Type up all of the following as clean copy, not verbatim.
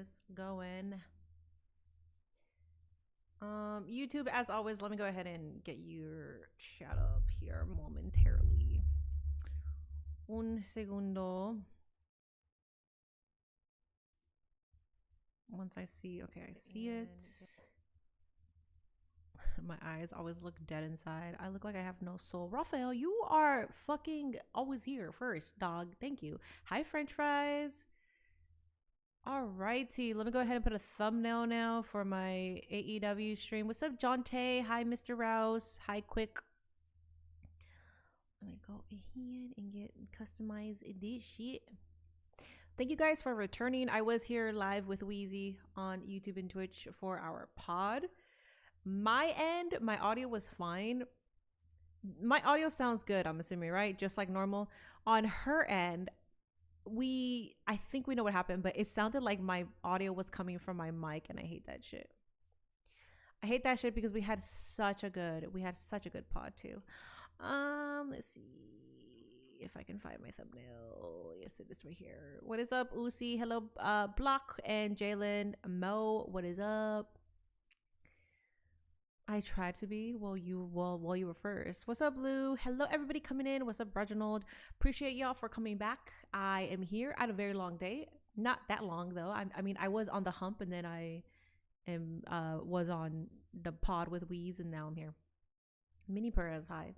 this going. YouTube, as always, let me go ahead and get your chat up here momentarily. Un segundo. Once I see, okay, I see it. My eyes always look dead inside. I look like I have no soul. Raphael, you are fucking always here first, dog. Thank you. Hi, French fries. Alrighty, let me go ahead and put a thumbnail now for my AEW stream. What's up, John Tay? Hi, Mr. Rouse. Hi, Quick. Let me go ahead and get customized this shit. Thank you guys for returning. I was here live with Wheezy on YouTube and Twitch for our pod. My end, my audio was fine. My audio sounds good, I'm assuming, right? Just like normal. On her end, I think we know what happened, but it sounded like my audio was coming from my mic, and I hate that shit. I hate that shit because we had such a good pod too. Let's see if I can find my thumbnail. Yes, it is right here. What is up, Uzi? Hello, Block and Jalen. Mo, what is up? I tried to be. Well, you were first. What's up, Lou? Hello, everybody coming in. What's up, Reginald? Appreciate y'all for coming back. I am here. I had a very long day. Not that long though. I mean, I was on the hump, and then I was on the pod with Wheeze, and now I'm here. Mini Perez, hi.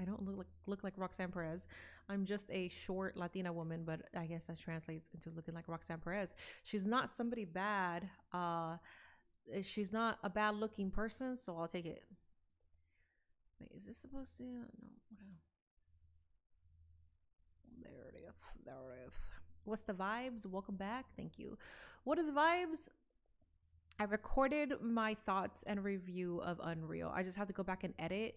I don't look like Roxanne Perez. I'm just a short Latina woman, but I guess that translates into looking like Roxanne Perez. She's not somebody bad. She's not a bad looking person, so I'll take it. Wait, is this supposed to? No. There it is. What's the vibes? Welcome back. Thank you. What are the vibes? I recorded my thoughts and review of Unreal. I just have to go back and edit.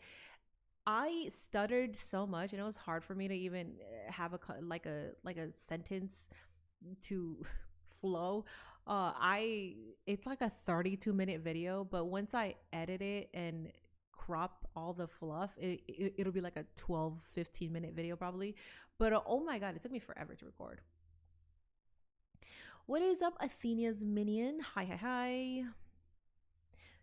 I stuttered so much, and it was hard for me to even have a sentence to flow. It's like a 32-minute video, but once I edit it and crop all the fluff, it'll be like a 12-15 minute video probably. But oh my god, it took me forever to record. What is up, Athena's minion? Hi.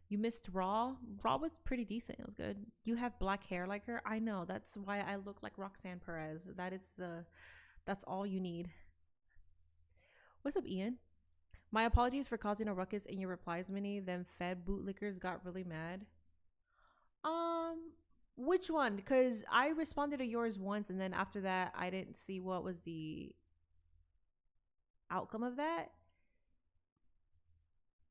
You missed Raw. Raw was pretty decent. It was good. You have black hair like her. I know. That's why I look like Roxanne Perez. That's all you need. What's up, Ian? My apologies for causing a ruckus in your replies, Minnie. Them Fed bootlickers got really mad. Which one? Because I responded to yours once, and then after that, I didn't see what was the outcome of that.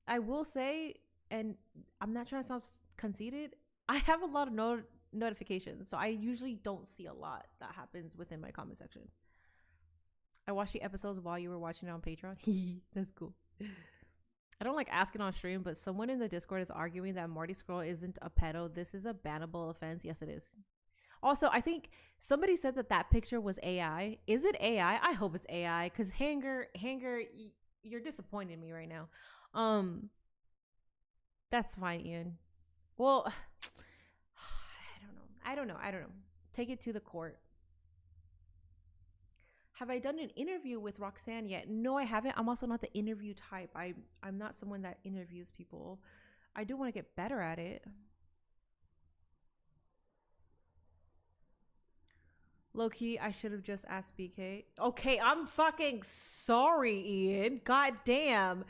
I will say, and I'm not trying to sound conceited, I have a lot of notifications, so I usually don't see a lot that happens within my comment section. I watched the episodes while you were watching it on Patreon. That's cool. I don't like asking on stream, but someone in the Discord is arguing that Marty Scurll isn't a pedo. This is a bannable offense. Yes, it is. Also, I think somebody said that picture was AI. Is it AI? I hope it's AI, because Hanger, you're disappointing me right now. That's fine, Ian. Well, I don't know. Take it to the court. Have I done an interview with Roxanne yet? No, I haven't. I'm also not the interview type. I'm not someone that interviews people. I do want to get better at it. Low-key, I should have just asked BK. Okay, I'm fucking sorry, Ian. God damn.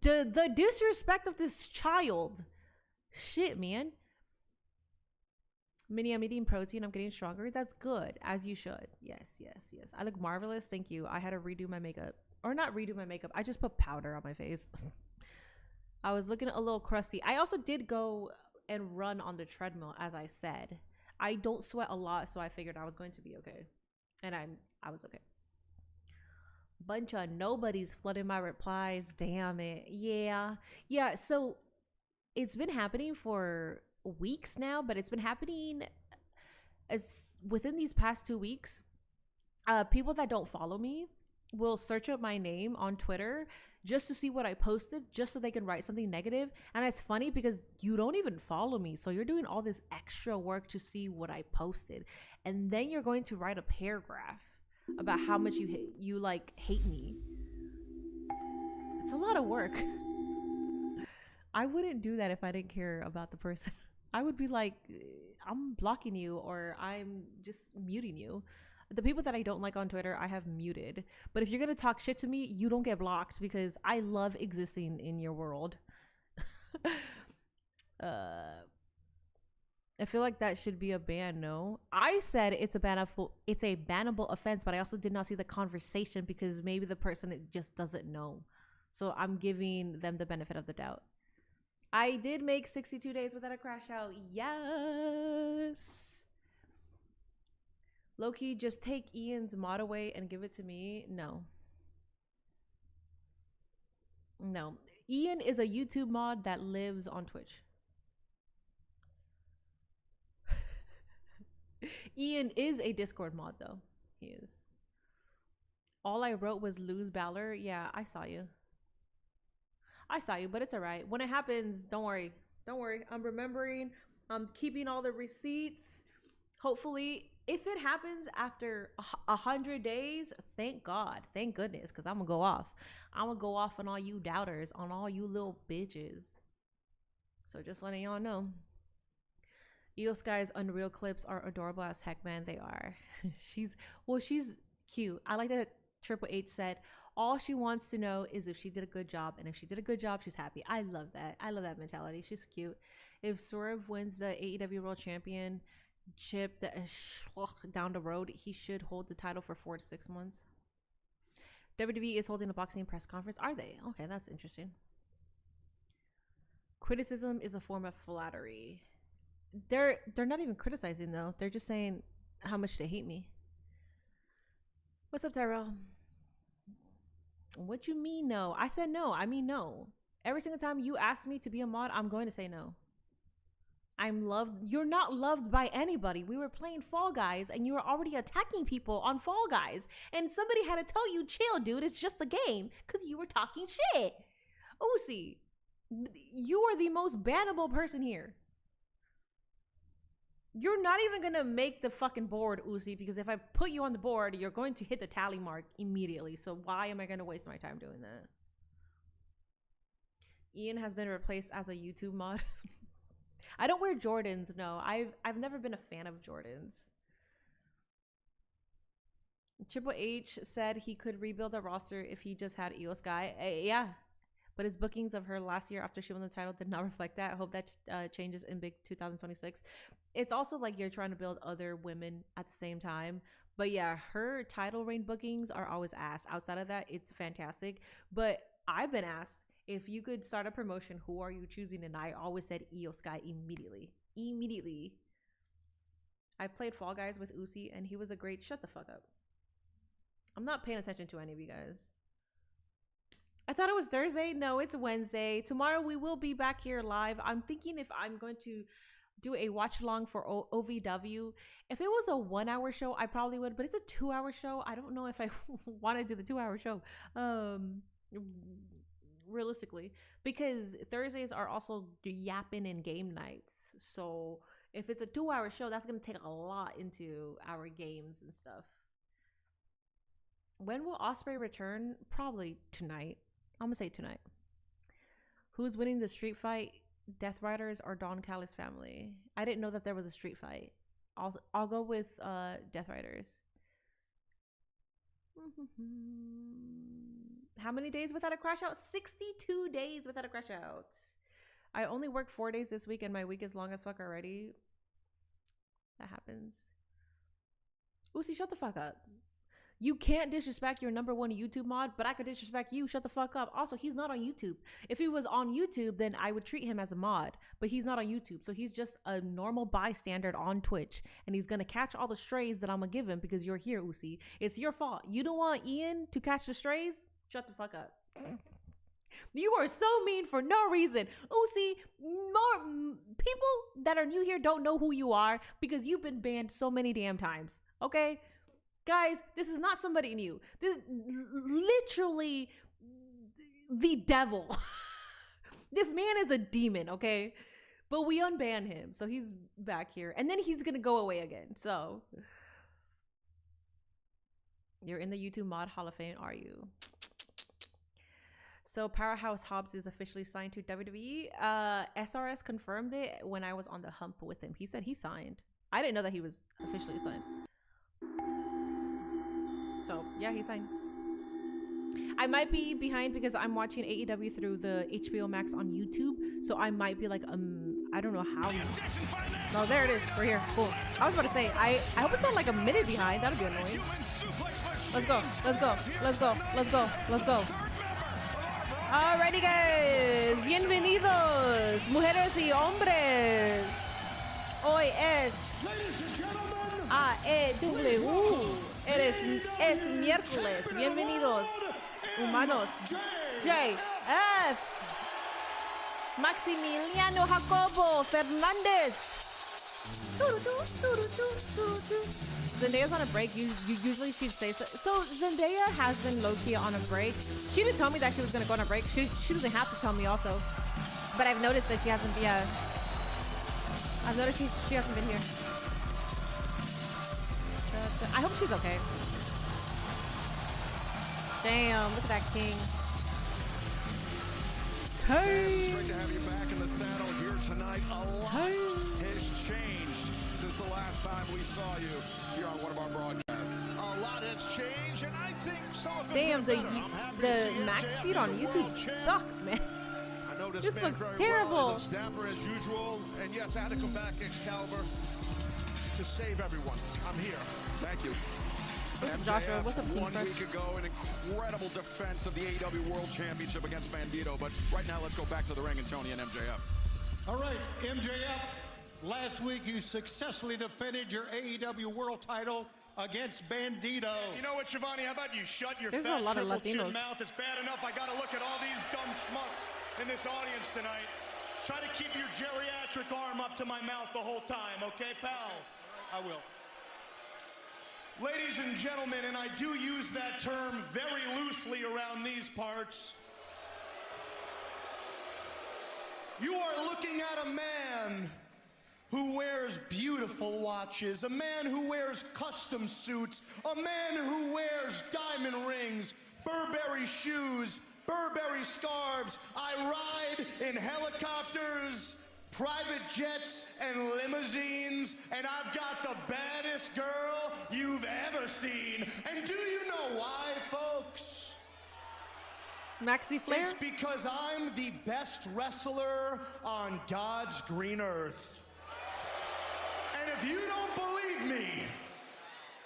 The disrespect of this child. Shit, man. Minnie, I'm eating protein. I'm getting stronger. That's good, as you should. Yes. I look marvelous. Thank you. I had to redo my makeup. Or not redo my makeup. I just put powder on my face. I was looking a little crusty. I also did go and run on the treadmill, as I said. I don't sweat a lot, so I figured I was going to be okay. And I was okay. Bunch of nobodies flooding my replies. Damn it. Yeah, so it's been happening for weeks now, but it's been happening as within these past 2 weeks. People that don't follow me will search up my name on Twitter just to see what I posted, just so they can write something negative. And it's funny because you don't even follow me, so you're doing all this extra work to see what I posted, and then you're going to write a paragraph about how much you hate me. It's a work. I wouldn't do that if I didn't care about the person. I would be like, I'm blocking you or I'm just muting you. The people that I don't like on Twitter, I have muted. But if you're going to talk shit to me, you don't get blocked because I love existing in your world. I feel like that should be a ban. No, I said it's a bannable offense, but I also did not see the conversation because maybe the person it just doesn't know. So I'm giving them the benefit of the doubt. I did make 62 days without a crash out. Yes. Low-key, just take Ian's mod away and give it to me. No. No. Ian is a YouTube mod that lives on Twitch. Ian is a Discord mod, though. He is. All I wrote was lose Balor. Yeah, I saw you. I saw you, but it's all right. When it happens, don't worry. Don't worry. I'm remembering. I'm keeping all the receipts. Hopefully, if it happens after 100 days, thank God. Thank goodness, because I'm going to go off. I'm going to go off on all you doubters, on all you little bitches. So just letting y'all know. Io Sky's Unreal clips are adorable as heck, man. They are. She's cute. I like that Triple H said all she wants to know is if she did a good job, and if she did a good job, she's happy. I love that. I love that mentality. She's cute. If Swerve wins the AEW World Championship down the road, he should hold the title for 4 to 6 months. WWE is holding a boxing press conference. Are they? Okay, that's interesting. Criticism is a form of flattery. They're not even criticizing though. They're just saying how much they hate me. What's up, Tyrell? What you mean no? I said no. I mean no. Every single time you ask me to be a mod, I'm going to say no. I'm loved. You're not loved by anybody. We were playing Fall Guys and you were already attacking people on Fall Guys. And somebody had to tell you, chill, dude. It's just a game. Because you were talking shit. Uzi, you are the most bannable person here. You're not even going to make the fucking board, Uzi, because if I put you on the board, you're going to hit the tally mark immediately. So why am I going to waste my time doing that? Ian has been replaced as a YouTube mod. I don't wear Jordans, no. I've never been a fan of Jordans. Triple H said he could rebuild a roster if he just had Io Sky. Yeah. But his bookings of her last year after she won the title did not reflect that. I hope that changes in big 2026. It's also like you're trying to build other women at the same time. But yeah, her title reign bookings are always ass. Outside of that, it's fantastic. But I've been asked, if you could start a promotion, who are you choosing? And I always said Io Sky immediately. Immediately. I played Fall Guys with Uzi, and he was a great shut the fuck up. I'm not paying attention to any of you guys. I thought it was Thursday. No, it's Wednesday. Tomorrow we will be back here live. I'm thinking if I'm going to do a watch along for OVW. If it was a 1 hour show, I probably would, but it's a 2 hour show. I don't know if I want to do the 2 hour show. Realistically, because Thursdays are also yapping and game nights. So if it's a 2 hour show, that's going to take a lot into our games and stuff. When will Osprey return? Probably tonight. I'm gonna say tonight. Who's winning the street fight? Death Riders or Don Callis family? I didn't know that there was a street fight. I'll go with Death Riders. How many days without a crash out? 62 days without a crash out. I only work 4 days this week and my week is long as fuck already. That happens. Uzi, shut the fuck up. You can't disrespect your number one YouTube mod, but I could disrespect you. Shut the fuck up. Also, he's not on YouTube. If he was on YouTube, then I would treat him as a mod, but he's not on YouTube. So he's just a normal bystander on Twitch, and he's going to catch all the strays that I'm going to give him because you're here, Uzi. It's your fault. You don't want Ian to catch the strays? Shut the fuck up. You are so mean for no reason. Uzi, more people that are new here don't know who you are because you've been banned so many damn times. Okay? Guys, this is not somebody new. This is literally the devil. This man is a demon, okay? But we unban him, so he's back here. And then he's gonna go away again, so. You're in the YouTube Mod Hall of Fame, are you? So Powerhouse Hobbs is officially signed to WWE. SRS confirmed it when I was on the hump with him. He said he signed. I didn't know that he was officially signed. So yeah, he signed. I might be behind because I'm watching AEW through the HBO Max on YouTube. So I might be like, I don't know how. No, there it is. We're here. Cool. I was about to say, I hope it's not like a minute behind. That'd be annoying. Let's go. Let's go. Let's go. Let's go. Let's go. Alrighty, guys. Bienvenidos, mujeres y hombres. Hoy es AEW. Es miércoles. Bienvenidos, humanos. JF. Maximiliano Jacobo Fernandez. Zendaya's on a break. Usually she'd say so. So Zendaya has been low-key on a break. She didn't tell me that she was gonna go on a break. She doesn't have to tell me also. But I've noticed that she hasn't been. I've noticed she hasn't been here. I hope she's okay. Damn, look at that king. Hey. Great to have you back in the saddle here tonight. A lot has changed since the last time we saw you here on one of our broadcasts. A lot has changed, and I think some of it. Damn, the max feed on YouTube sucks, man. I know this looks very terrible. Well. It looks dapper as usual, and yes, I had to come back, Excalibur, to save everyone. I'm here. Thank you. Joshua, what's up, 1 week ago, an incredible defense of the AEW World Championship against Bandito. But right now, let's go back to the ring and Tony and MJF. All right, MJF, last week you successfully defended your AEW World title against Bandito. You know what, Shivani, how about you shut your There's fat a lot of triple chin Latinos. mouth? It's bad enough I gotta look at all these dumb schmucks in this audience tonight. Try to keep your geriatric arm up to my mouth the whole time, okay, pal? I will. Ladies and gentlemen, and I do use that term very loosely around these parts, you are looking at a man who wears beautiful watches, a man who wears custom suits, a man who wears diamond rings, Burberry shoes, Burberry scarves. I ride in helicopters, private jets, and limousines, and I've got the baddest girl you've ever seen. And do you know why, folks? Maxi Flair? It's because I'm the best wrestler on God's green earth. And if you don't believe me,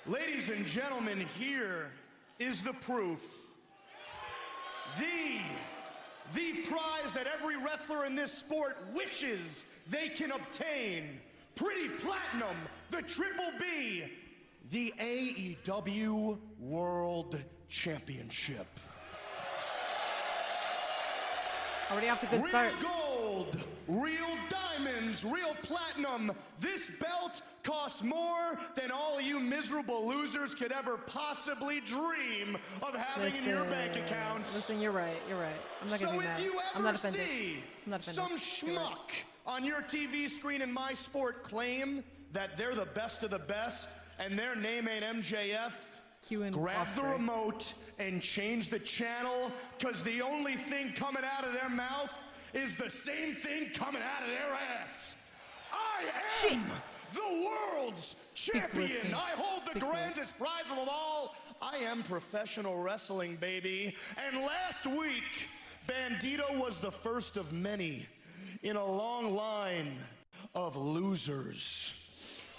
ladies and gentlemen, here is the proof. The prize that every wrestler in this sport wishes they can obtain. Pretty Platinum, the Triple B, the AEW World Championship. Already off to a good start. Real gold, real diamonds, real platinum. This belt costs more than all you miserable losers could ever possibly dream of having in your bank accounts. Listen, you're right. You're right. I'm not gonna be mad. So if you I'm not ever offended. see I'm not offended. some You're schmuck right. on your TV screen in my sport claim that they're the best of the best and their name ain't MJF, grab the remote and change the channel, because the only thing coming out of their mouth is the same thing coming out of their ass. I am the world's champion. I hold the grandest prize of all. I am professional wrestling, baby. And last week, Bandito was the first of many in a long line of losers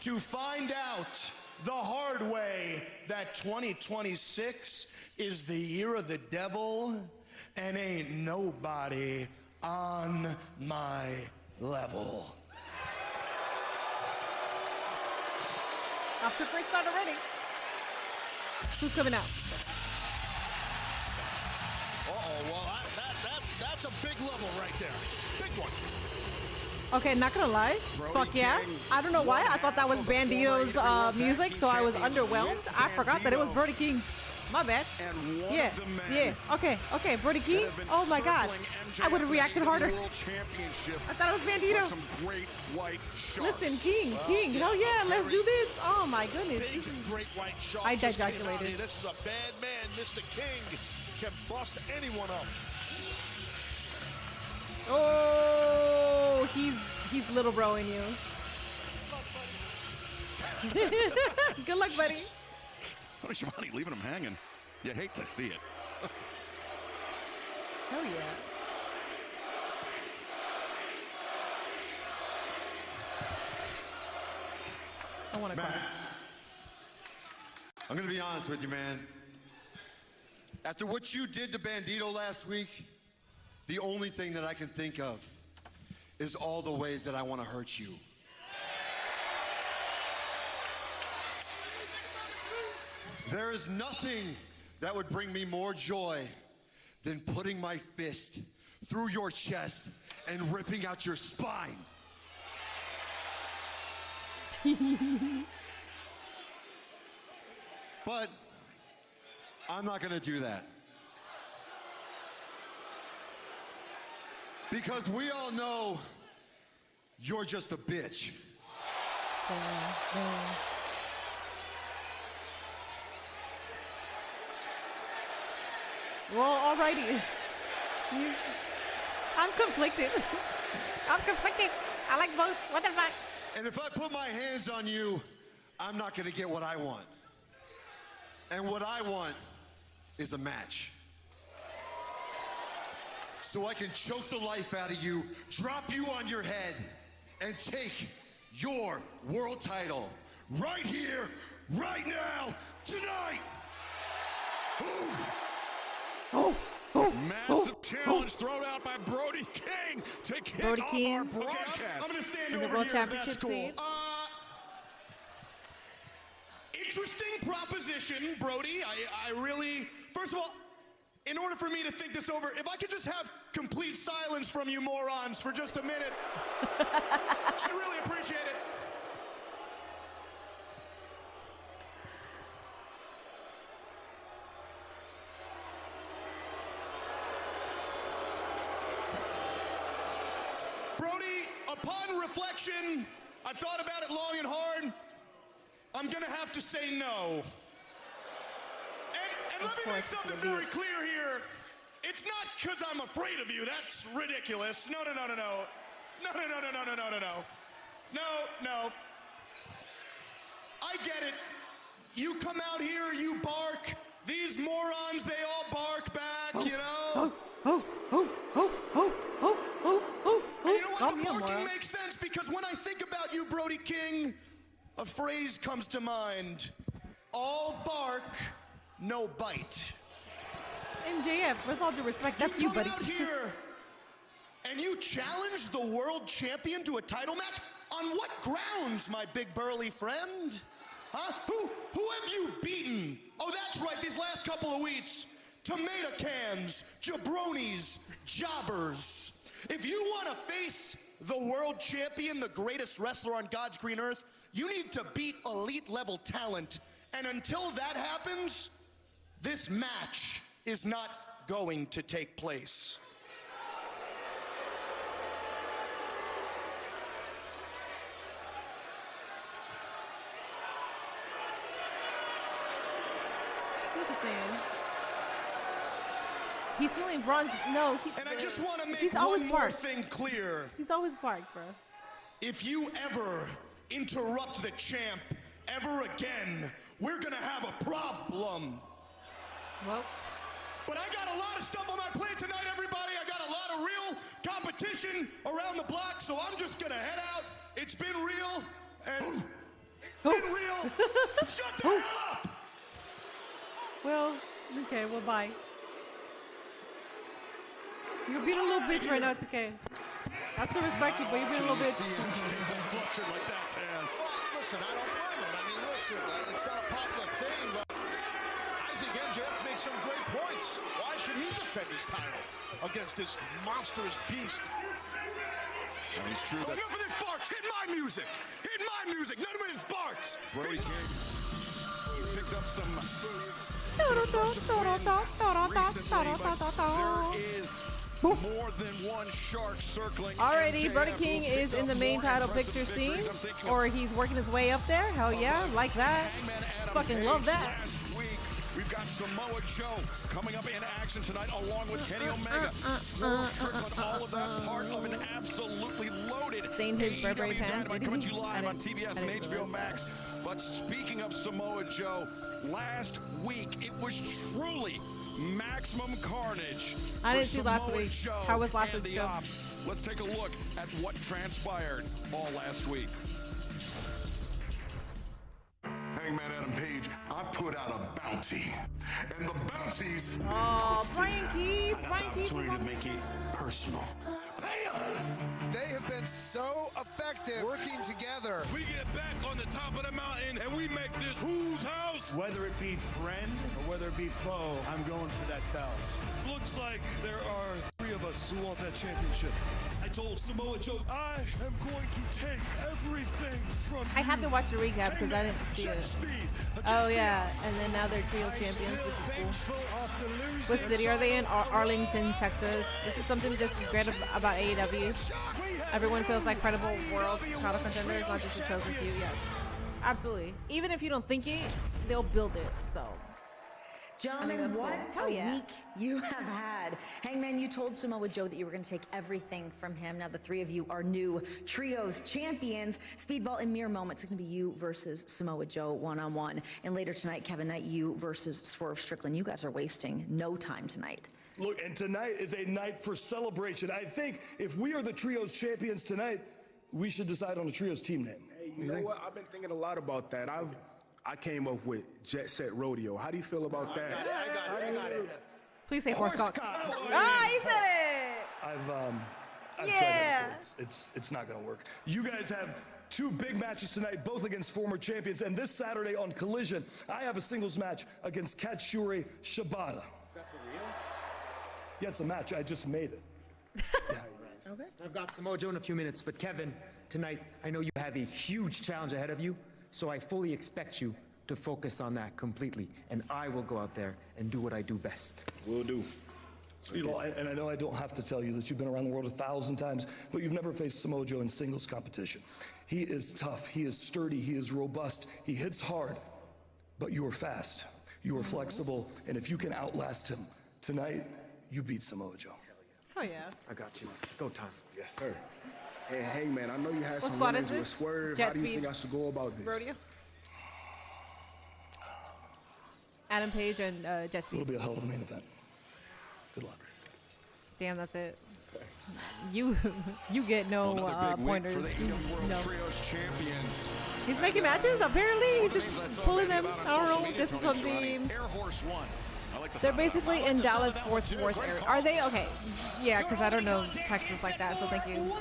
to find out the hard way that 2026 is the year of the devil and ain't nobody on my level. Off to a great start already. Who's coming out? Well, that's a big level right there. Big one. Okay, not gonna lie. Fuck yeah. I don't know why. I thought that was Bandito's music, so I was underwhelmed. I forgot that it was Brody King. My bad. Yeah. Okay, Brody King. Oh my god. I would have reacted harder. I thought it was Bandito. Listen, King. Hell yeah, let's do this. Oh my goodness. I ejaculated. This is a bad man, Mr. King. Can bust anyone up. Oh, he's little broing you. Good luck, buddy. Tony Schiavone leaving him hanging. You hate to see it. Oh yeah. I want to cry. I'm gonna be honest with you, man. After what you did to Bandito last week, the only thing that I can think of is all the ways that I want to hurt you. There is nothing that would bring me more joy than putting my fist through your chest and ripping out your spine. But I'm not gonna do that. Because we all know you're just a bitch. Well, alrighty. I'm conflicted. I'm conflicted. I like both. What the fuck? And if I put my hands on you, I'm not gonna get what I want. And what I want is a match. So I can choke the life out of you, drop you on your head, and take your world title right here, right now, tonight. Massive challenge thrown out by Brody King to kick Brody off King. our broadcast. I'm gonna stand In the over World here if that's Championship cool. scene. Interesting proposition, Brody. I really, first of all, in order for me to think this over, if I could just have complete silence from you morons for just a minute, I'd really appreciate it. Brody, upon reflection, I've thought about it long and hard. I'm gonna have to say no. And let me make something very clear here. It's not because I'm afraid of you. That's ridiculous. No. No. I get it. You come out here, you bark. These morons, they all bark back, you know? And you know what? The barking makes sense because when I think about you, Brody King, a phrase comes to mind. All bark, no bite. MJF, with all due respect, that's you, buddy. You come out here and you challenge the world champion to a title match? On what grounds, my big burly friend? Huh? Who have you beaten? Oh, that's right, these last couple of weeks. Tomato cans, jabronis, jobbers. If you want to face the world champion, the greatest wrestler on God's green earth, you need to beat elite level talent. And until that happens, this match is not going to take place. Interesting. He's feeling bronze. No, And I just want to make he's always one more barked. thing clear. He's always barked, bro. If you ever interrupt the champ ever again, we're gonna have a problem. Well, But I got a lot of stuff on my plate tonight, everybody. I got a lot of real competition around the block, so I'm just gonna head out. It's been real, and it's been real. Shut the hell up! well, okay, well, bye. You're being a little bitch right now, it's okay. I still respect you, but you're being a little bitch. Flustered like that, Taz. Well, listen, I don't blame him. I mean, listen, it's not a popular thing, but I think MJF makes some great points. Why should he defend his title against this monstrous beast? And it's true that Enough of this barks. Hit my music. Hit my music. None of this barks. Brody King picked up some there is more than one shark circling. Alrighty, Brody MJF King who is picked in the up main more title impressive picture scene, victories. I'm thinking or he's working his way up there. Hell yeah, like that. Hangman Adam Fucking Page love that. last week. We've got got Samoa Joe coming up in action tonight, along with Kenny Omega. Swerve Strickland, all of that part of an absolutely loaded Stained his Burberry AEW pants, Dynamite did coming he? to you live I on didn't- TBS I and didn't HBO realize Max. But speaking of Samoa Joe, last week it was truly maximum carnage. I for didn't see last Samoa week. Joe How was last and week's the show? Ops. Let's take a look at what transpired all last week. Hangman Adam Page, I put out a bounty. And the bounties... Oh, Brian Keith. Brian Keith. Opportunity to make it personal. Pay 'em! They have been so effective working together. We get back on the top of the mountain and we make this whose house? Whether it be friend or whether it be foe, I'm going for that belt. Looks like there are 3 of us who want that championship. I told Samoa Joe, I am going to take everything from I have you. to watch the recap because I didn't see Jet it. speed Oh against yeah, the and then now they're trios champions, which is cool. after losing What city are they in? Arlington, Texas. This is something that's great about AEW. Everyone feels like credible world title contenders, not just a chosen few. Yes, absolutely. Even if you don't think it, they'll build it. So, Gentlemen, that's what cool. Hell a yeah. week you have had. Hangman, you told Samoa Joe that you were going to take everything from him. Now the 3 of you are new trios champions. Speedball and Mere Moments, it's going to be you versus Samoa Joe one-on-one. And later tonight, Kevin Knight, you versus Swerve Strickland. You guys are wasting no time tonight. Look, and tonight is a night for celebration. I think if we are the trios champions tonight, we should decide on a trios team name. Hey, you know what? I've been thinking a lot about that. I came up with Jet Set Rodeo. How do you feel about that? I got it. please say horse cock. cock. Ah, he said it. I've Yeah. tried that before. It's not going to work. You guys have 2 big matches tonight, both against former champions. And this Saturday on Collision, I have a singles match against Katsuyori Shibata. Is that for real? Yeah, it's a match. I just made it. Okay. I've got Samoa Joe in a few minutes, but Kevin, tonight, I know you have a huge challenge ahead of you, so I fully expect you to focus on that completely, and I will go out there and do what I do best. Will do. Speedball, and I know I don't have to tell you that you've been around the world 1,000 times, but you've never faced Samoa Joe in singles competition. He is tough, he is sturdy, he is robust, he hits hard, but you are fast, you are flexible, and if you can outlast him tonight, you beat Samoa Joe. Oh yeah. I got you. It's go time. Yes, sir. Hey, Hangman, I know you had What some squad is run-ins with this? Swerve. Jet How do you Speed think I should go about this? Rodeo. Adam Page and Jet It'll Speed. be a hell of a main event. Good luck. Damn, that's it. You get no Another big week pointers. for the AEW World No. Trios Champions. He's making matches. Apparently, he's One of the just names I saw pulling many them. about on I don't social know. media, This is Tony something. Schiavone. Air Horse One. I like the They're sound of that. basically in Dallas Fort Worth area. Are they? Okay. Yeah, because I don't know Texas like that, so thank you.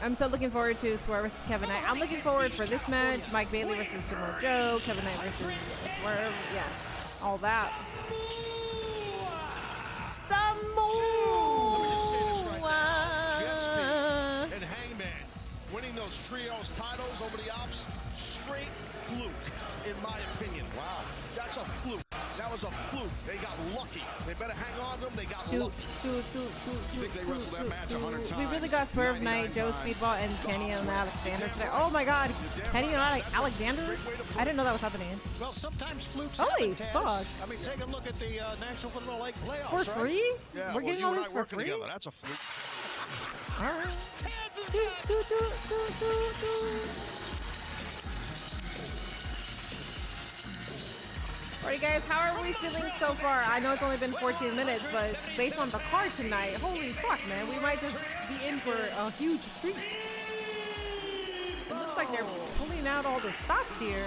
I'm so looking forward to Swerve versus Kevin Knight. I'm looking forward for this match. Mike Bailey versus Samoa Joe. Kevin Knight versus Swerve. Yes. All that. Jet Speed Samoa. and Hangman winning those trios titles over the Ops, straight fluke, in my opinion. Wow, that's a fluke. That was a fluke. They got lucky. They better hang on to them. They got lucky. You think they wrestled that match 100 times? We really got Swerve Knight, Joe Speedball, and Kenny and Alexander today. Oh my God, Kenny and Alexander? I didn't know that was happening. Well, sometimes flukes Holy happen, Taz. fuck. I mean, take a look at the National Football League playoffs, For right? free? Yeah, We're well, getting you all and this I for working free? together. That's a fluke. All right. Alright guys, how are we feeling so far? I know it's only been 14 minutes, but based on the card tonight, holy fuck man, we might just be in for a huge treat. It looks like they're pulling out all the stops here.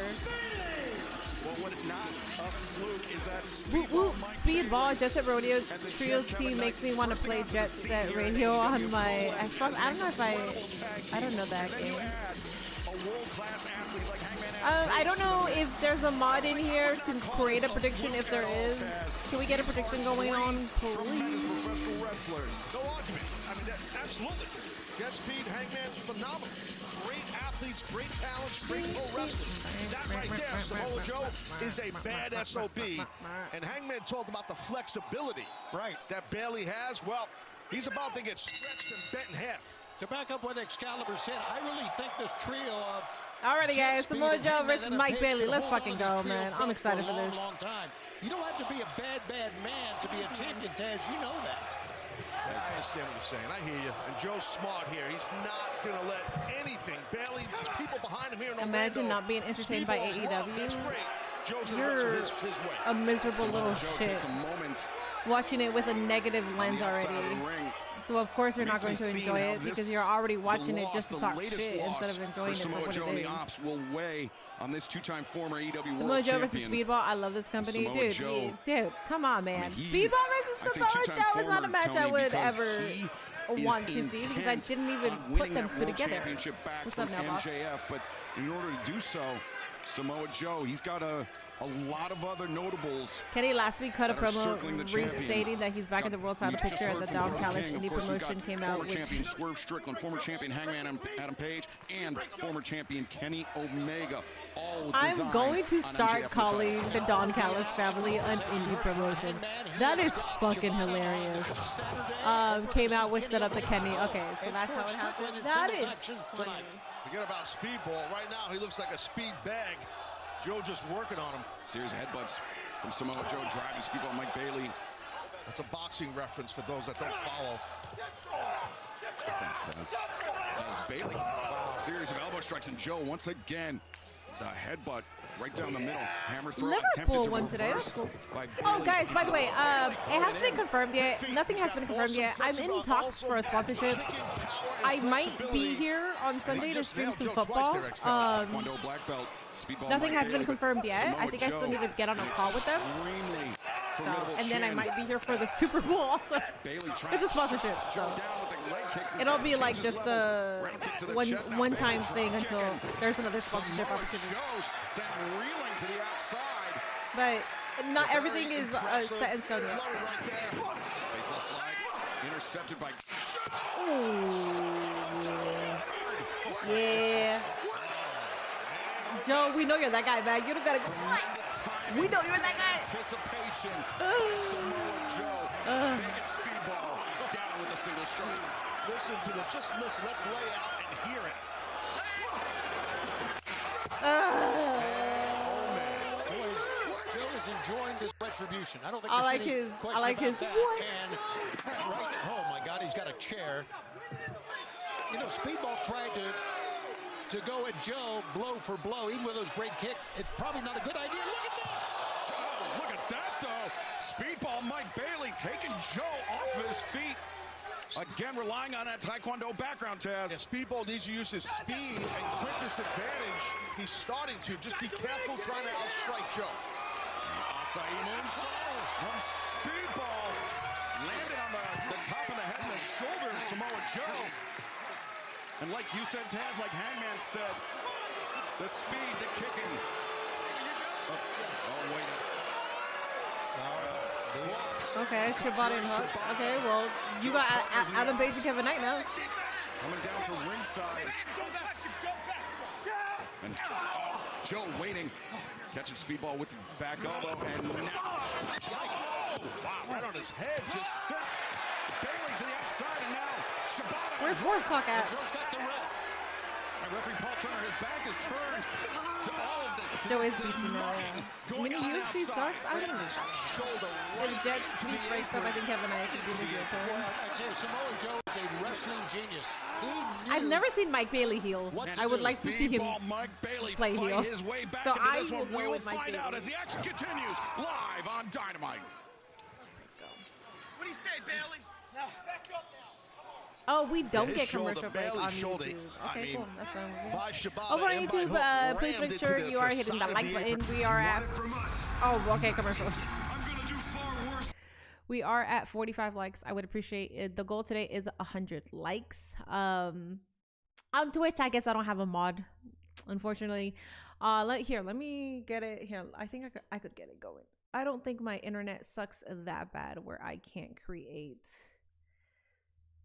Well, what not a fluke is that Whoop whoop, Speedball, Jet Set Rodeo Trios team makes me want to play Jet Set Radio on my Xbox. I don't know if I don't know that game. I don't know if there's a mod in here to create a prediction. If there is, can we get a prediction going on, please? Professional wrestlers. No argument. I mean, absolutely. Jet Speed, Hangman, phenomenal. Great athletes, great talents, great pro wrestlers. That right there, Samoa Joe, is a bad SOB. And Hangman talked about the flexibility that Bailey has. Well, he's about to get stretched and bent in half. To back up what Excalibur said, I really think this trio of Alrighty guys, Jet Speed Samoa and Joe Hangman versus and Mike Page Bailey. could Let's hold on fucking to this go, trio man. belt I'm excited for a long, this. long time. You don't have to be a bad man to be a champion, Taz. You know that. Yeah, I understand what you're saying. I hear you. And Joe's smart here. He's not going to let anything. Bailey, people behind him here in Imagine Orlando. not being entertained by AEW. That's great. Joe's gonna You're his way. a miserable little shit. Watching it with a negative lens already. So of course you're not going to enjoy it because you're already watching it just to talk shit instead of enjoying it for what it is. Will weigh on this two-time former AEW Samoa World Joe versus Champion. Speedball. I love this company, dude. Come on, man. Speedball versus say Samoa two-time Joe is not a match I Tony, would because ever he want to is see because I didn't even on put winning them that two World together. Championship back What's from up now, boss? MJF, but in order to do so, Samoa Joe, he's got a lot of other notables. Kenny last week cut a that are circling the promo champion. restating that he's back in the world title We just picture heard at the from Don Brody Callis King. Of indie course, we promotion got came out, former which champion Swerve Strickland, former champion Hangman Adam Page, and former champion Kenny Omega. All with I'm designs going to on start MJF calling the Don Callis family an indie promotion. That is fucking hilarious. Came out with set up the Kenny. Okay, so that's how it happened. That is funny. Forget about Speedball. Right now, he looks like a speed bag. Joe just working on him. Series of headbutts from Samoa Joe driving Speedball Mike Bailey. That's a boxing reference for those that don't follow. Thanks, Taz. That was Bailey. Series of elbow strikes, and Joe once again the headbutt right down the middle. Hammer throw. Liverpool won today. That's cool. Oh, guys, by the way, it hasn't been confirmed yet. Nothing has been confirmed yet. I'm in talks for a sponsorship. I might be here on Sunday to stream some football. Nothing has been confirmed yet. I think I still need to get on a call with them. So, and then I might be here for the Super Bowl also. It's a sponsorship, so it'll be like just a one-time thing until there's another sponsorship opportunity. But not everything is set in stone yet. Baseball slide intercepted by. Yeah. Joe, we know you're that guy, man. You don't gotta go. We know you're that guy. Anticipation. Samoa Joe taking Speedball down with a single strike. Listen to the, just listen. Let's lay out and hear it. Joe is enjoying this retribution. I don't think I like his. I like his. What? And right, oh my God, he's got a chair. You know, Speedball tried to go at Joe blow for blow, even with those great kicks. It's probably not a good idea. Look at this. Oh, look at that, though. Speedball Mike Bailey taking Joe off of his feet. Again, relying on that Taekwondo background, Taz. Yeah, Speedball needs to use his speed and quickness advantage. He's starting to. Just be careful trying to outstrike Joe. Acai moonsault from Speedball. Landed on the top of the head and the shoulder of Samoa Joe. And like you said, Taz, like Hangman said, the speed, the kicking. Oh, wait. Okay, Shibata and Hook. Okay, well, you got Adam Page and Kevin Knight now. Coming down to ringside. And Joe waiting. Catching Speedball with the back elbow. And now, wow, right on his head. Just set Bailey to the outside. And now, Shibata. Where's Horse Clock at? Joe's got the ref. And referee Paul Turner, his back is turned to all of this. Joe is beasting now. I mean, the UFC sucks. I don't know. When Jet Speed breaks up, I think Kevin Knight should be the heel turn. Samoa Joe is a wrestling genius. I've never seen Mike Bailey heel. I would like to see him play heel. So I will we go will with Mike find Bailey. out as the action continues live on Dynamite. What do you say, Bailey? No, back up now. Oh, we don't his get shoulder, commercial break Bailey's on shoulder. YouTube. I Okay, mean, cool. That's fine. by Shibata Over on and by YouTube, Hook, please rammed make into sure the you are hitting side the of like the button. apron. We are at. Oh, okay, commercial. We are at 45 likes. I would appreciate it. The goal today is 100 likes. On Twitch, I guess I don't have a mod, unfortunately. Let me get it here. I think I could get it going. I don't think my internet sucks that bad where I can't create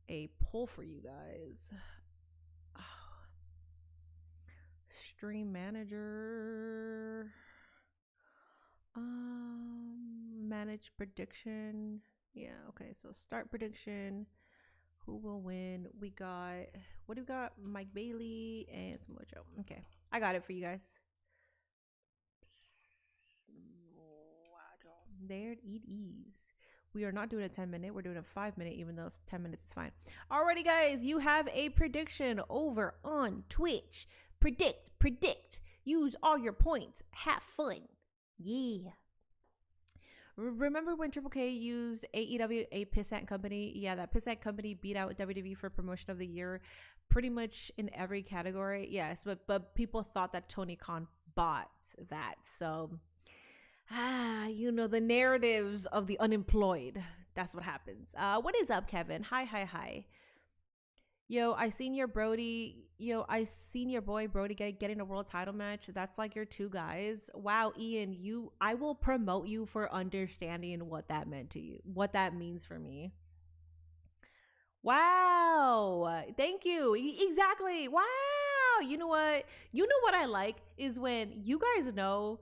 a poll for you guys. Stream manager. Manage prediction. Yeah, okay. So start prediction. Who will win? We got, what do we got? Mike Bailey and Samoa Joe. Okay, I got it for you guys. There it is. We are not doing a 10-minute. We're doing a 5-minute, even though 10 minutes is fine. Alrighty, guys. You have a prediction over on Twitch. Predict. Use all your points. Have fun. Yeah. Remember when Triple K used AEW, a pissant company? Yeah, that pissant company beat out WWE for promotion of the year pretty much in every category. Yes, but people thought that Tony Khan bought that. So, you know, the narratives of the unemployed. That's what happens. What is up, Kevin? Hi. Yo, I seen your boy Brody getting a world title match. That's like your two guys. Wow, Ian, I will promote you for understanding what that meant to you, what that means for me. Wow, thank you. Exactly. Wow. You know what? You know what I like is when you guys know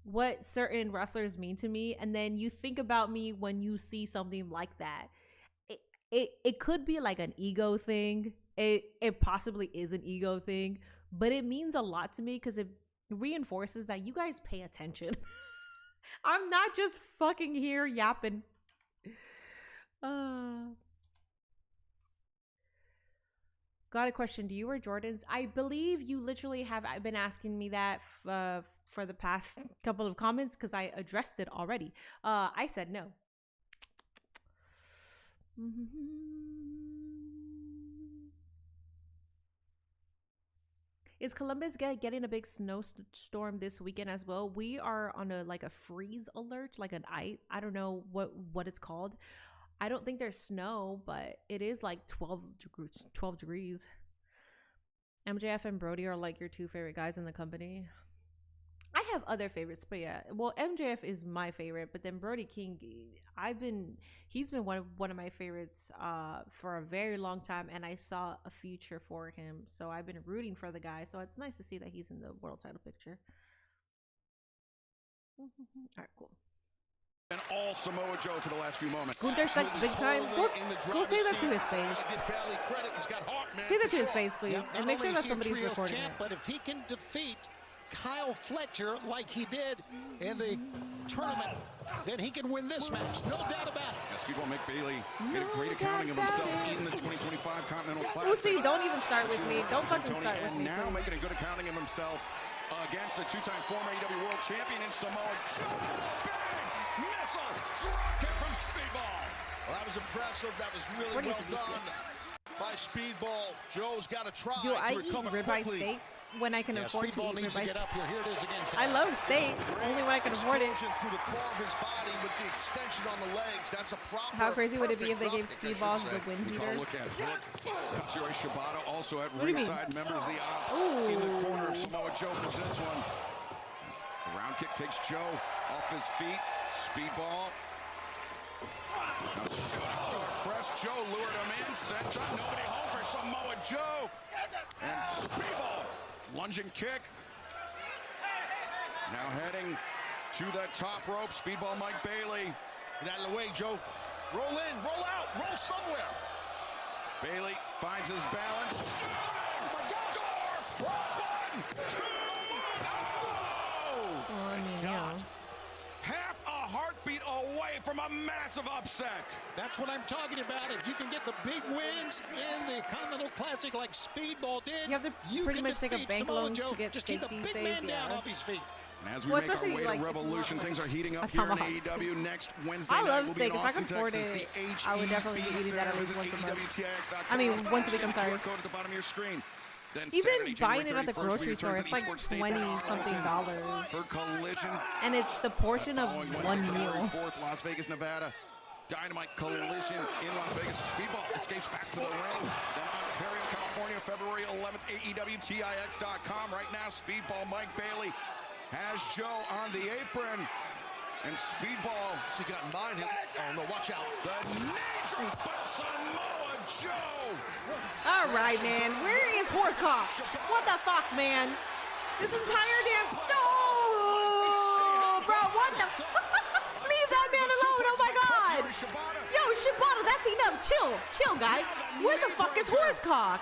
what certain wrestlers mean to me, and then you think about me when you see something like that. It could be like an ego thing. It possibly is an ego thing, but it means a lot to me because it reinforces that you guys pay attention. I'm not just fucking here yapping. Got a question. Do you wear Jordans? I believe you literally have been asking me that for the past couple of comments because I addressed it already. I said no. Is Columbus getting a big snowstorm this weekend as well? We are on a freeze alert, like an ice. I don't know what it's called. I don't think there's snow, but it is like 12 degrees. MJF and Brody are like your two favorite guys in the company. I have other favorites, but yeah. Well, MJF is my favorite, but then Brody King, he's been one of my favorites for a very long time, and I saw a future for him. So I've been rooting for the guy. So it's nice to see that he's in the world title picture. All right, cool. And all Samoa Joe for the last few moments. Gunther sucks big time. Go say that to his face. Say that to his face, please, and make sure that somebody's recording it. But if he can defeat Kyle Fletcher like he did in the tournament, then he can win this match. No doubt about it. Yes, people make Bailey get a great accounting of himself in the 2025 Continental Classic. Uzi, don't even start with me. Don't fucking start with me. And now making a good accounting of himself against a two-time former AEW World Champion in Samoa Joe. Big missile drop kick from Speedball. Well, that was impressive. That was really well done by Speedball. Joe's got to try to recover eat ribeye steak when I can afford to eat ribeye steak? Here it is again, I love steak, only when I can afford it. Through the core of his body with the extension on the legs. That's a proper. How crazy would it be if they gave Speedballs the wind heater? Look at Hook. Katsuyori Shibata also at ringside. Members of the Ops in the corner of Samoa Joe for this one. The round kick takes Joe off his feet. Speedball. Now shooting star press. Joe lured him in. Sent up. Nobody home for Samoa Joe. And Speedball. Lunging kick. Now heading to the top rope. Speedball Mike Bailey. Get out of the way, Joe. Roll in, roll out, roll somewhere. Bailey finds his balance. Oh my God. Score. 1, 2. Well, I mean, yeah. Half a heartbeat away from a massive upset. That's what I'm talking about. If you can get the big wins in the Continental Classic like Speedball did, you have to pretty much take a bank loan to get steak these days. Down off his feet. And as we make our way to Revolution, things are heating up here in AEW. Next Wednesday I love night, steak. If I can afford it, I would definitely be eating that at least once a month. I mean, once a week, I'm sorry. Code at the bottom of your screen. Then even buying it at the grocery store, it's like $20-something. For Collision. And it's the portion of one meal. 4th, Las Vegas, Nevada. Dynamite Collision in Las Vegas. Speedball escapes back to the ring. Then Ontario, California, February 11th, AEWTIX.com. Right now, Speedball Mike Bailey has Joe on the apron. And Speedball, he got in mind. Oh no, watch out. The knee drop by Samoa Joe. All right, man. Where is Horsecock? What the fuck, man? This entire damn... Oh, bro, what the fuck? Leave that man alone. Oh, my God. Yo, Shibata, that's enough. Chill, guy. Where the fuck is Horsecock?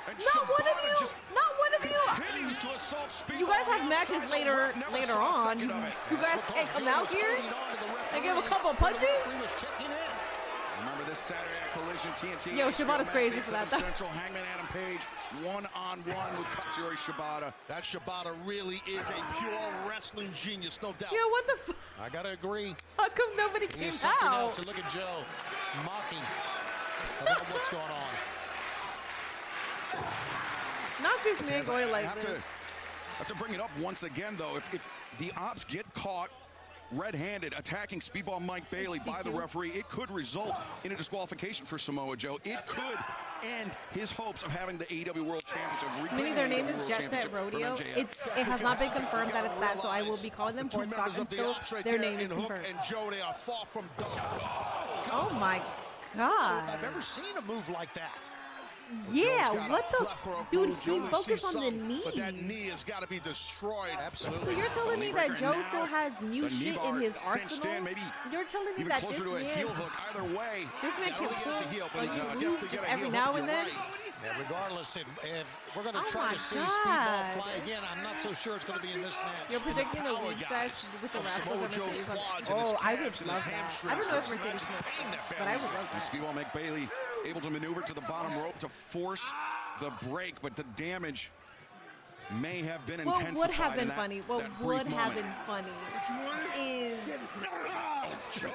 And Not one of Shibata you. just Not one of you. continues to assault Speedball. You guys have matches inside the later ref. Never later saw a on. second of it. You guys can't come out here and give a couple punches. Remember this Saturday at Collision, TNT. Yo, Shibata's crazy for that, though. Central, Hangman Adam Page, one-on-one with Katsuyori Shibata. That Shibata really is a pure wrestling genius, no doubt. Yo, what the fuck? I gotta agree. How come nobody He came is something out? else. And look at Joe mocking about what's going on. Not this man going like have this. to bring it up once again, though. If the Ops get caught red-handed attacking Speedball Mike Bailey by the referee, it could result in a disqualification for Samoa Joe. It could end his hopes of having the AEW World Championship. Meaning their name is Jet Set Rodeo. It has not been confirmed that it's that, so I will be calling them Portscock until their name is confirmed. And Joe, they are far from done. Oh my God. If I've ever seen a move like that. Yeah, what the dude? He focused on the knee. But that knee has got to be destroyed. Absolutely. So you're telling me that Joe still has new shit in his arsenal? You're telling me that this closer to a heel man, hook. Either way, this man can pull but he a move just every now and then? Yeah, regardless, if we're going to Oh try my to see God. Speedball fly again, I'm not so sure it's going to be in this match. You're predicting a weak sesh with the Rascals and Mercedes. Oh, I would love that. I don't know if Mercedes smokes, but I would love that. Speedball Mike Bailey able to maneuver to the bottom rope to force the break, but the damage may have been intensified. What would have been in that, funny? What that brief would have moment. been funny is Joe,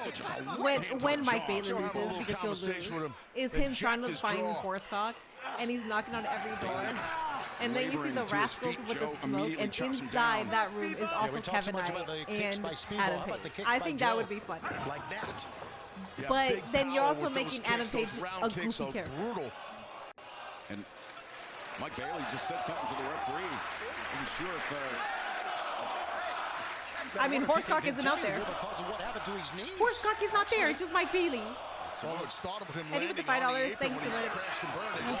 when Mike Bailey loses, because he'll lose, is him trying to find Horsecock, and he's knocking on every door. And then you see the Rascals with the smoke, and inside that room is also Kevin Knight and Adam Page. I think that would be funny. Like that. Yeah, but big then you're power also with those making kicks, Adam Page those round a kicks goofy are character. brutal. And Mike Bailey just said something to the referee. Wasn't sure if. I mean, Horsecock isn't out there. What happened to his knee? Horsecock is not there. It's just Mike Bailey. Well, it started with him Eddie with the $5. Thanks so much.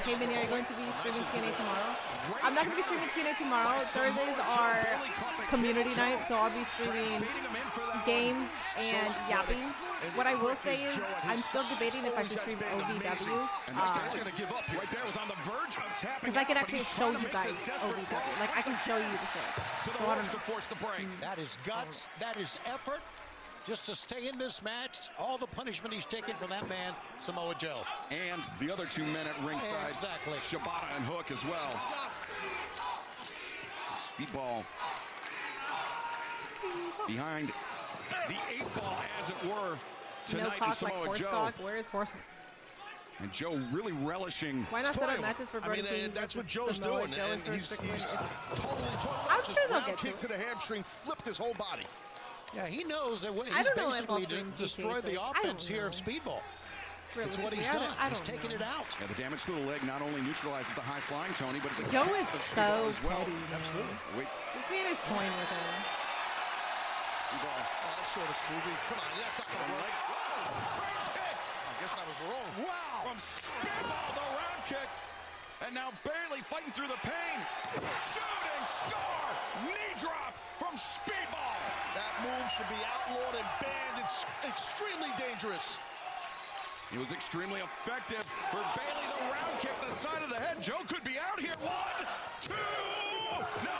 Hey, Benny, are you going to be streaming TNA tomorrow? I'm not going to be streaming TNA tomorrow. Thursdays are community night, so I'll be streaming games and yapping. What I will say is, I'm still debating if I should stream OVW. Because I can actually show you guys OVW. Like, I can show you the show. So I don't know. That is guts. That is effort. Just to stay in this match, all the punishment he's taken from that man, Samoa Joe. And the other two men at ringside, exactly. Shibata and Hook as well. Speedball behind the 8-ball, as it were, tonight no in Samoa like Joe. Where is Horsecock? And Joe really relishing. Why not set up matches for Brody King? That's what Joe's Samoa doing. Joe And he's totally I'm sure they'll get kick to the hamstring, flipped his whole body. Yeah, he knows that he's basically destroyed the offense here of Speedball. That's what he's done. He's taken it out. Yeah, the damage to the leg not only neutralizes the high flying Tony, but the Joe is so as well. petty, Absolutely. Wait. This man is toying with him. Oh, I saw this movie. Come on, that's not gonna work. I guess I was wrong. Wow! From Speedball, the round kick. And now Bailey fighting through the pain. Shooting star knee drop from Speedball. That move should be outlawed and banned. It's extremely dangerous. It was extremely effective for Bailey. The round kick, the side of the head. Joe could be out here. 1, 2, no!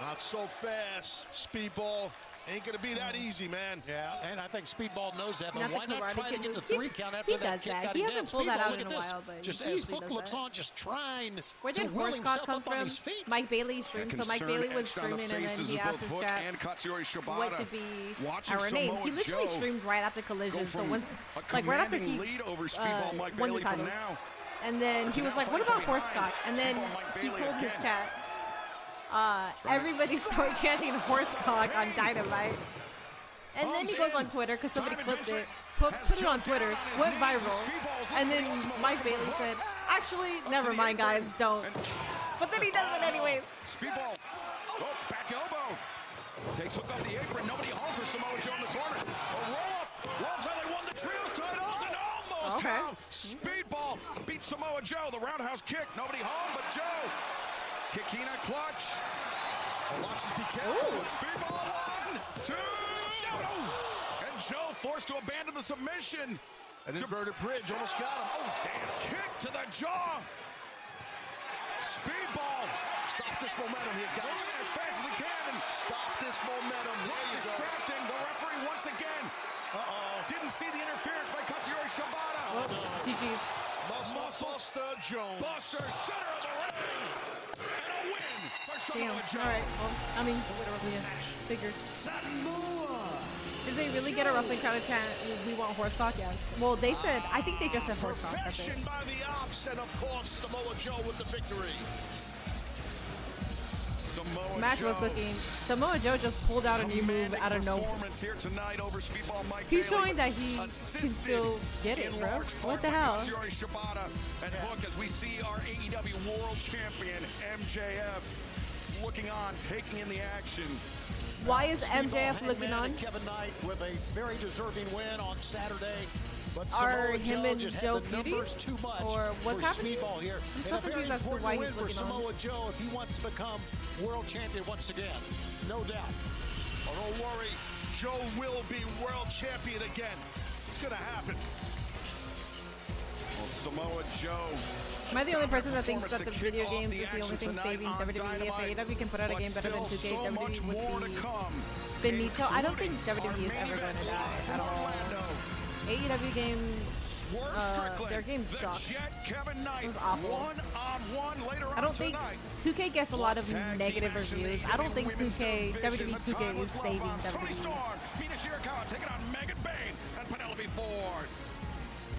Not so fast. Speedball ain't gonna be that easy, man. Yeah, and I think Speedball knows that, but Not why the not try to Karate get Kid. the 3 count after He that does kick that. got He him down? hasn't pulled that Speedball, out look in at a this. while, but Just he as usually Hook does looks that. on, just trying Where to did will Horsecock himself come up on from? his feet. Mike Bailey streamed, so Mike Bailey was streaming, and then he asked his chat what should be our name. He literally streamed right after Collision, so once, like right after he won the titles. And then he was like, what about Horsecock? And then he told his chat, everybody started chanting Horsecock on Dynamite. And then he goes on Twitter, because somebody clipped it, put it on Twitter, went viral. And then Mike Bailey said, actually, never mind, guys, don't. But then he does it anyways. Speedball. Oh, back elbow. Takes Hook off the apron. Nobody home for Samoa Joe in the corner. A roll-up. Rolls how they won the trios titles and almost count. Speedball beats Samoa Joe. The roundhouse kick. Nobody home but Joe. Kikina clutch. Watch us be careful. Speedball 1, 2. And Joe forced to abandon the submission. An inverted bridge almost got him. Oh, damn. Kick to the jaw. Speedball. Stop this momentum here, guys. As fast as he can and stop this momentum. What distracting. The referee once again. Didn't see the interference by Katsuyori Shibata. Well, GG's. Buster Jones. Buster, center of the ring. And a win for Damn. Samoa Joe. All right. Well, I mean, yeah, figured. Did they really get a wrestling crowd to chant, "We want horse cock"? Yes. Well, they said, I think they just said horse cock. That's it. Perfection by the Ops, and of course, Samoa Joe with the victory. Samoa Match was Joe. cooking. Samoa Joe just pulled out a new move out of nowhere. Here tonight over Speedball Mike He's Bailey, showing that he can still get it, in bro. large part What the by hell? Katsuyori Shibata and Hook, as we see our AEW World Champion MJF looking on, taking in the action. Why is MJF looking Hangman on? and Kevin Knight with a very deserving win on Saturday. But Are Samoa him Joe and just Joe had the feuding? numbers too much Or what's for happening? Speedball here. I'm And so a very confused as to important why win he's for looking on. Samoa Joe if he wants to become world champion once again. No doubt. Oh, don't worry, Joe will be world champion again. It's gonna happen. Well, Samoa Joe. Am I the only person that thinks that the video games is the only thing saving WWE? If AEW can put out a game better than 2K, WWE would be finito. I don't think WWE is ever going to die at all. AEW games, their games suck. It was awful. I don't think 2K gets a lot of negative reviews. I don't think 2K, WWE 2K is saving WWE.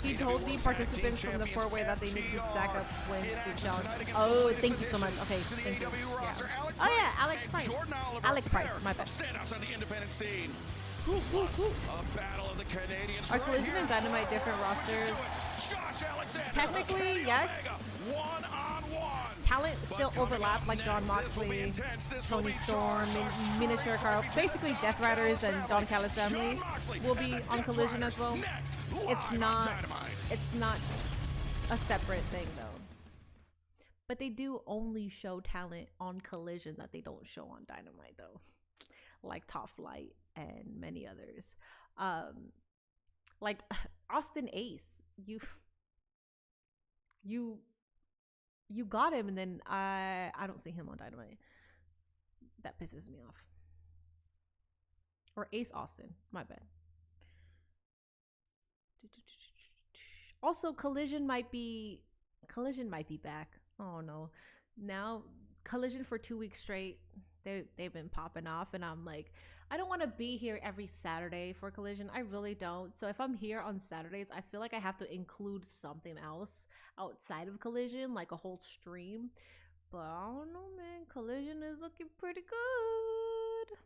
He told the participants from the four-way that they need to stack up wins to challenge. Oh, thank you so much. Okay, thank you. Yeah. Oh yeah, Alex Price. Alex Price, my bad. Are Collision and Dynamite different rosters? Technically, yes. Talent still overlap, like John Moxley, Tony Storm, Mina Shirakawa. Basically, Death Riders and Don Callis family will be on Collision as well. It's not a separate thing though. But they do only show talent on Collision that they don't show on Dynamite though, like Top Flight and many others. Like Austin Ace, you got him, and then I don't see him on Dynamite. That pisses me off. Or Ace Austin, my bad. Also, Collision might be back. Oh no. Now Collision for 2 weeks straight, they've been popping off, and I'm like, I don't want to be here every Saturday for Collision. I really don't. So if I'm here on Saturdays, I feel like I have to include something else outside of Collision, like a whole stream. But I don't know, man. Collision is looking pretty good.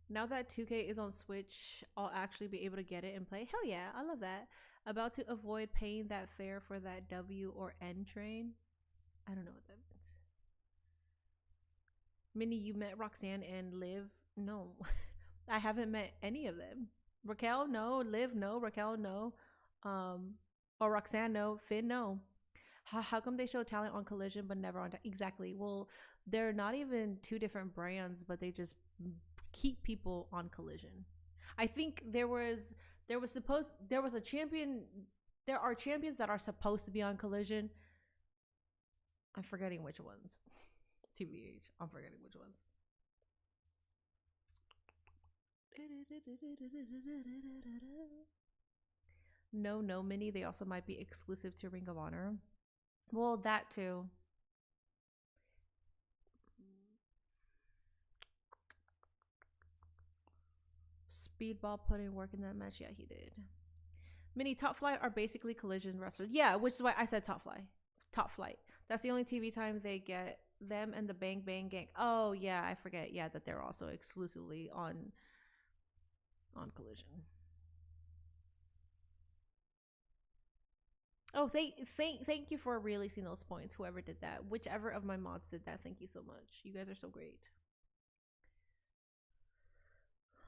Now that 2K is on Switch, I'll actually be able to get it and play. Hell yeah, I love that. About to avoid paying that fare for that W or N train. I don't know what that means. Minnie, you met Roxanne and Liv? No, I haven't met any of them. Raquel, no. Liv, no. Raquel, no. Or Roxanne, no. Finn, no. How come they show talent on Collision but never on? Exactly. Well, they're not even two different brands, but they just keep people on Collision. I think there are champions that are supposed to be on Collision. I'm forgetting which ones. TBH, I'm forgetting which ones. No, Minnie, they also might be exclusive to Ring of Honor. Well, that too. Speedball put in work in that match. Yeah, he did. Minnie, Top Flight are basically Collision wrestlers. Yeah, which is why I said Top Flight. That's the only TV time they get. Them and the Bang Bang Gang. Oh yeah, I forget. Yeah, that they're also exclusively on Collision. Oh, thank you for releasing those points. Whoever did that, whichever of my mods did that, thank you so much. You guys are so great.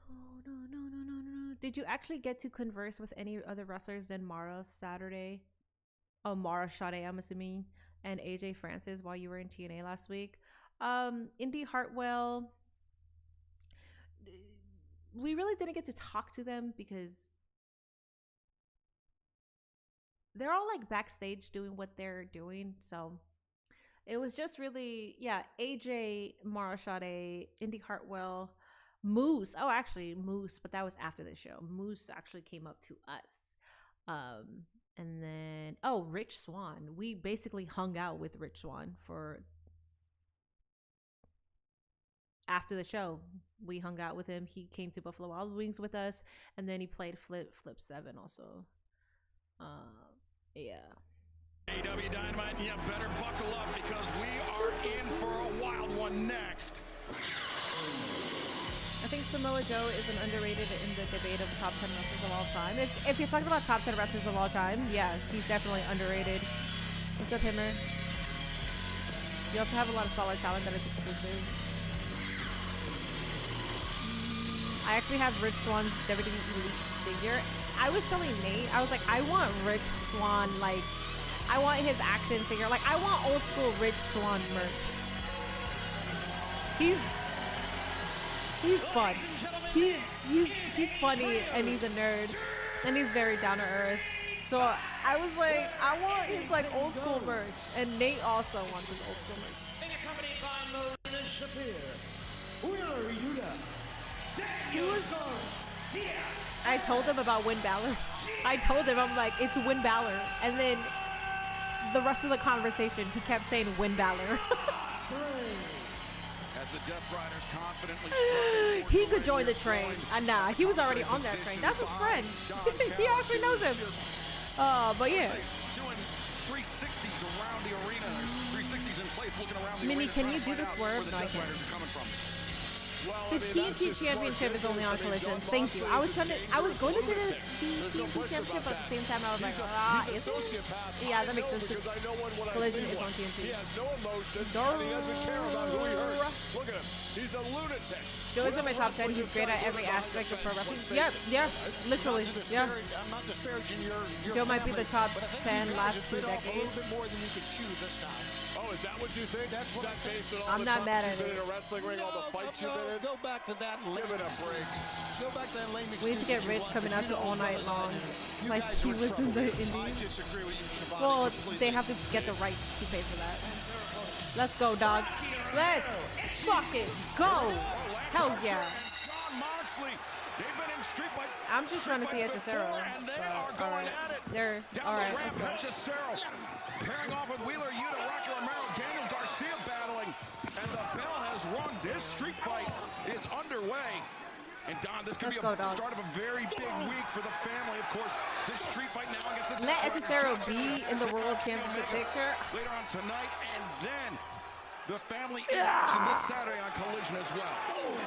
Oh no. Did you actually get to converse with any other wrestlers than Mara Saturday? Oh, Mara Sade, I'm assuming, and AJ Francis while you were in TNA last week. Indy Hartwell. We really didn't get to talk to them because they're all like backstage doing what they're doing. So it was just really, yeah, AJ, Marashade, Indy Hartwell, Moose. Oh, actually Moose, but that was after the show. Moose actually came up to us. And then, oh, Rich Swann. We basically hung out with Rich Swann for after the show. We hung out with him. He came to Buffalo Wild Wings with us, and then he played Flip 7 also. Yeah. AEW Dynamite, you better buckle up because we are in for a wild one next. I think Samoa Joe is an underrated in the debate of top 10 wrestlers of all time. If you're talking about top 10 wrestlers of all time, yeah, he's definitely underrated. What's up, Himmer? You also have a lot of solid talent that is exclusive. I actually have Rich Swann's WWE Elite figure. I was telling Nate, I was like, I want Rich Swann, like, I want his action figure. Like, I want old school Rich Swann merch. He's fun. He's funny, and he's a nerd, and he's very down to earth. So I was like, I want his like old school merch, and Nate also wants his old school merch. I told him about Win Balor. I told him, I'm like, it's Win Balor, and then the rest of the conversation, he kept saying Win Balor. As the Death Riders confidently he could join the train. Nah, he was already on that train. That's his friend. He actually knows him. But yeah. Doing 360s around the arena. There's 360s in place looking around the Minnie, arena. can you do the swerve? No, I can't. The TNT Championship is only on Collision. Thank you. I was going to say the TNT Championship, but at the same time I was like, is it? Yeah, that makes sense because Collision is on TNT. He has no emotion, and he doesn't care about who he hurts. Look at him. He's a lunatic. Joe is in my top 10. He's great at every aspect of pro wrestling. Yeah, literally. Yeah. I'm not disparaging your Joe might be the top 10 last 2 decades. A little bit more than you could chew this time. Oh, is that what you think? That's what based on all I'm the not mad times at you've been it. in a wrestling ring, all the fights you've been in? Go back to that lame. Give it a break. Go back to that lame. We need to get Rich coming out to All Night Long, like he was in the Indies. I disagree with you, Shivani. Well, they have to get the rights to pay for that. Let's go, dog. Let's fucking go. Hell yeah. John Moxley. They've been in street fight. I'm just trying to see Hechicero. And they are going at it. They're down all right. the ramp. Hechicero pairing off with Wheeler Yuta, Rocky Romero, Daniel Garcia battling, and the bell has rung. This street fight is underway. And Don, this could be a start of a very big week for the family. Of course, this street fight now against the Let Hechicero be in the World Championship picture. Later on tonight, and then the family in action this Saturday on Collision as well.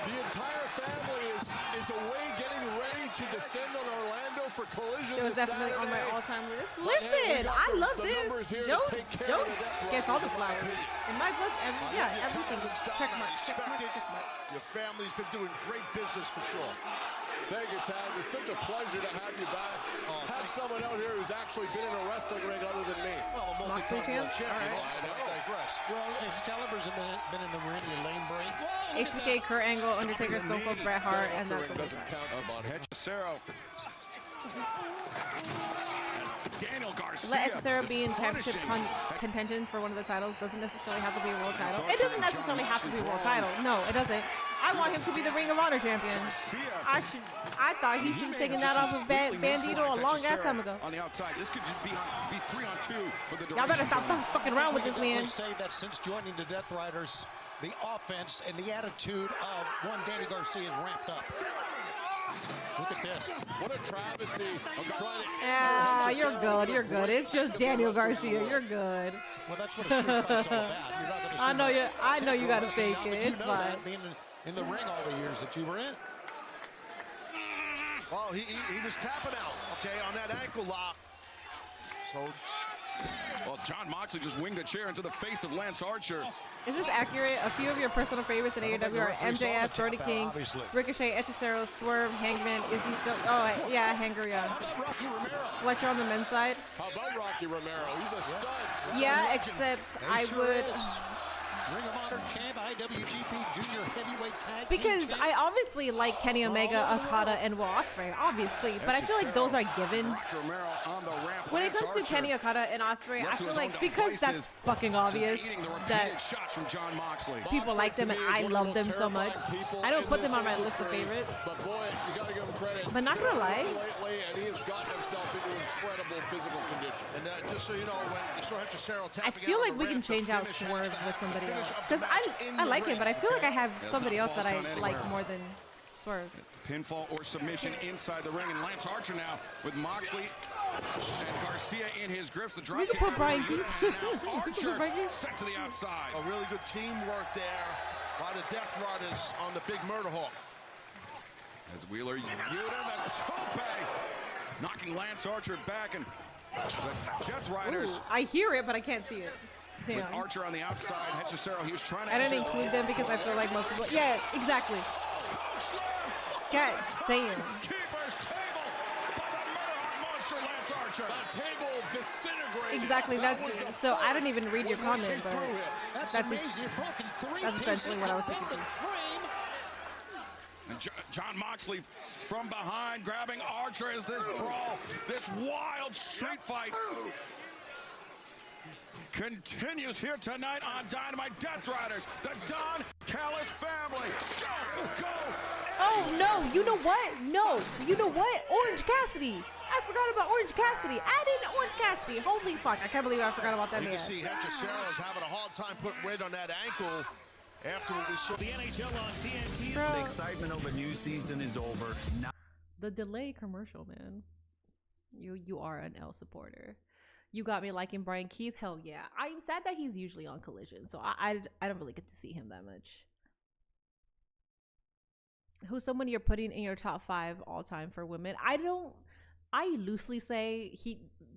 The entire family is away getting ready to descend on Orlando for Collision. It was definitely on my all-time list. Listen, I love this. Joe gets all the flowers. In my book, everything. Check mark. Your family's been doing great business for sure. Thank you, Taz. It's such a pleasure to have you back. Have someone out here who's actually been in a wrestling ring other than me. Well, a Moxley champ? champion. All I digress. Well, Excalibur's been in the ring, you lame brain. HBK, Kurt Angle, Undertaker, Stone Cold, Bret Hart, and that's what doesn't count about Hechicero. Daniel Garcia. Let Hechicero be in championship contention for one of the titles. Doesn't necessarily have to be a world title. It doesn't necessarily have to be a world title. No, it doesn't. I want him to be the Ring of Honor champion. I thought he should have taken that off of Bandito a long ass time ago. On the outside, this could be 3-on-2 for the. Y'all better stop fucking around with this man. I say that since joining the Death Riders, the offense and the attitude of one Danny Garcia is ramped up. Look at this. What a travesty. Yeah, you're good. You're good. It's just Daniel Garcia. You're good. Well, that's what a street fight's all about. I know you gotta fake it. It's fine. Being in the ring all the years that you were in. Well, he was tapping out, okay, on that ankle lock. So, well, John Moxley just winged a chair into the face of Lance Archer. Is this accurate? A few of your personal favorites in AEW are MJF, Brody King, Ricochet, Hechicero, Swerve, Hangman. Is he still? Oh, yeah, Hanger, yeah. How about Rocky Romero? Fletcher on the men's side. How about Rocky Romero? He's a stud. Yeah, except I would. Ring of Honor champ, IWGP Junior Heavyweight Tag Because Team I obviously like Kenny Omega, Okada, and Will Ospreay, obviously, but I feel like those are given. When it comes to Kenny Okada and Ospreay, I feel like because that's fucking obvious that people like them and I love them so much, I don't put them on my list of favorites. But boy, you gotta give him credit. But not gonna lie, Lately, and he has gotten himself into incredible physical condition. And just so you know, when you saw Hechicero I feel like we can change out Swerve with somebody else. Because I like him, but I feel like I have somebody else that I like more than Swerve. Pinfall or submission inside the ring, and Lance Archer now with Moxley and Garcia in his grips. The drop We could put Brian Keith. Archer set to the outside. A really good teamwork there by the Death Riders on the big Murder Hawk. As Wheeler Yuta, the tope, knocking Lance Archer back, and the Death Riders. Ooh, I hear it, but I can't see it. Damn. With Archer on the outside, Hechicero, he was trying to. I didn't include them because I feel like most people. Yeah, exactly. God damn. Keeper's table by the Murdoch monster Lance Archer. The table disintegrated. Exactly. That's so. I didn't even read your comment, but That's that's amazing. Broken three that's essentially what I was pieces thinking. within the frame. And John Moxley from behind, grabbing Archer as this brawl, this wild street fight continues here tonight on Dynamite. Death Riders, the Don Callis family. Don't go. Oh no! You know what? No, you know what? Orange Cassidy. I forgot about Orange Cassidy. Add in Orange Cassidy. Holy fuck! I can't believe I forgot about that You man. can see Hechicero is having a hard time putting weight on that ankle after what we saw. The NHL on TNT. Bro. The excitement of a new season is over. Now The delay commercial, man. You are an L supporter. You got me liking Brian Keith. Hell yeah. I'm sad that he's usually on Collision, so I don't really get to see him that much. Who's someone you're putting in your top 5 all time for women? I loosely say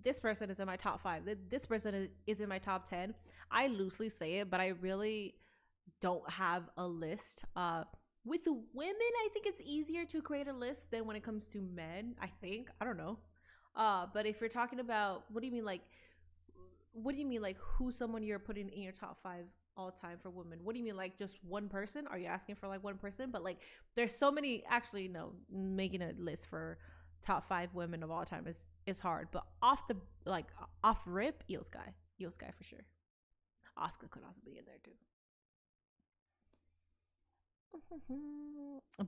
this person is in my top 5. This person is in my top 10. I loosely say it, but I really don't have a list. With women, I think it's easier to create a list than when it comes to men. I don't know. But if you're talking about, what do you mean like who's someone you're putting in your top 5 all time for women? What do you mean, like just one person? Are you asking for like one person? But like there's so many. Actually, no, making a list for top 5 women of all time is hard. But off rip, Io Sky for sure. Asuka could also be in there too.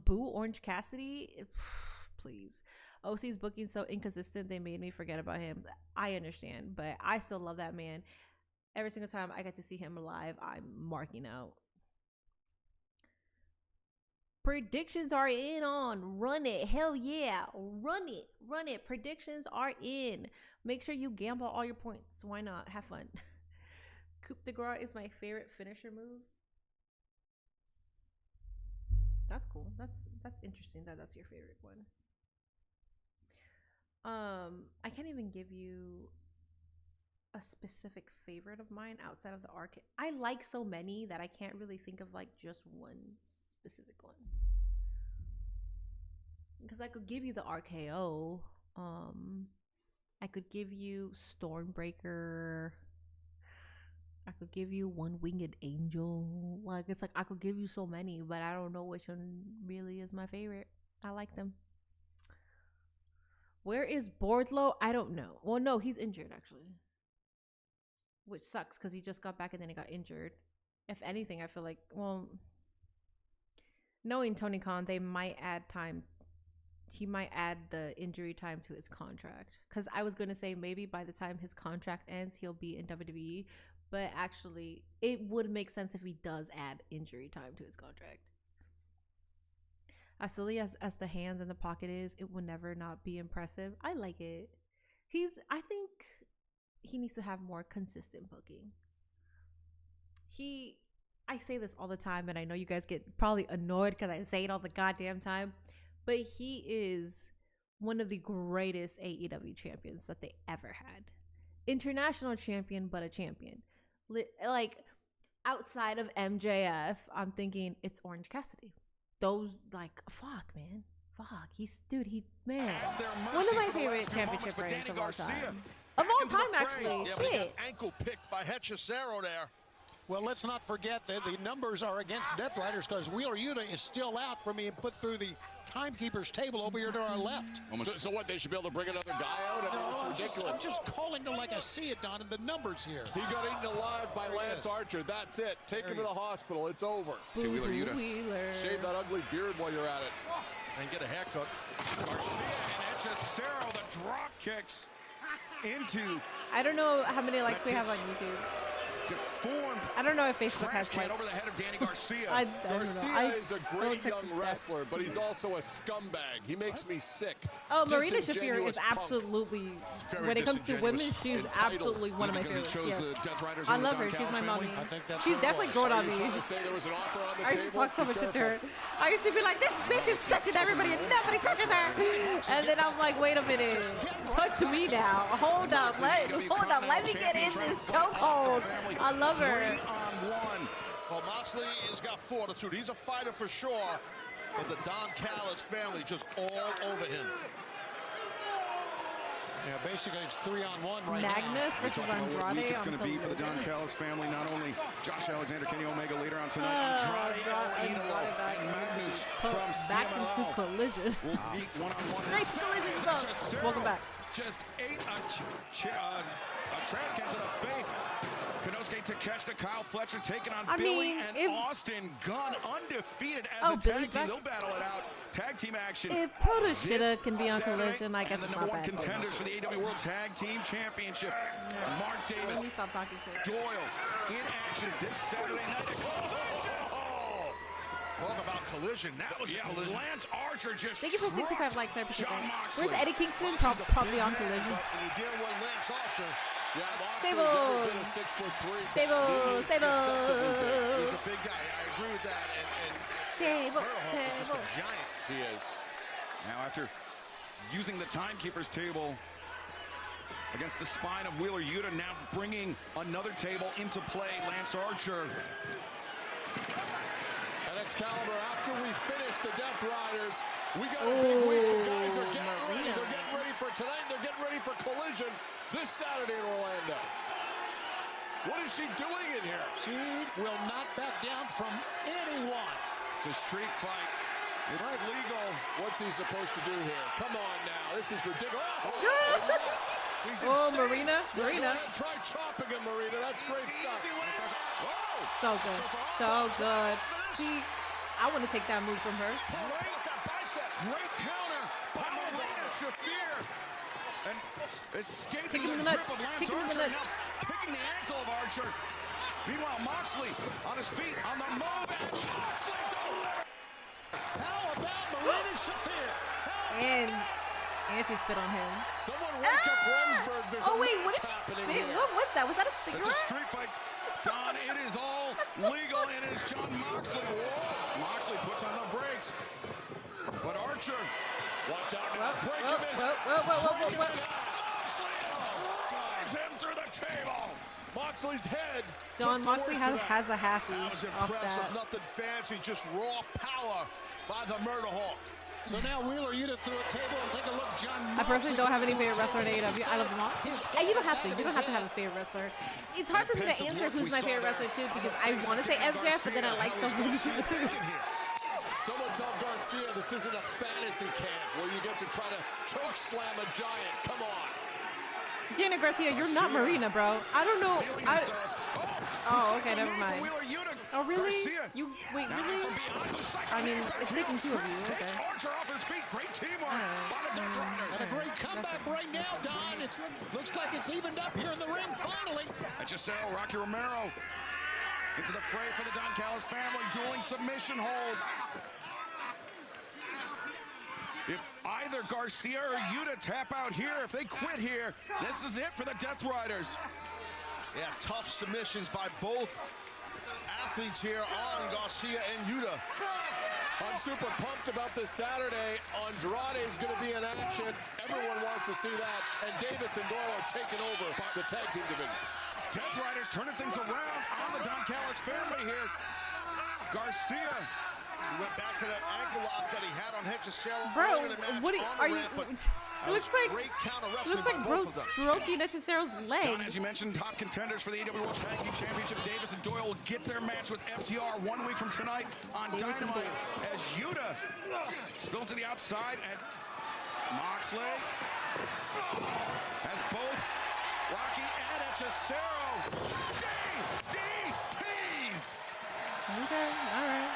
Boo Orange Cassidy, please. OC's booking so inconsistent, they made me forget about him. I understand, but I still love that man. Every single time I get to see him live, I'm marking out. Predictions are in on. Run it. Hell yeah. Run it. Predictions are in. Make sure you gamble all your points. Why not? Have fun. Coup de grace is my favorite finisher move. That's cool. That's interesting that that's your favorite one. I can't even give you a specific favorite of mine outside of the arcade. I like so many that I can't really think of like just one specific one. Because I could give you the RKO. I could give you Stormbreaker. I could give you One Winged Angel. Like it's like I could give you so many, but I don't know which one really is my favorite. I like them. Where is Bordlow? I don't know. Well, no, he's injured actually. Which sucks because he just got back and then he got injured. If anything, I feel like, well, knowing Tony Khan, they might add time. He might add the injury time to his contract. Because I was going to say maybe by the time his contract ends, he'll be in WWE. But actually, it would make sense if he does add injury time to his contract. As silly as the hands in the pocket is, it will never not be impressive. I like it. I think he needs to have more consistent booking. I say this all the time, and I know you guys get probably annoyed because I say it all the goddamn time, but he is one of the greatest AEW champions that they ever had. International champion, but a champion. Like, outside of MJF, I'm thinking it's Orange Cassidy. Those, like, fuck, man. Fuck. Man. One of my favorite championship reigns of all time. Of all time, actually. Yeah, Shit. ankle picked by Hechicero there. Well, let's not forget that the numbers are against Death Riders because Wheeler Yuta is still out from being put through the timekeeper's table over here to our left. So what, they should be able to bring another guy out? I mean, this is ridiculous. I'm just calling to like I see it, Don, in the numbers here. He got eaten alive by Lance Archer. That's it. Take him to the hospital. It's over. See Wheeler Yuta. Shave that ugly beard while you're at it. And get a haircut. Garcia and Hechicero, the drop kicks into. I don't know how many likes we have on YouTube. Deformed. I don't know if Facebook has likes. Over the head of Danny Garcia. Garcia is a great young wrestler, but he's also a scumbag. He makes me sick. Oh, Marina Shafir is absolutely, when it comes to women, she's absolutely one of my favorites. Yes. I love her. She's my mommy. She's definitely grown on me. I used to talk so much shit to her. I used to be like, this bitch is touching everybody and nobody touches her. And then I'm like, wait a minute. Touch me now. Hold up. Let me get in this chokehold. I love her. 3-on-1. Well, Moxley has got fortitude. He's a fighter for sure. But the Don Callis family just all over him. Yeah, basically it's 3-on-1 right Magnus now. versus Andrade. What week it's going to be for the Don Callis family. Not only Josh Alexander, Kenny Omega later on tonight. Andrade, and Magnus from back CMLL. into Collision. Will meet one-on-one. Nice Collision zone. Welcome back. Just ate a trash can to the face. Konosuke Takeshita, Kyle Fletcher taking on Billy and Austin Gunn, undefeated as a tag team. They'll battle it out. Tag team action. If Proto Shitta can be on Collision, I guess it's not bad. The number 1 contenders for the AEW World Tag Team Championship. Mark Davis, Let me stop talking shit. Doyle in action this Saturday night. Talk about Collision. That was a Collision. Lance Archer just. Thank you for 65 likes. I appreciate John that. Moxley. Where's Eddie Kingston? Probably on Collision. When you deal with Lance Archer, Stables. Stables. he's a big guy. I agree with that. And Murdoch is just a giant. He is. Now after using the timekeeper's table against the spine of Wheeler Yuta, now bringing another table into play, Lance Archer. And Excalibur, after we finish the Death Riders, we got a big week. The guys are getting ready. They're getting ready for tonight. They're getting ready for Collision this Saturday in Orlando. What is she doing in here? She will not back down from anyone. It's a street fight. It's legal. What's he supposed to do here? Come on now. This is ridiculous. Marina. Try chopping him, Marina. That's great stuff. So good. So good. See, I want to take that move from her. Great counter by Marina Shafir. And escaping Kicking the him in grip the nuts. of Lance Kicking him in the Archer. nuts. Now picking the ankle of Archer. Meanwhile, Moxley on his feet on the move. And Moxley delivers. How about Marina Shafir? And she spit on him. Someone wake up Remsburg. There's Oh wait, what did she spit? What was that? Was that a cigarette? It's a street fight. Don, it is all legal, and it is John Moxley. Whoa! Moxley puts on the brakes. But Archer. Watch out now. Break him in. Whoa. Moxley drives him through the table. Moxley's head. John Moxley has a halfie. That was off impressive. that. Nothing fancy. Just raw power by the Murder Hawk. So now Wheeler Yuta through a table and take a look. John I personally don't have any favorite wrestler in AEW. I love them all. And you don't have to. You don't have to have a favorite wrestler. It's hard for me to answer who's my favorite wrestler too because I want to say MJF, but then I like so many people. Someone tell Garcia this isn't a fantasy camp where you get to try to choke slam a giant. Come on. Daniel Garcia, you're not Marina, bro. I don't know. Oh, okay, never mind. Oh, really? Wait, really? I mean, it's taking two of you. Okay. Archer off his feet. Great teamwork by the Death Riders. And a great comeback right now, Don. It looks like it's evened up here in the ring finally. Hechicero, Rocky Romero into the fray for the Don Callis family. Dueling submission holds. If either Garcia or Yuta tap out here, if they quit here, this is it for the Death Riders. Yeah, tough submissions by both athletes here on Garcia and Yuta. I'm super pumped about this Saturday. Andrade is going to be in action. Everyone wants to see that. And Davis and Doyle are taking over the tag team division. Death Riders turning things around on the Don Callis family here. Garcia. He went back to that ankle lock that he had on Hechicero. Bro, what are you? It looks like Bro stroking Hechicero's leg. Don, as you mentioned, top contenders for the AEW World Tag Team Championship. Davis and Doyle will get their match with FTR 1 week from tonight on Dynamite as Yuta spilled to the outside and Moxley has both Rocky and Hechicero. DDTs. Okay, all right.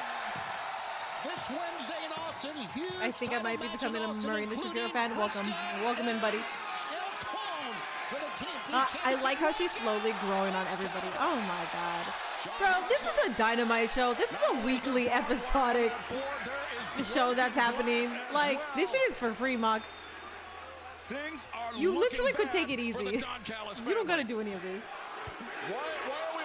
This Wednesday in Austin, huge. I think I might be becoming a Marina Shafiro fan. Welcome in, buddy. I like how she's slowly growing on everybody. Oh my god. Bro, this is a Dynamite show. This is a weekly episodic show that's happening. Like, this shit is for free, Mox. You literally could take it easy. You don't gotta do any of this. Why are we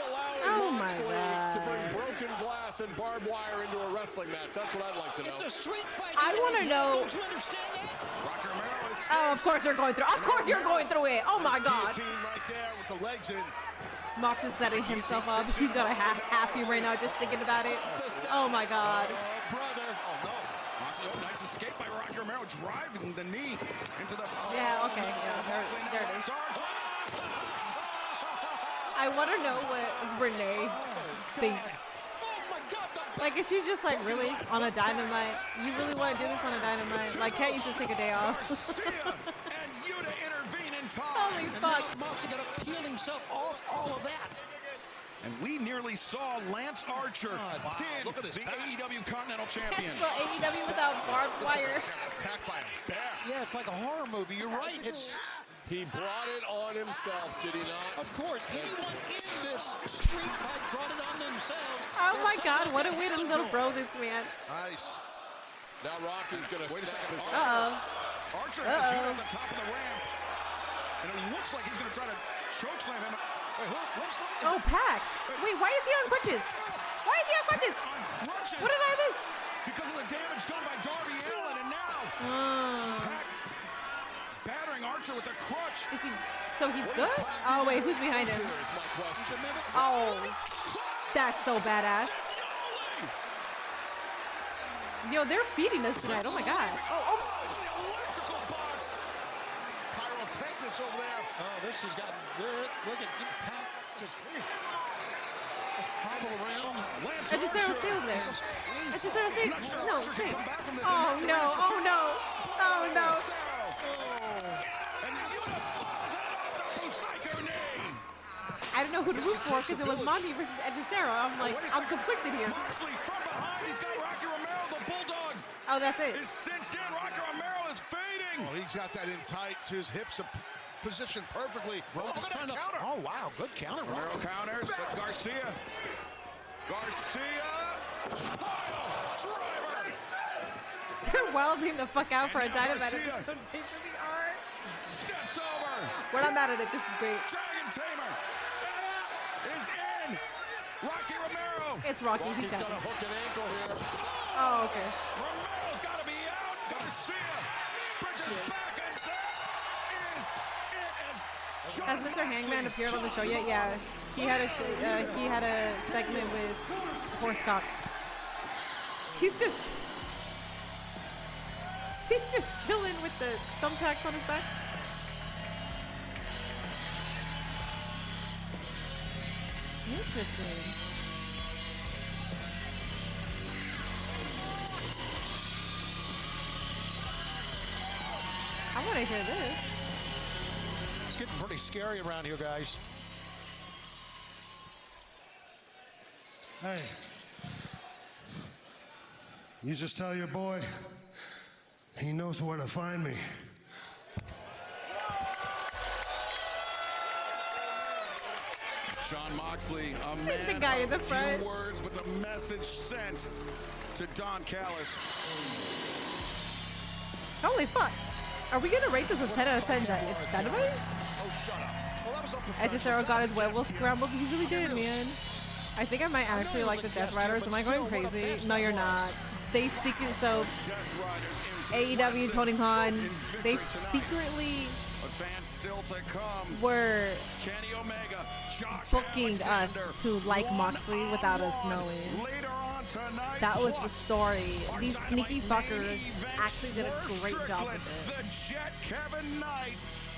allowing Moxley God. to bring broken glass and barbed wire into a wrestling match? That's what I'd like to know. It's a street fight. I want to know. Don't you understand that? Oh, of course you're going through. Of course you're going through it. Oh my god. Right there with the legs in. Mox is setting himself up. He's got a half you right now just thinking about it. Oh my god. Brother. Oh no. Moxley, nice escape by Rocky Romero, driving the knee into the. Yeah. Okay. Yeah. There it is. I want to know what Renee thinks. Like, is she just like, really, on a Dynamite? You really want to do this on a Dynamite? Like, can't you just take a day off? Holy fuck. Moxley got to peel himself off all of that. And we nearly saw Lance Archer pin look at this the AEW Continental Champion. That's what AEW without barbed wire. Attacked by a bear. Yeah, it's like a horror movie. You're right. He brought it on himself, did he not? Of course, anyone in this street fight brought it on themselves. Oh my god, what a way to little bro this man. Nice. Now Rocky's gonna stab his Archer has hit at the top of the ramp. And it looks like he's gonna try to choke slam him. Oh, Pac. Wait, why is he on crutches? Why is he on crutches? What did I miss? Because of the damage done by Darby Allin, and now Pac battering Archer with a crutch. Is he? So he's good? Oh wait, who's behind him? Here's my question. Oh, that's so badass. Yo, they're feeding us tonight. Oh my god. Oh. Electrical box. Pyro, take this over there. Oh, this has gotten good. Look at Pat just hobble around. I just saw still there. I just saw still. No, wait. Oh no. Oh no. Oh no. I don't know who to root for because it was Monty versus Hechicero. I'm like, I'm conflicted here. Moxley from behind. He's got Rocky Romero, the Bulldog. Oh, that's it. Is cinched in. Rocky Romero is fading. Oh, he's got that in tight to his hips positioned perfectly. Counter. Oh, wow. Good counter. Romero counters, but Garcia. Driver. They're wilding the fuck out for a Dynamite episode. They really are. Steps over. We're not mad at it. This is great. Dragon Tamer is in. Rocky Romero. It's Rocky. Rocky's got a hook and ankle here. Oh, okay. Romero's got to be out. Garcia bridges back, and that is it. Has Mr. Hangman appeared on the show yet? Yeah, he had a segment with Horsecock. He's just chilling with the thumbtacks on his back. Interesting. I want to hear this. It's getting pretty scary around here, guys. Hey, you just tell your boy he knows where to find me. Jon Moxley, a man the guy in the of front. few words, but the message sent to Don Callis. Holy fuck. Are we going to rate this a 10 out of 10 Dynamite? Oh, shut up. Well, that was Hechicero got his werewolf scrambled. He really did, man. I think I might actually like the Death Riders. Am I going crazy? No, you're not. They secretly, so AEW, Tony Khan, they secretly fans still to come. were Kenny Omega, Josh booking Alexander, us to like Moxley without us knowing. Later on tonight, That was the plus story. our These Dynamite sneaky main fuckers event actually did a Swerve great job with Strickland, it. The Jet Kevin Knight.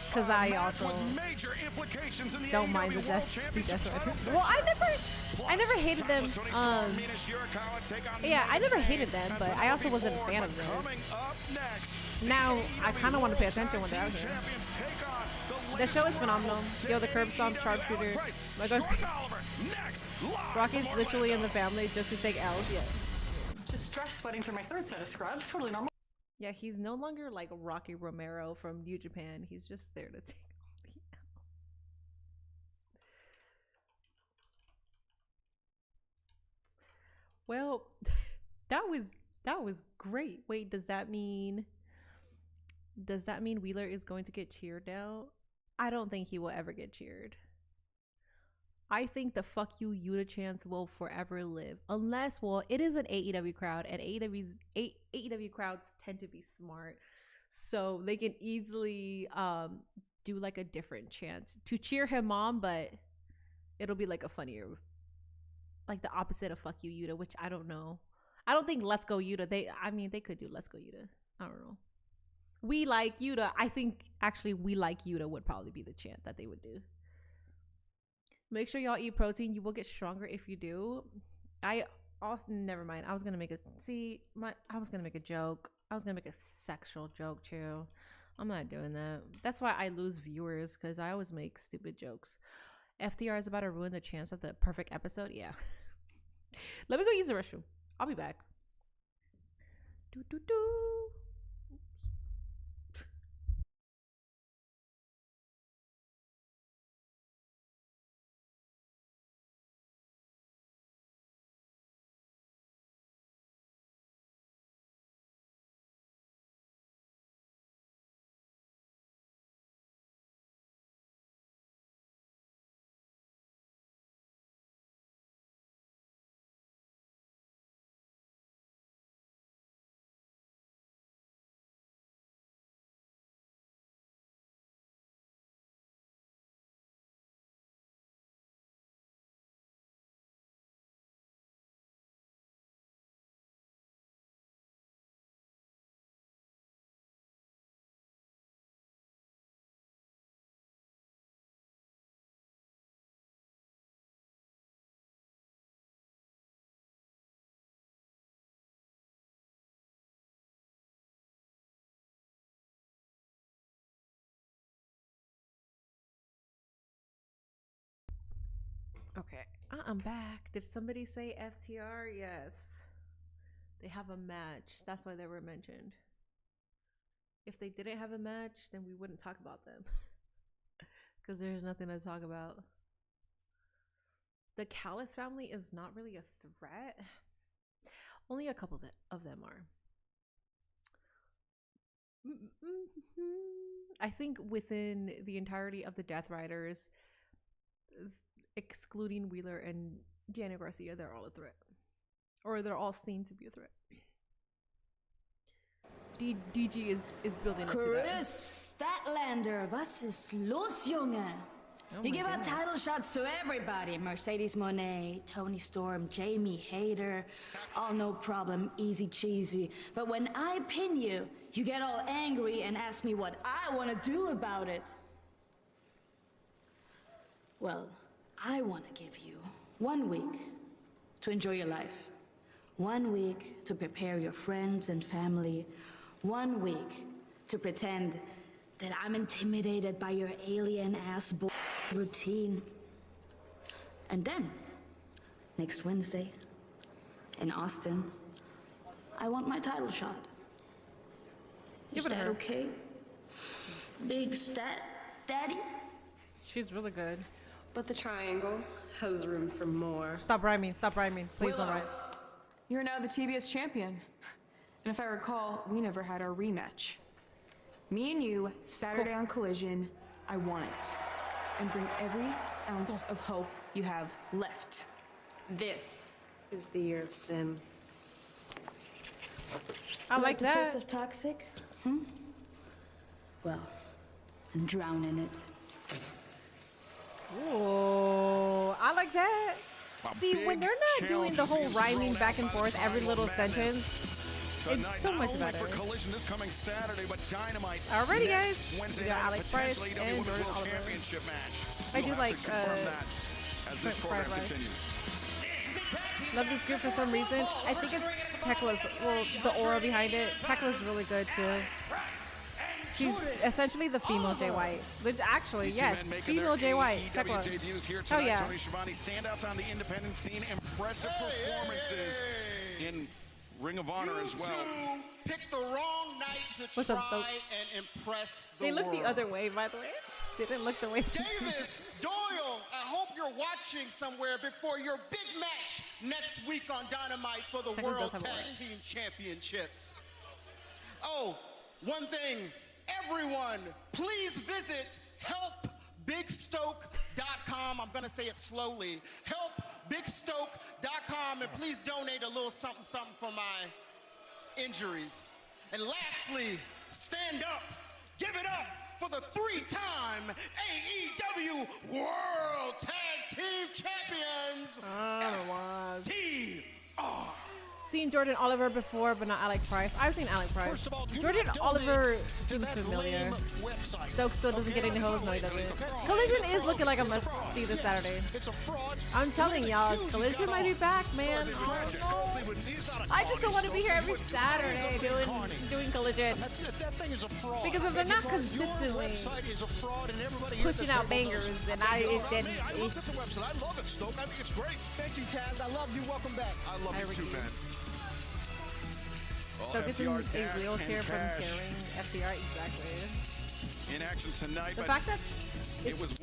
Because A I match also with major implications in the don't mind AEW the World death. Championship title Well, I picture. never hated them. Timeless Tony Storm, Mina Shirakawa take on Yeah, I never Morgan hated Kane them, and but I also Penelope wasn't a Ford. fan But of theirs. coming up next, Now I AEW kind of want to pay World attention when they're out Tag here. Team Champions take on the The show is latest phenomenal. World Yo, the curb AEW stomp sharpshooter. Price, My God, Jordan Oliver, next, live Rocky's from literally in the Orlando. family just to take L's. Yeah. Just stress sweating through my third set of scrubs. Totally normal. Yeah, he's no longer like Rocky Romero from New Japan. He's just there to take all the L. Well, that was great. Wait, does that mean Wheeler is going to get cheered now? I don't think he will ever get cheered. I think the fuck you Yuta chants will forever live. Unless, well, it is an AEW crowd, and AEW crowds tend to be smart. So they can easily do like a different chant to cheer him on, but it'll be like a funnier, like the opposite of fuck you Yuta, which I don't know. I don't think Let's Go Yuta. They could do Let's Go Yuta. I don't know. We like Yuta. I think actually We Like Yuta would probably be the chant that they would do. Make sure y'all eat protein. You will get stronger if you do. I also, never mind. I was gonna make a joke. I was gonna make a sexual joke too. I'm not doing that. That's why I lose viewers, because I always make stupid jokes. FTR is about to ruin the chance of the perfect episode. Yeah. Let me go use the restroom. I'll be back. Okay, I'm back. Did somebody say FTR? Yes. They have a match. That's why they were mentioned. If they didn't have a match, then we wouldn't talk about them. Because there's nothing to talk about. The Callis family is not really a threat. Only a couple of them are. I think within the entirety of the Death Riders, excluding Wheeler and Daniel Garcia, they're all a threat. Or they're all seen to be a threat. DG is building into that. Chris Statlander, was ist los, Junge? Oh You my give out goodness. title shots to everybody. Mercedes Moné, Tony Storm, Jamie Hayter. All no problem, easy cheesy. But when I pin you, you get all angry and ask me what I want to do about it. Well, I want to give you 1 week to enjoy your life. 1 week to prepare your friends and family. 1 week to pretend that I'm intimidated by your alien-ass routine. And then, next Wednesday, in Austin, I want my title shot. Is that okay? Big stat daddy? She's really good. But the triangle has room for more. Stop rhyming. Stop rhyming. Please don't rhyme. You're now the TBS champion. And if I recall, we never had our rematch. Me and you, Saturday on Collision, I want it. And bring every ounce of hope you have left. This is the year of Sim. I like the that. taste of toxic? Well, and drown in it. Ooh, I like that. See, when they're not doing the whole rhyming back and forth every little sentence, it's so much better. For Collision this coming Saturday, but Dynamite. Alrighty, guys. Wednesday We got night, Alex Price potentially and Women's Jordan World Oliver. Championship match. I do We'll like have to confirm that as this program fried rice. continues. Love this group for some reason. I think it's Tekla's, well, the aura behind it. Tekla's really good too. She's essentially the female Jay White. Which actually, yes, female Jay White. Tekla. Oh yeah. Tony Schiavone, standouts on the independent scene, impressive performances in Ring of Honor as well. Picked the wrong night to What's up, try folks? and impress the They look world. the other way, by the way. They didn't look the way. Davis, Doyle, I hope you're watching somewhere before your big match next week on Dynamite for the Tekla World does have a Tag way. Team Championships. Oh, one thing, everyone, please visit helpbigstoke.com. I'm going to say it slowly. Helpbigstoke.com, and please donate a little something, something for my injuries. And lastly, stand up, give it up for the 3-time AEW World Tag Team Champions, FTR. Seen Jordan Oliver before, but not Alec Price. I've seen Alec Price. First of all, Jordan Oliver seems familiar. Stokes still doesn't get any hoes. No, he doesn't. Collision is looking like a must-see this Saturday. I'm telling y'all, Collision might be back, man. I just don't want to be here every Saturday doing Collision. Because if they're not consistently pushing out bangers, then I love it, Stoke. I think it's great. Thank you, Taz. I love you. Welcome back. I love you too, man. So this is a wheelchair from carrying FTR, exactly. In action tonight. The but fact that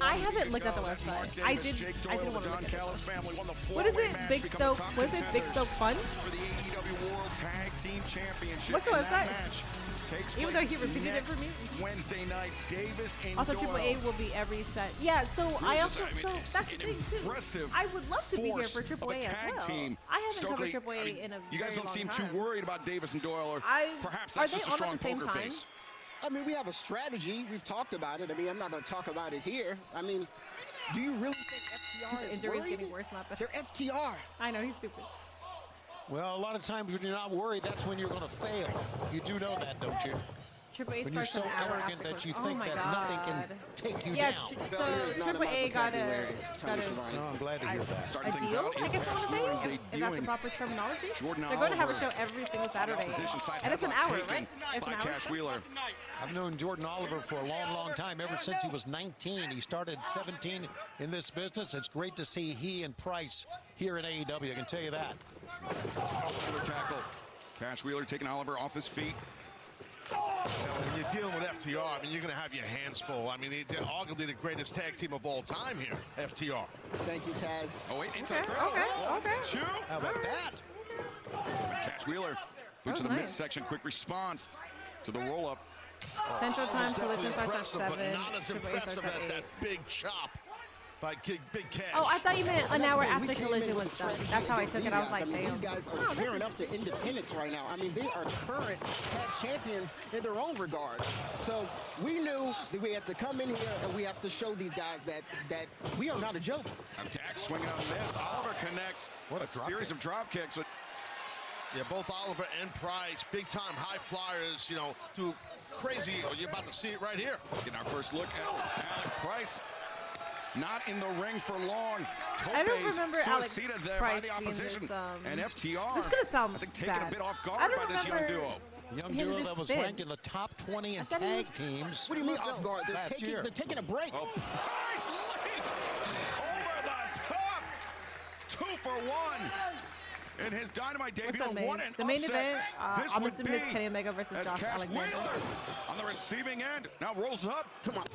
I haven't looked at the website. I didn't want to look at it. What is it? Big Stoke? What is it? Big Stoke Fun? For the AEW World Tag Team Championship. What's the And that website? match takes Even though he place repeated it for me. Wednesday night, Davis and Also, Doyle. Triple A will be every set. Yeah, so I also, so that's the thing too. Impressive I would love to be here force for Triple of A as tag well. team. I haven't covered Stokely, Triple A I mean, in a you guys very don't long seem time. too worried about Davis and Doyle, or perhaps Are that's they just a on strong at the same poker time? face. I mean, we have a strategy. We've talked about it. I mean, I'm not going to talk about it here. I mean, do you really think FTR His is injury is worried? getting worse, not better. They're FTR. I know, he's stupid. Well, a lot of times when you're not worried, that's when you're going to fail. You do know that, don't you? Triple A When you're starts so an hour arrogant after that you close. think Oh my that God. nothing can take you Yeah, down. so Triple A got a No, I'm glad to hear that. Starting a things deal, out, I guess I want to say, if that's the debuting proper terminology. Jordan They're going to have a Oliver. show every single Saturday. Opposition side And it's an headlock hour, taken right? It's by an hour. Cash Wheeler. I've known Jordan Oliver for a long, long time, ever since he was 19. He started 17 in this business. It's great to see he and Price here in AEW, I can tell you that. Shoulder tackle. Cash Wheeler taking Oliver off his feet. When you're dealing with FTR, I mean, you're going to have your hands full. I mean, they're arguably the greatest tag team of all time here, FTR. Thank you, Taz. Oh, wait, inside Okay, throw. okay. Two. How about that? Cash Wheeler. Boot to the nice. midsection. Quick response to the roll-up. Central Time, Definitely Collision starts at impressive, but 7. not as Triple A impressive starts at as 8. that big chop by Big Cash. Oh, I thought you meant an hour We after came in Collision with was a done. strategy That's how I against took these it. I was guys. like, I mean, damn. these guys are Oh, tearing that's up the independents right now. I mean, they are current tag champions in their own regard. So we knew that we had to come in here and we have to show these guys that we are not a joke. Attack swinging on this. Oliver connects. What a a drop series kick. of drop kicks. Yeah, both Oliver and Price, big-time high flyers, you know, do crazy. You're about to see it right here. Getting our first look at Alec Price. Not in the ring for long. I don't Topes remember Alec suicida there Price by the being opposition. this, And FTR, this is gonna sound I think, taken bad. a bit off I guard don't by this young remember- duo. Young Him duo this that was thin. ranked in the top 20 in I thought he tag was- teams. What do you mean off guard? Last year. They're taking a break. Oh, Price leap over the top. 2 for 1. In his Dynamite What's debut, up, Maze? what an The main upset event, this I'm would assuming it's be Kenny Omega versus as Josh Cash Alexander. Wheeler on the receiving end. Now rolls up. Come on.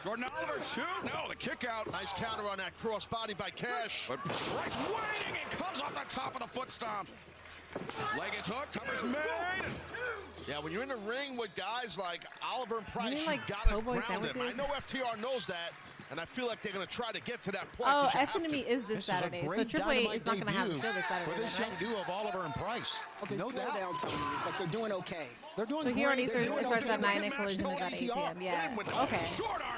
Jordan Oliver, 2. No, the kick out. Nice counter on that crossbody by Cash. But Price waiting and comes off the top of the foot stomp. Leg is hooked, cover's made. Yeah, when you're in the ring with guys like Oliver and Price, mean you like gotta po' boy ground them. I sandwiches? know FTR knows that, and I feel like they're going to try to get to that point. Oh, 'cause you have Enemy to. is this Saturday, so Triple H is not going to have a show this Saturday. For this young duo of Oliver and Price. Okay, no slow doubt. down, Tony. Like, they're doing okay. They're doing So great. he already They're starts, doing it starts okay. at 9 and collision is at 8 p.m. Yeah. Okay.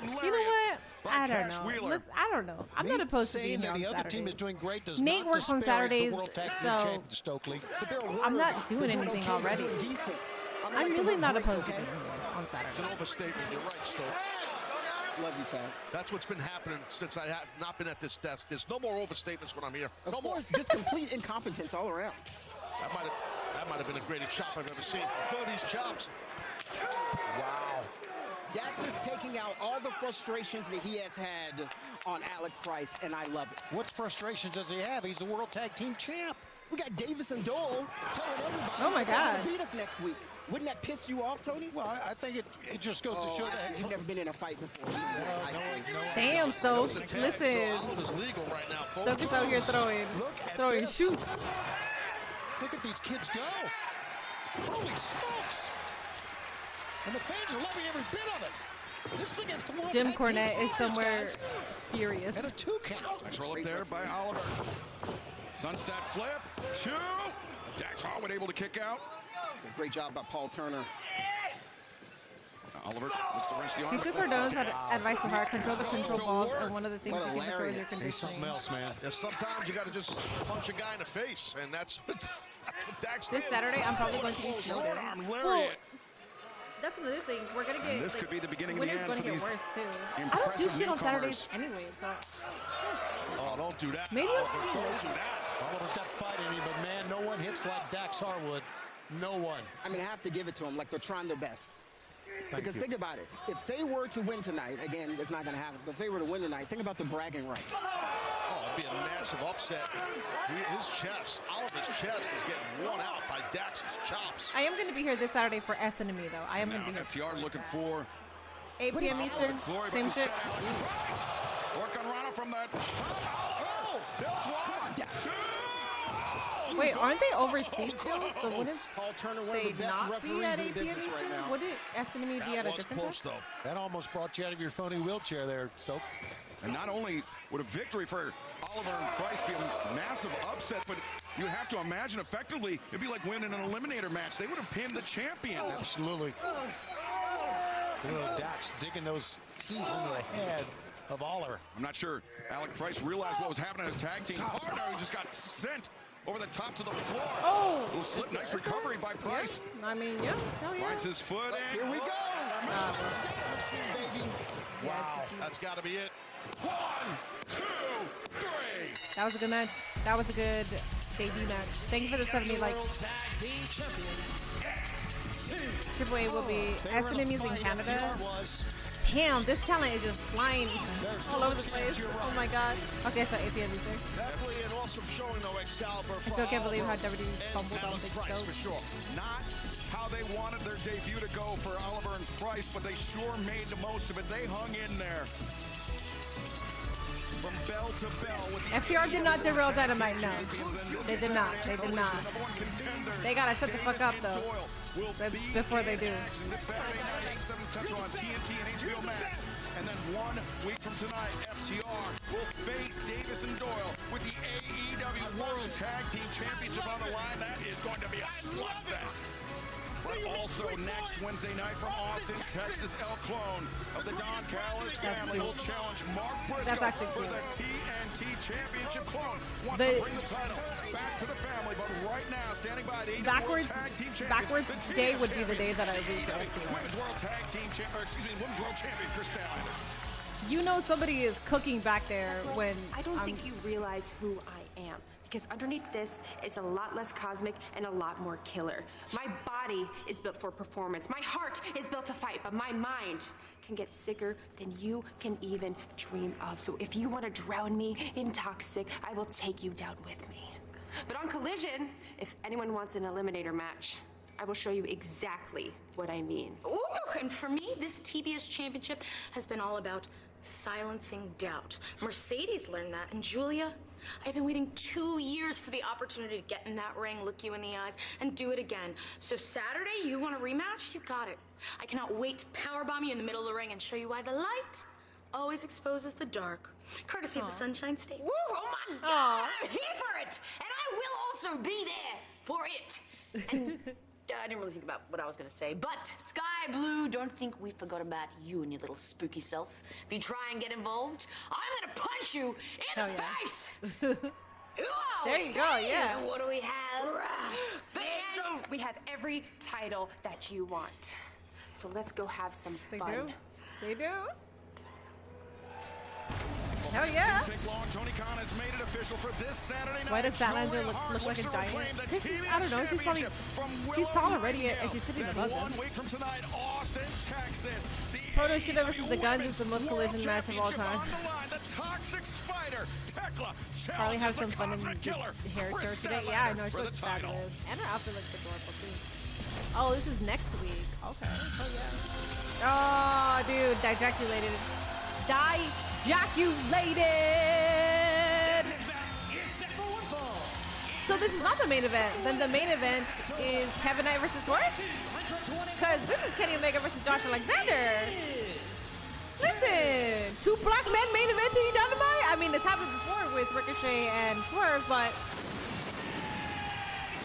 You know what? I don't know. Looks, I don't know. I'm not opposed to being here on the other Saturdays. team is doing great. Does Nate not works on disparage the Saturdays, World Tag Team so Champion Stokely. I'm not doing anything okay. already. They're decent. I'm really not opposed to okay? being here on It's an Saturday. overstatement. You're right, Stoke. Love you, Taz. That's what's been happening since I have not been at this desk. There's no more overstatements when I'm here. Of No more. course, just complete incompetence all around. That might have been the greatest chop I've ever seen. Look at these chops. Wow. Dax is taking out all the frustrations that he has had on Alec Price, and I love it. What frustrations does he have? He's the World Tag Team Champ. We got Davis and Dole telling everybody Oh my that they're God. gonna beat us next week. Wouldn't that piss you off, Tony? Well, I think it just goes to show that you've never been in a fight before. Damn, Stoke. Listen. Oliver's legal right now, folks. Stoke is out here throwing this. shoots. Look at these kids go. Holy smokes. And the fans are loving every bit of it. This is against the World Jim Tag Team Cornette is Finals, somewhere guys. furious. And a 2 count. Nice roll up there by Oliver. Sunset flip. 2. Dax Harwood able to kick out. Great job by Paul Turner. Oliver looks to wrench the arm. He took Cardone's advice to heart, control the control balls, and one of the things What a you can control is your lariat. He's something conditioning. else, man. Yeah, sometimes you got to just punch a guy in the face, and that's what Dax This did. Saturday, I'm probably going to be Short snowed arm in. Well, lariat. that's another thing. We're going to get. This could be the beginning of the winter's end going for to get these worse, too. I don't do impressive shit on newcomers. Saturdays anyway, so. Oh, don't do that. Maybe I'm Oliver, seeing don't it. do that. Oliver's got fight in him, but man, no one hits like Dax Harwood. No one. I mean, I have to give it to them. Like, they're trying their best. Because you. think about it. If they were to win tonight, again, it's not going to happen, but if they were to win tonight, think about the bragging rights. Oh, it'd be a massive upset. His chest, Oliver's chest is getting worn out by Dax's chops. I am going to be here this Saturday for Enemy, though. I am going to be here. FTR looking for 8 p.m. Eastern. glory, Same but shit. instead, work on Rana from that. Oh, tilts one, two. Wait, aren't they overseas still? So wouldn't Paul Turner, one of they the best not be referees at in 8 p.m. business right Eastern? now. Wouldn't Enemy be at a different Close, time? though. That almost brought you out of your phony wheelchair there, Stoke. And not only would a victory for Oliver and Price be a massive upset, but you would have to imagine effectively it'd be like winning an eliminator match. They would have pinned the champion. Absolutely. Dax digging those teeth into the head of Oliver. I'm not sure Alec Price realized what was happening in his tag team partner, who just got sent over the top to the floor. Oh! Little slip, nice recovery by Price. I mean, yeah. Hell yeah. Finds his foot in. Here we go. Baby. Wow, that's got to be it. 1, 2, 3. That was a good match. That was a good debut match. Thank you for the 70 likes. Triple A will be Enemies in Canada. Damn, this talent is just flying all over the place. Oh my god. Okay, so 8 p.m. Eastern. Definitely an awesome showing, though, Excalibur. I still can't believe how WWE fumbled on Big Price, Stoke. for sure. Not how they wanted their debut to go for Oliver and Price, but they sure made the most of it. They hung in there. From bell to bell. With the FTR did not derail Dynamite, no. They did not. They did not. They gotta shut the fuck up, though, before they do. This Saturday night, 8, 7 Central on TNT and HBO Max. And then 1 week from tonight, FTR will face Davis and Doyle with the AEW World Tag Team Championship on the line. That is going to be a slugfest. But also next Wednesday night from Austin, Texas, El Clone of the Don Callis family will challenge Mark Briscoe for the TNT Championship. Clone wants to bring the title back to the family, but right now, standing by the AEW World Tag Team Champion. Backwards day would be the day that I lose to Women's World Tag Team Women's World Champion Chris Statlander. You know somebody is cooking back there when I don't think you realize who I am. Because underneath this is a lot less cosmic and a lot more killer. My body is built for performance. My heart is built to fight, but my mind can get sicker than you can even dream of. So if you want to drown me in toxic, I will take you down with me. But on Collision, if anyone wants an eliminator match, I will show you exactly what I mean. Ooh, and for me, this TBS championship has been all about silencing doubt. Mercedes learned that, and Julia, I've been waiting 2 years for the opportunity to get in that ring, look you in the eyes, and do it again. So Saturday, you want a rematch? You got it. I cannot wait to powerbomb you in the middle of the ring and show you why the light always exposes the dark, courtesy of the Sunshine State. Woo, oh my God, Aw. I'm here for it, and I will also be there for it. And I didn't really think about what I was gonna say, but Sky Blue, don't think we forgot about you and your little spooky self. If you try and get involved, I'm gonna punch you in the face. There you go, yes. And what do we have? And we have every title that you want. So let's go have some fun. They do. Hell yeah. Tony Khan has made it official for this Saturday night. Why does Statlander look like a giant? I don't know. She's probably tall already and she's sitting above him. 1 week from tonight, Austin, Texas. Proto Shida versus the Guns is the most collision match of all time. The Toxic Spider, Tekla, Probably have some fun in the hair tour today. Yeah, I know. She looks fabulous. And her outfit looks adorable too. Oh, this is next week. Okay. Oh yeah. Oh, dude, ejaculated. Ejaculated. So this is not the main event. Then the main event is Kevin Knight versus Swerve? Because this is Kenny Omega versus Josh Alexander. Listen, 2 black men main event to Dynamite. I mean, it's happened before with Ricochet and Swerve, but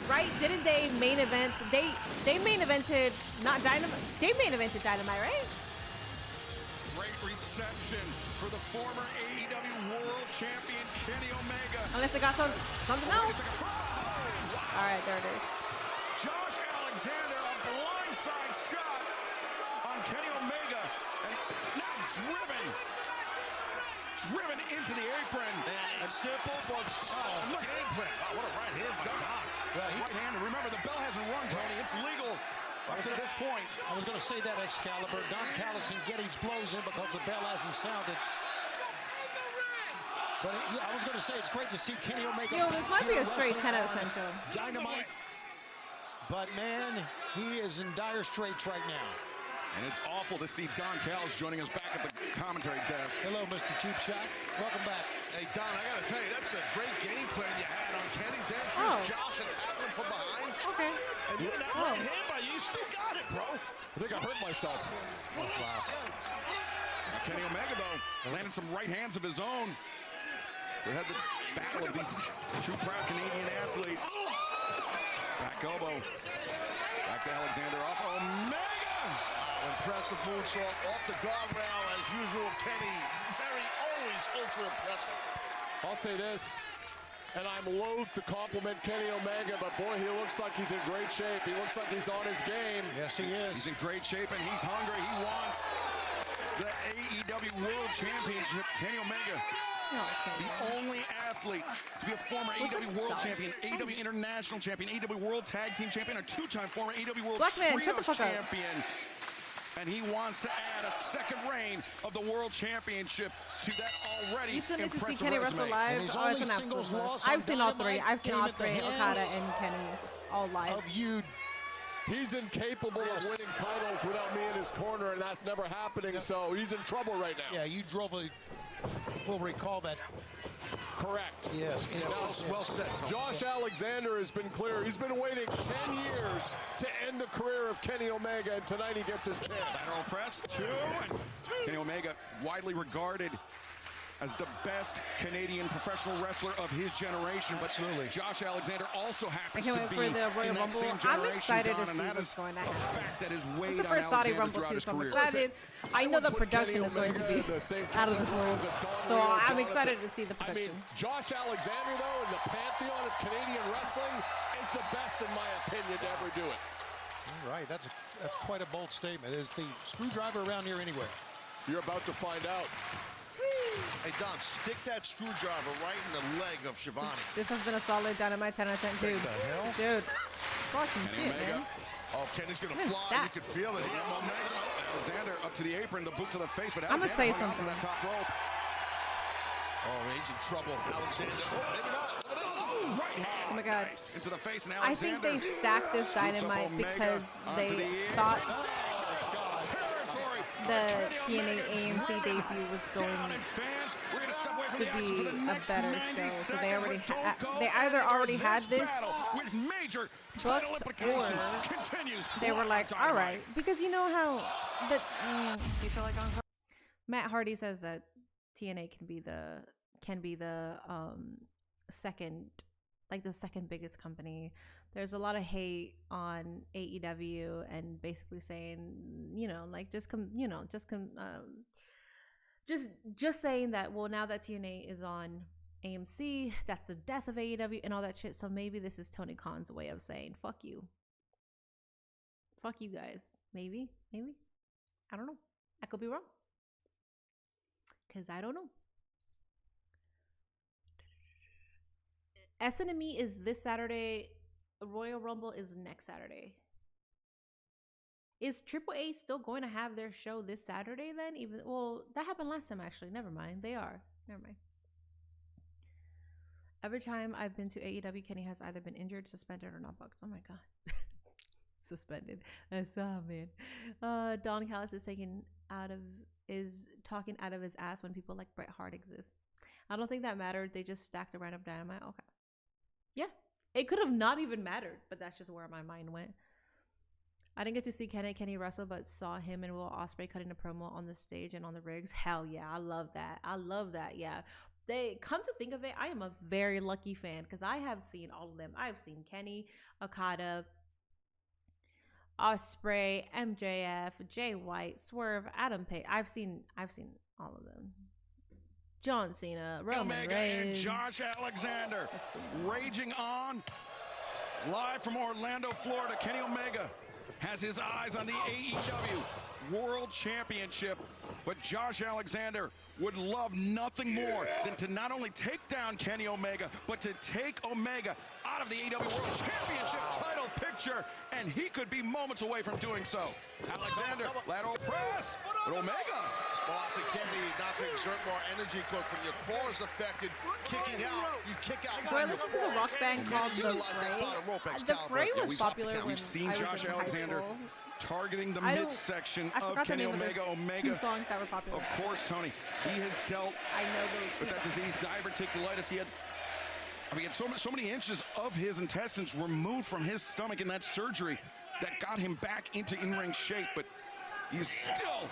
right? Didn't they main event? They main evented not Dynamite. They main evented Dynamite, right? Great reception for the former AEW World Champion Kenny Omega. Unless they got something else. All right, there it is. Josh Alexander, a blindside shot on Kenny Omega, and now driven into the apron. And simple but look at apron. Wow, what a right hand by God. Right hand. Remember, the bell hasn't rung, Tony. It's legal up to this point. I was going to say that, Excalibur. Don Callis can get his blows in because the bell hasn't sounded. But I was going to say it's great to see Kenny Omega. Yo, this might be a straight 10 out of 10 show. Dynamite. But man, he is in dire straits right now. And it's awful to see Don Callis joining us back at the commentary desk. Hello, Mr. Cheap Shot. Welcome back. Hey, Don, I got to tell you, that's a great game plan you had on Kenny's entrance. Josh attacking from behind. Okay. And with that right hand by you, still got it, bro. I think I hurt myself. Oh, wow. Now, Kenny Omega, though, landed some right hands of his own. They had the battle of these 2 proud Canadian athletes. Back elbow. That's Alexander off Omega. Impressive moonsault off the guardrail as usual. Kenny, always ultra impressive. I'll say this, and I'm loath to compliment Kenny Omega, but boy, he looks like he's in great shape. He looks like he's on his game. Yes, he is. He's in great shape, and he's hungry. He wants the AEW World Championship. Kenny Omega, the only athlete to be a former AEW World Champion, AEW International Champion, AEW World Tag Team Champion, a 2-time former AEW World Trios Champion. And he wants to add a second reign of the World Championship to that already You still need to see impressive Kenny resume. wrestle live. Oh, it's an absolute must. I've seen all 3. I've seen Ospreay, Okada, and Kenny all live. He's incapable of winning titles without me in his corner, and that's never happening, so he's in trouble right now. Yeah, you drove a... We'll recall that. Correct. Yes. Well said, Tom. Josh Alexander has been clear. He's been waiting 10 years to end the career of Kenny Omega, and tonight he gets his chance. Lateral press, 2. And Kenny Omega, widely regarded as the best Canadian professional wrestler of his generation. Absolutely. But Josh Alexander also happens I to can't be wait for the Royal in that Rumble. same generation, I'm excited Don, to and see that what's is going to a happen. fact that is It's weighed the first on Saudi Alexander Rumble throughout too, his so I'm career. excited. I know the production is going to be out of this world. So I'm excited to see the I mean, production. Josh Alexander, though, in the pantheon of Canadian wrestling, is the best, in my opinion, to ever do it. All right, that's quite a bold statement. Is the screwdriver around here anywhere? You're about to find out. Hey, Don, stick that screwdriver right in the leg of Shivani. This has been a solid Dynamite 10 out of 10, dude. What the hell? Dude. Fucking shit, man. Oh, Kenny's going to It's been fly. stacked. You can feel it here. Momentum. Alexander up to the apron, the boot to the face, but I'm gonna Alexander say hung on to something. that top rope. Oh, he's in trouble. Alexander. Oh, maybe not. Look at this. Oh, right hand. Oh my God. Into the face, and I think Alexander they stacked this scoops up Dynamite Omega because they onto the thought territory. the TNA AMC debut was going to be a better show. So they already they either already had this booked or they were like, all right, because you know how the You feel like on Matt Hardy says that TNA can be the second, like the second biggest company. There's a lot of hate on AEW and basically saying, you know, like just saying that, well, now that TNA is on AMC, that's the death of AEW and all that shit. So maybe this is Tony Khan's way of saying fuck you. Fuck you guys. Maybe. I don't know. I could be wrong. Because I don't know. SNME is this Saturday. Royal Rumble is next Saturday. Is AAA still going to have their show this Saturday then? Well, that happened last time actually. Never mind. They are. Never mind. Every time I've been to AEW, Kenny has either been injured, suspended, or not booked. Oh my god. Suspended. Man. Don Callis is talking out of his ass when people like Bret Hart exist. I don't think that mattered. They just stacked a random Dynamite. Okay. Yeah. It could have not even mattered, but that's just where my mind went. I didn't get to see Kenny wrestle, but saw him and Will Ospreay cutting a promo on the stage and on the rigs. Hell yeah. I love that. Yeah. They come to think of it, I am a very lucky fan because I have seen all of them. I've seen Kenny, Okada, Ospreay, MJF, Jay White, Swerve, Adam Page. I've seen all of them. John Cena, Roman Reigns, and Josh Alexander raging on. Live from Orlando, Florida, Kenny Omega has his eyes on the AEW World Championship, but Josh Alexander would love nothing more than to not only take down Kenny Omega, but to take Omega out of the AEW World Championship title picture, and he could be moments away from doing so. Alexander, lateral press, but Omega. Spot for Kenny not to exert more energy, because when your core is affected, kicking out, you kick out. So I listened to the rock band called The Fray. The Fray was popular when we've seen I was Josh in high Alexander school. targeting the midsection of Kenny Omega. Two songs that were popular. Of course, Tony. He has dealt with that disease, diverticulitis. He had so many inches of his intestines removed from his stomach in that surgery that got him back into in-ring shape, but he's still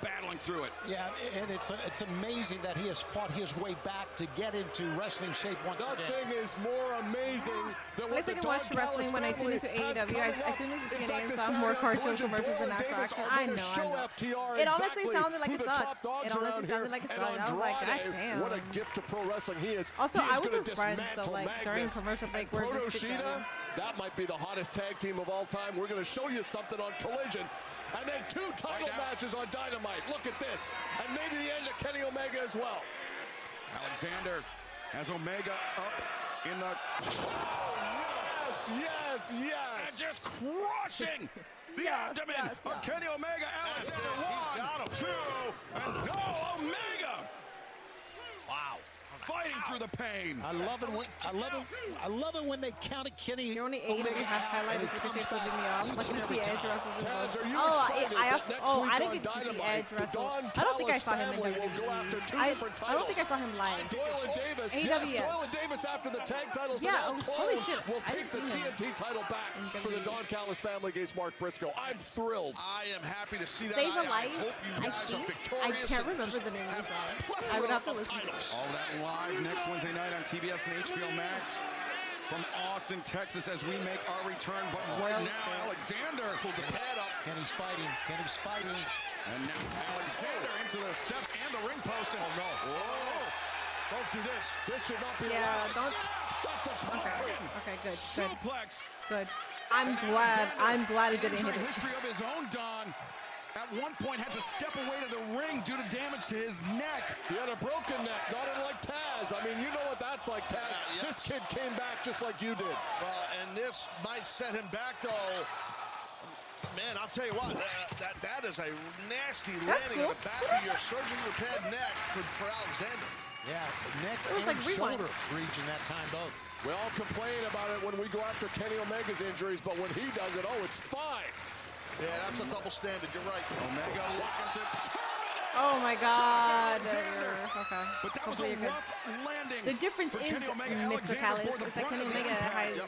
battling through it. Yeah, and it's amazing that he has fought his way back to get into wrestling shape once again. Nothing is more amazing than what the I watch wrestling when I tune into AEW. I tune into TNA and saw more car show commercials than actual action. I know. It honestly sounded like it sucked. It honestly sounded like it sucked. I was like, God damn. What a gift to pro wrestling he is. Also, I was with friends, so like during commercial break, we're just together. That might be the hottest tag team of all time. We're going to show you something on Collision. And then 2 title matches on Dynamite. Look at this. And maybe the end of Kenny Omega as well. Alexander has Omega up in the... Oh, yes. And just crushing the abdomen of Kenny Omega. Alexander 1, 2, and no, Omega. Wow. Fighting through the pain. I love it when they counted Kenny. Your only AEW highlight is Ricochet flipping me off. Looking to see Edge wrestles. Taz, are you excited I didn't get to see Dynamite, Edge wrestle. Don I don't think I saw him in Callis family will go after two different titles. I don't think I saw him live. Doyle and Davis. AWS. Yes, Doyle and Davis after the tag titles. Yeah, holy shit. Will take the TNT title back for the Don Callis family against Mark Briscoe. I'm thrilled. I am happy to see that. Save a Life. I hope you guys are victorious. I can't remember the name of the song. I would have to listen to it. All that live next Wednesday night on TBS and HBO Max from Austin, Texas, as we make our return. But right now, Alexander pulled the pad up. Kenny's fighting. And now Alexander into the steps and the ring post. And no. Whoa. Don't do this. This should not be allowed. That's a Okay, good. Suplex. Good. I'm glad it didn't hit it. History of his own, Don. At one point had to step away to the ring due to damage to his neck. He had a broken neck, not unlike Taz. I mean, you know what that's like, Taz. This kid came back just like you did. Well, and this might set him back, though. Man, I'll tell you what, that is a nasty landing in the back of your surgically repaired neck for Alexander. Yeah, neck and shoulder region that time both. We all complain about it when we go after Kenny Omega's injuries, but when he does it, it's fine. Yeah, that's a double standard. You're right. Omega looking to... Oh my God. Okay. But that Hopefully was a rough landing. The difference is, Mr. Callis, is that Kenny Omega has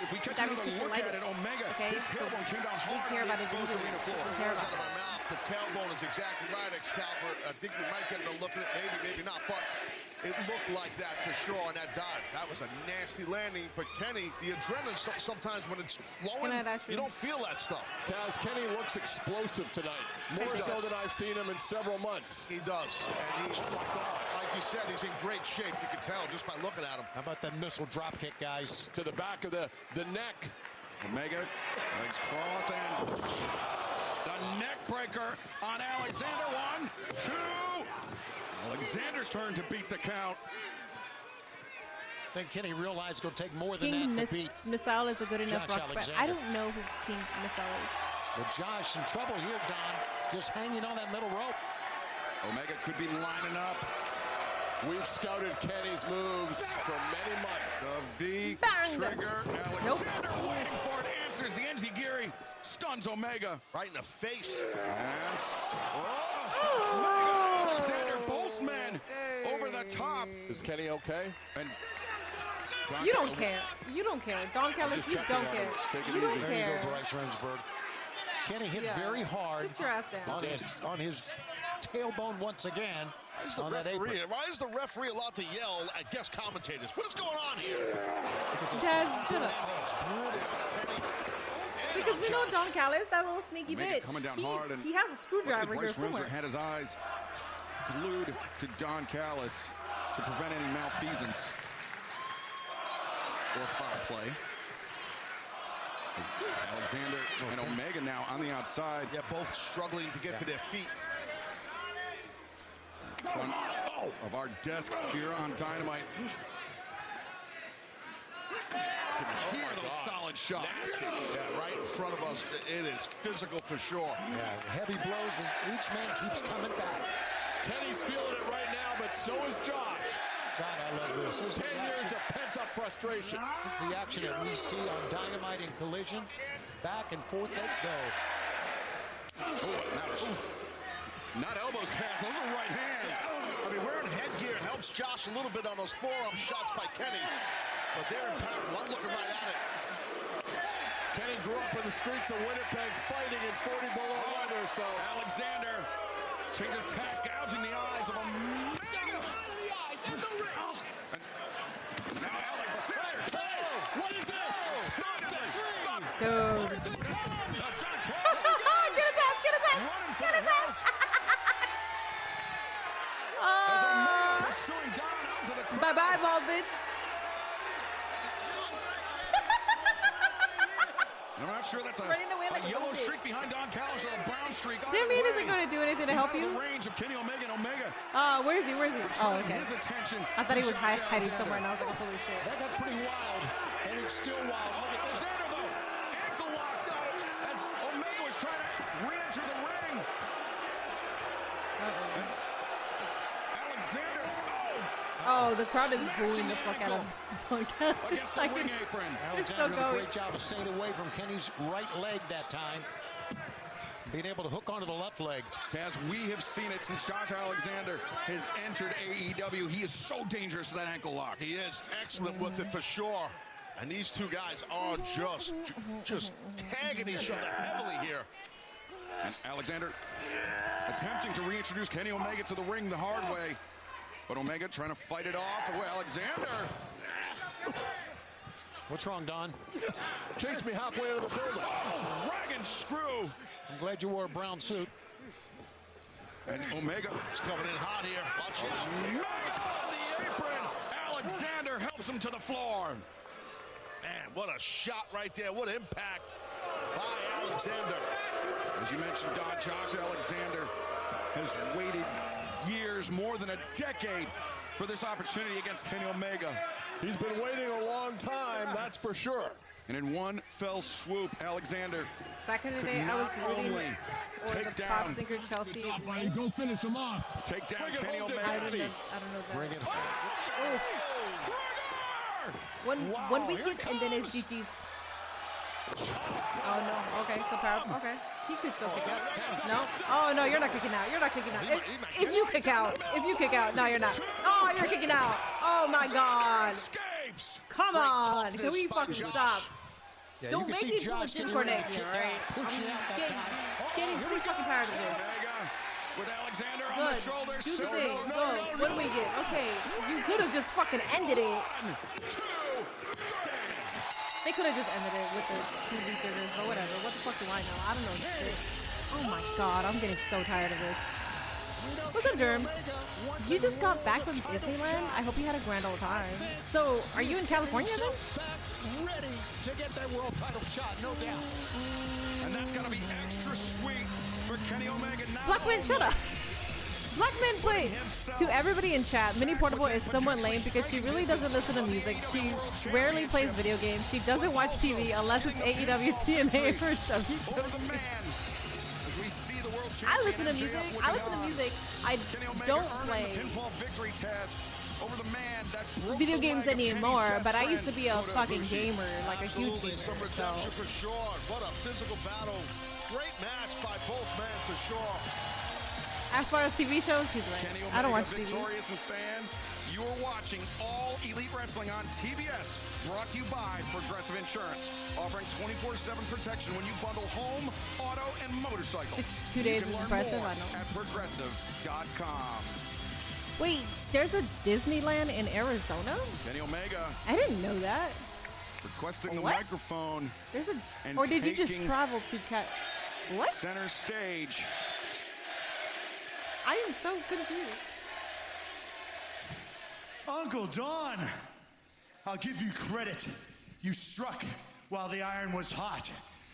if we continue to look at it, Omega, his tailbone came down hard. We care about his injuries. We care about it. The tailbone is exactly right, Excalibur. I think we might get a look at it, maybe not, but it looked like that for sure on that dive. That was a nasty landing, but Kenny, the adrenaline sometimes when it's flowing, you don't feel that stuff. Taz, Kenny looks explosive tonight, more so than I've seen him in several months. He does, and he's, like you said, he's in great shape. You can tell just by looking at him. How about that missile drop kick, guys? To the back of the neck. Omega, legs crossed, and the neck breaker on Alexander. 1, 2. Alexander's turn to beat the count. I think Kenny realized it's going to take more than that to beat. Missile is a good enough Josh rock, but Alexander. I don't know who King Missile is. But Josh in trouble here, Don. Just hanging on that middle rope. Omega could be lining up. We've scouted Kenny's moves for many months. The V trigger. Alexander waiting for it. Answers the Enziguri. Stuns Omega. Right in the face. And Alexander, both men over the top. Is Kenny okay? And you don't care. You don't care. Don Callis, you don't care. You don't care. There you go, Bryce Remsburg. Kenny hit very hard Sit your ass down. on his tailbone once again. Why is the referee allowed to yell at guest commentators? What is going on here? Daz, shut up. Because we know Don Callis, that little sneaky Omega bitch. coming down hard, and he has a screwdriver here Bryce somewhere. Remsburg had his eyes glued to Don Callis to prevent any malfeasance or foul play. Alexander and Omega now on the outside. Yeah, both struggling to get to their feet. Front of our desk here on Dynamite. Can hear those solid shots. Yeah, right in front of us. It is physical for sure. Yeah, heavy blows, and each man keeps coming back. Kenny's feeling it right now, but so is Josh. God, I love this. This is 10 years of pent-up frustration. This is the action that we see on Dynamite and Collision. Back and forth they go. Not elbows, Taz. Those are right hands. I mean, wearing headgear helps Josh a little bit on those forearm shots by Kenny. But they're impactful. I'm looking right at it. Kenny grew up in the streets of Winnipeg fighting in 40 below weather, so Alexander changes tack, gouging the eyes of Omega. Now Alexander. What is this? Stop this! Stop! Dude. Get his ass! Get his ass! Get his ass! Pursuing Don out to the crowd. Bye-bye, bald bitch. I'm not sure that's a like yellow streak behind Don Callis or a brown streak. Damien isn't going to do anything to help He's out you. of the range of Kenny Omega and Omega. Where is he? Where is he? Oh, okay. His attention. I thought he was hiding somewhere, and I was like, holy shit. That got pretty wild, and it's still wild. Look at this. Alexander, though, ankle locked out as Omega was trying to re-enter the ring. And Alexander, Oh, the crowd is booing the fuck out of Don Callis. against the ring apron. Alexander did a great job of staying away from Kenny's right leg that time. Being able to hook onto the left leg. Taz, we have seen it since Josh Alexander has entered AEW. He is so dangerous with that ankle lock. He is excellent with it for sure. And these two guys are just tagging each other heavily here. And Alexander attempting to reintroduce Kenny Omega to the ring the hard way. But Omega trying to fight it off. Alexander. What's wrong, Don? Chased me halfway into the building. Dragon screw. I'm glad you wore a brown suit. And Omega is coming in hot here. Watch out. Omega on the apron. Alexander helps him to the floor. Man, what a shot right there. What impact by Alexander. As you mentioned, Don, Josh Alexander has waited years, more than a decade, for this opportunity against Kenny Omega. He's been waiting a long time, that's for sure. And in one fell swoop, Alexander Back in the day, I was rooting for the pop singer Chelsea. Go finish him off. Take down Kenny Omega. I don't know that. Bring it. One weekend and then it's GG's. Oh no. Okay, so power. Okay, he could still kick out. No. Oh no, you're not kicking out. You're not kicking out. If you kick out, no, you're not. Oh, you're kicking out. Oh my God. Come on. Can we fucking stop? Yeah, Don't you make can me see pull a Josh Jim getting ready Cornette to here, kick right? out, pushing out that getting, time. getting Here we pretty go. fucking tired of this. Omega with Alexander on the Good. shoulders. Do the So- thing. no, Go. no, What do we no. get? Okay. You could have just fucking ended it. 1, 2, damn it. They could have just ended it with the TV triggers, but whatever. What the fuck do I know? I don't know shit. Oh my god, I'm getting so tired of this. What's up, Derm? You just got back from Disneyland? I hope you had a grand old time. So, are you in California then? Ready to get that world title shot, no doubt. And that's gonna be extra sweet for Kenny Omega now. Blackman, shut up. Blackman, wait. To everybody in chat, Mini Portable is somewhat lame because she really doesn't listen to music. She rarely plays video games. She doesn't watch TV unless it's AEW, TNA, or WWE. I listen to music. I don't play video games anymore, but I used to be a fucking gamer, like a huge gamer. So. For sure. What a physical battle. Great match by both men for sure. As far as TV shows, he's right. I don't watch TV. Victorious and fans, you are watching All Elite Wrestling on TBS, brought to you by Progressive Insurance, offering 24/7 protection when you bundle home, auto, and motorcycle. 2 days is impressive, I know. At progressive.com. Wait, there's a Disneyland in Arizona? Kenny Omega. I didn't know that. Requesting the What? microphone. There's a, and or did you just taking travel to what? Center stage. I am so confused. Uncle Don, I'll give you credit. You struck while the iron was hot.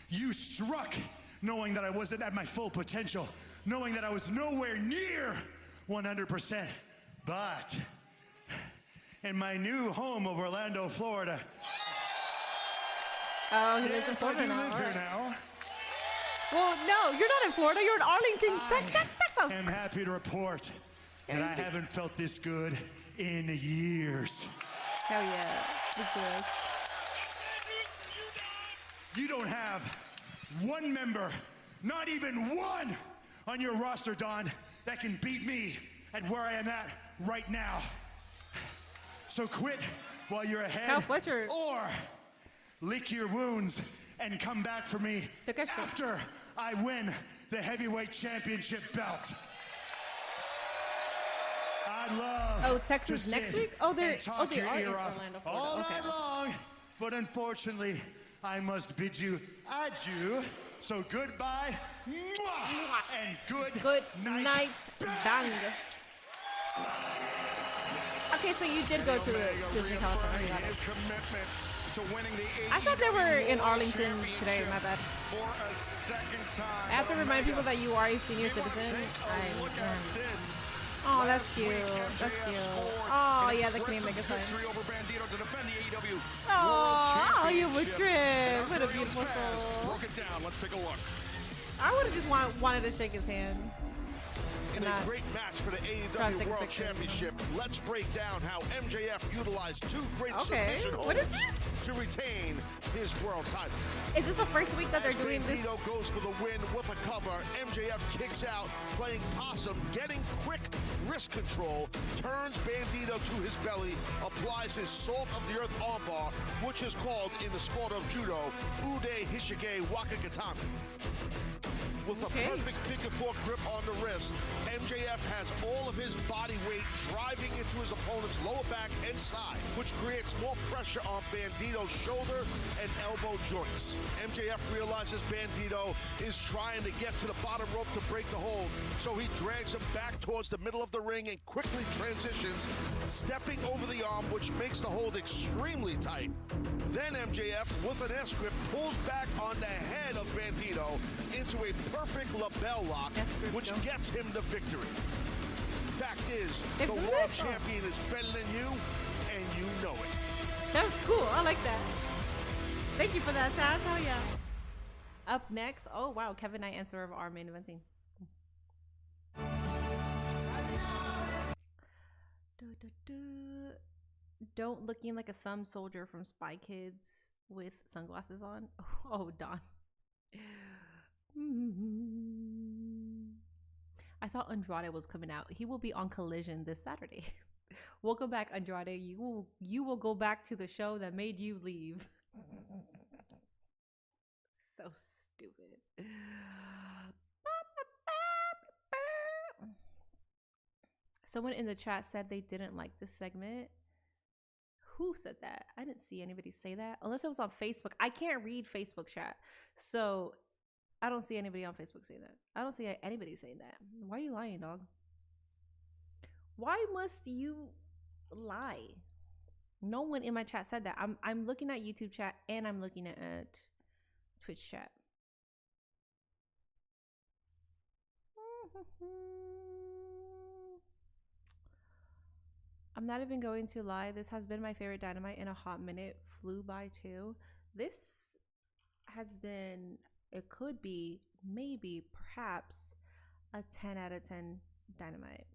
You struck knowing that I wasn't at my full potential, knowing that I was nowhere near 100%. But in my new home of Orlando, Florida. Oh, he lives in Yes, Florida I do now. live all here right. now. Well, no, you're not in Florida. You're in Arlington, Texas. I'm happy to report that I haven't felt this good in years. Hell yeah. Speak to us. You don't have one member, not even one, on your roster, Don, that can beat me at where I am at right now. So quit while you're ahead. Cal Fletcher. Or lick your wounds and come back for me after I win the heavyweight championship belt. I'd love Texas to next sit week? Oh, they're and talk they your are in ear off Orlando, all Florida. night Okay. long, but unfortunately, I must bid you adieu. So goodbye, mwah, and good night, bang. Okay, so you did go to the Disney California. Got it. His commitment to winning the I thought they were in Arlington today. My bad. for a second time. I have to remind people that you are a senior citizen. Oh, that's cute. That's cute. Oh, yeah, the Canadian Mega sign. Oh, you would trip. What a beautiful soul. Broke it down. Let's take a look. I would have just wanted to shake his hand. In a great match for the Trying to AEW take a World picture. Championship, let's break down how MJF utilized two great Okay, submission what is holds to retain his world title. Is this the first week that they're As doing this? Bandito goes for the win with a cover, MJF kicks out, playing possum, getting quick wrist control, turns Bandito to his belly, applies his salt of the earth armbar, which is called in the sport of judo, Ude Hishige Wakagatami. With a perfect figure four grip on the wrist, MJF has all of his body weight driving into his opponent's lower back and side, which creates more pressure on Bandito's shoulder and elbow joints. MJF realizes Bandito is trying to get to the bottom rope to break the hold, so he drags him back towards the middle of the ring and quickly transitions, stepping over the arm, which makes the hold extremely tight. Then MJF, with an S-grip, pulls back on the head of Bandito into a perfect lapel lock, which gets him the victory. Fact is, the world champion is better than you, and you know it. That's cool. I like that. Thank you for that, Taz. Hell yeah. Up next, oh wow, Kevin Knight and Swerve are main eventing. Don't looking like a thumb soldier from Spy Kids with sunglasses on. Oh, Don. I thought Andrade was coming out. He will be on Collision this Saturday. Welcome back, Andrade. You will go back to the show that made you leave. So stupid. Someone in the chat said they didn't like this segment. Who said that? I didn't see anybody say that. Unless it was on Facebook. I can't read Facebook chat. So I don't see anybody on Facebook saying that. I don't see anybody saying that. Why are you lying, dog? Why must you lie? No one in my chat said that. I'm looking at YouTube chat and I'm looking at Twitch chat. I'm not even going to lie. This has been my favorite Dynamite in a hot minute. Flew by too. This has been, it could be, maybe, perhaps a 10 out of 10 Dynamite.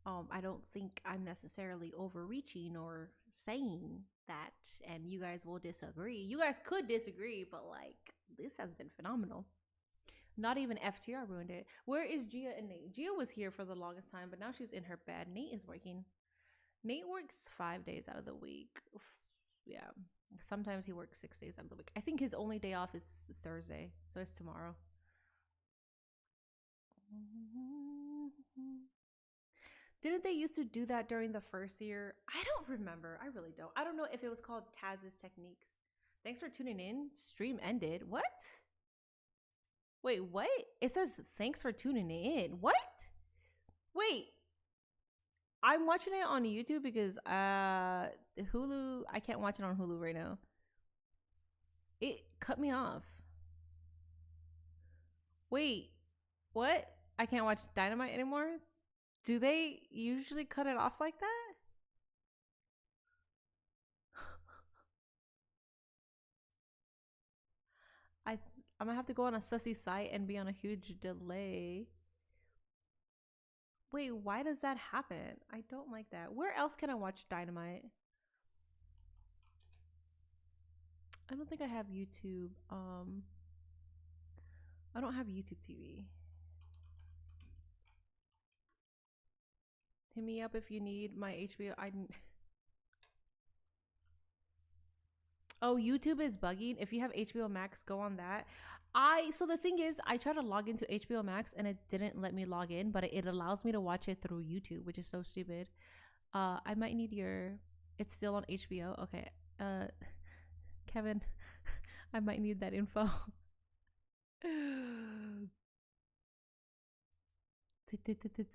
I don't think I'm necessarily overreaching or saying that, and you guys will disagree. You guys could disagree, but like, this has been phenomenal. Not even FTR ruined it. Where is Gia and Nate? Gia was here for the longest time, but now she's in her bed. Nate is working. Nate works 5 days out of the week. Yeah. Sometimes he works 6 days out of the week. I think his only day off is Thursday, so it's tomorrow. Didn't they used to do that during the first year? I don't remember. I really don't. I don't know if it was called Taz's Techniques. Thanks for tuning in. Stream ended. What? Wait, what? It says thanks for tuning in. What? Wait. I'm watching it on YouTube because Hulu, I can't watch it on Hulu right now. It cut me off. Wait, what? I can't watch Dynamite anymore? Do they usually cut it off like that? I'm gonna have to go on a sussy site and be on a huge delay. Wait, why does that happen? I don't like that. Where else can I watch Dynamite? I don't think I have YouTube. I don't have YouTube TV. Hit me up if you need my HBO. Oh, YouTube is bugging. If you have HBO Max, go on that. So the thing is, I tried to log into HBO Max and it didn't let me log in, but it allows me to watch it through YouTube, which is so stupid. I might need your, it's still on HBO. Okay. Kevin, I might need that info.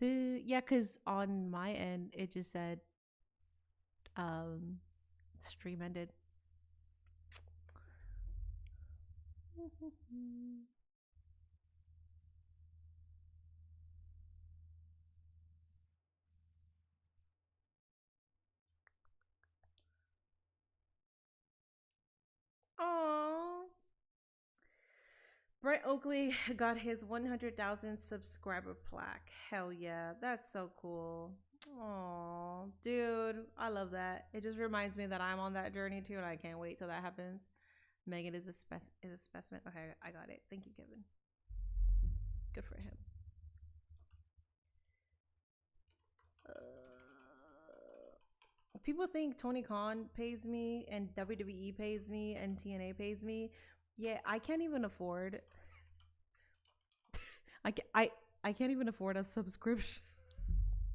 Yeah, because on my end, it just said stream ended. Aww. Brett Oakley got his 100,000 subscriber plaque. Hell yeah, that's so cool. Aww, dude, I love that. It just reminds me that I'm on that journey too, and I can't wait till that happens. Megan is a specimen. Okay, I got it. Thank you, Kevin. Good for him. People think Tony Khan pays me and WWE pays me and TNA pays me. Yeah, I can't even afford. I can't even afford a subscription,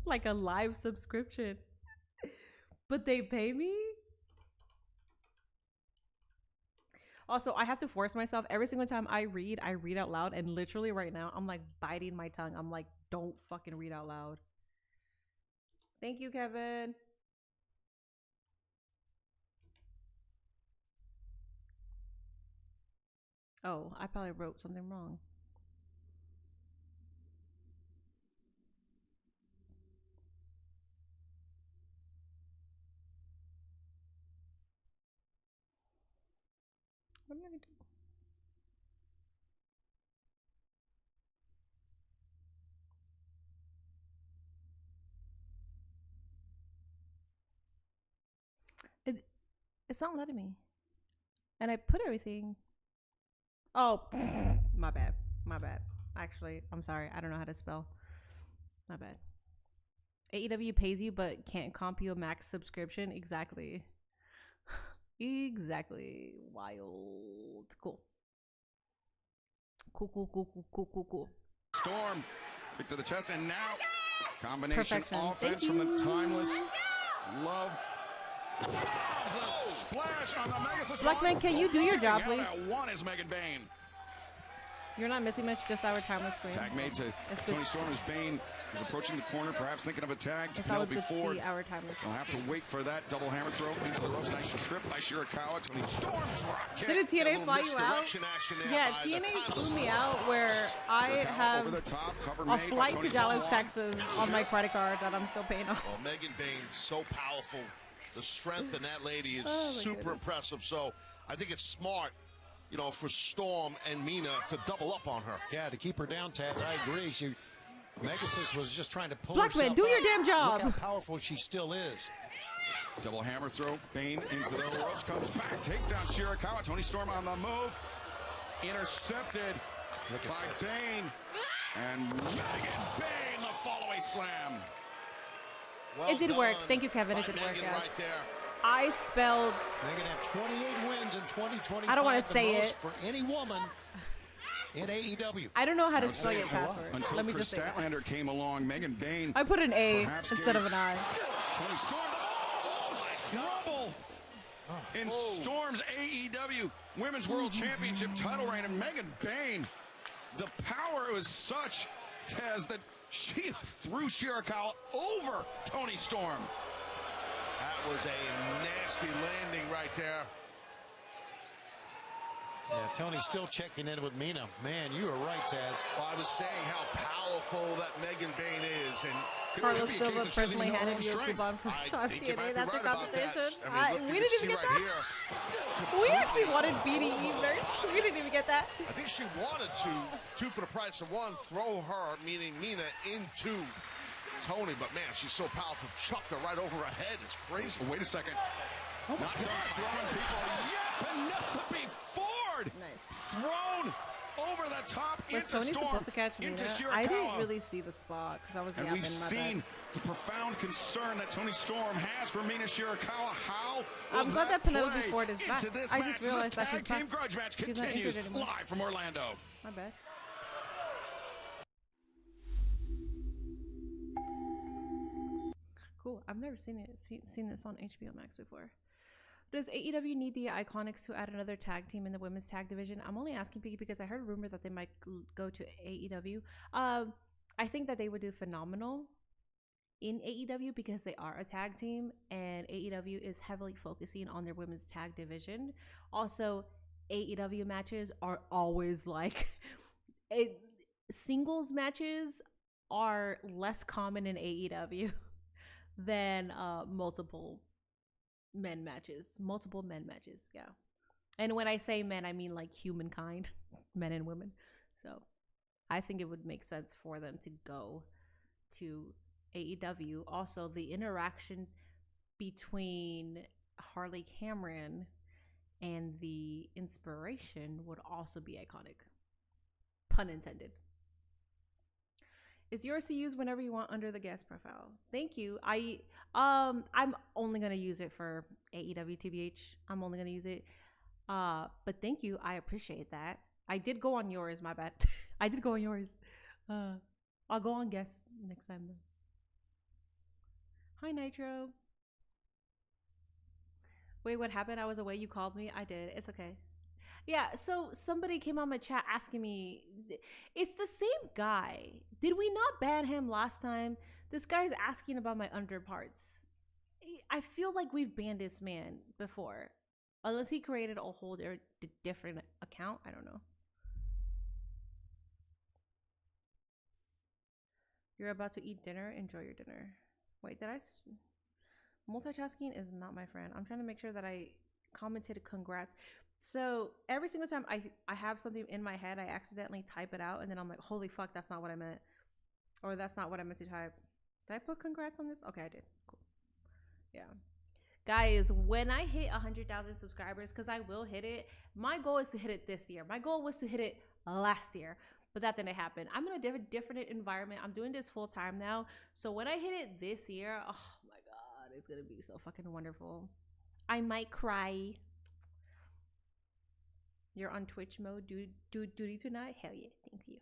like a live subscription. But they pay me. Also, I have to force myself every single time I read out loud, and literally right now I'm like biting my tongue. I'm like, don't fucking read out loud. Thank you, Kevin. Oh, I probably wrote something wrong. What did I do? It's not letting me. And I put everything. Oh, my bad. My bad. Actually, I'm sorry. I don't know how to spell. My bad. AEW pays you but can't comp you a max subscription. Exactly. Exactly. Wild. Cool. Cool. Storm, kick to the chest, and now combination Perfection. offense from the timeless Love. The splash on the Mega Black man, can you do your job, please? One is Megan Bayne. You're not missing much, just our timeless queen. Tag made to Toni Storm as Bayne is approaching the corner, perhaps thinking of a tag. It's always good to Ford. see our timeless. We'll have to wait for that double hammer throw into the ropes. Nice trip by Shirakawa. Toni Storm drop kick. Didn't TNA fly you out? Yeah, TNA flew me out where I have a flight to Dallas, Texas on my credit card that I'm still paying off. Well, Megan Bayne, so powerful. The strength in that lady is Oh, super impressive. So I think it's smart, you know, for Storm and Mina to double up on her. Yeah, to keep her down, Taz. I agree. Megasis was just trying to pull Blackman, herself do your up. damn job. Look how powerful she still is. Double hammer throw. Bayne into the ropes, comes back, takes down Shirakawa. Toni Storm on the move. Intercepted by Bayne. And Megan Bayne, the follow-away slam. Well It did work. done Thank you, Kevin. It by did work, Megan yes. right there. I spelled... Megan had 28 wins in 2025. I don't want to the say most it. for any woman in AEW. I don't know how to Now, spell your saying password. Until Let me Chris just say that. Statlander came along, Megan Bayne. I put an A perhaps instead of gave an I. Toni Storm, trouble in Storm's AEW Women's World Championship title reign, and Megan Bayne, the power was such, Taz, that she threw Shirakawa over Toni Storm. That was a nasty landing right there. Yeah, Tony's still checking in with Mina. Man, you were right, Taz. Well, I was saying how powerful that Megan Bayne is, and Carlos Silva personally handed you a coupon for Shot TNA. That's the compensation. We didn't even get that. We actually wanted BDE merch. We didn't even get that. I think she wanted to, two for the price of one, throw her, meaning Mina, into Toni, but man, she's so powerful. Chucked her right over her head. It's crazy. Oh, wait a second. Not done throwing people yet. Penelope Ford thrown over the top Was into Tony Storm, supposed to catch into Mina? Shirakawa. I didn't really see the spot because I was And yapping we've my seen bad. the profound concern that Toni Storm has for Mina Shirakawa. How I'm will glad that Penelope play Ford is back. into this I match? just realized that This she's tag team back. grudge match She's not continues injured anymore. live from Orlando. My bad. Cool. I've never seen this on HBO Max before. Does AEW need the Iconics to add another tag team in the women's tag division? I'm only asking because I heard a rumor that they might go to AEW. I think that they would do phenomenal in AEW because they are a tag team and AEW is heavily focusing on their women's tag division. Also, AEW matches are always like singles matches are less common in AEW than multiple men matches. Yeah. And when I say men, I mean like humankind, men and women. So I think it would make sense for them to go to AEW. Also, the interaction between Harley Cameron and the Inspiration would also be iconic. Pun intended. It's yours to use whenever you want under the guest profile. Thank you. I'm only gonna use it for AEW TBH. I'm only gonna use it. But thank you. I appreciate that. I did go on yours, my bad. I did go on yours. I'll go on guest next time though. Hi Nitro. Wait, what happened? I was away. You called me. I did. It's okay. Yeah, so somebody came on my chat asking me, it's the same guy. Did we not ban him last time? This guy's asking about my underparts. I feel like we've banned this man before. Unless he created a whole different account. I don't know. You're about to eat dinner. Enjoy your dinner. Wait, multitasking is not my friend. I'm trying to make sure that I commented congrats. So every single time I have something in my head, I accidentally type it out and then I'm like, holy fuck, that's not what I meant. Or that's not what I meant to type. Did I put congrats on this? Okay, I did. Cool. Yeah. Guys, when I hit 100,000 subscribers, because I will hit it, my goal is to hit it this year. My goal was to hit it last year, but that didn't happen. I'm in a different environment. I'm doing this full time now. So when I hit it this year, oh my God, it's going to be so fucking wonderful. I might cry. You're on Twitch mode. Duty tonight? Hell yeah. Thank you.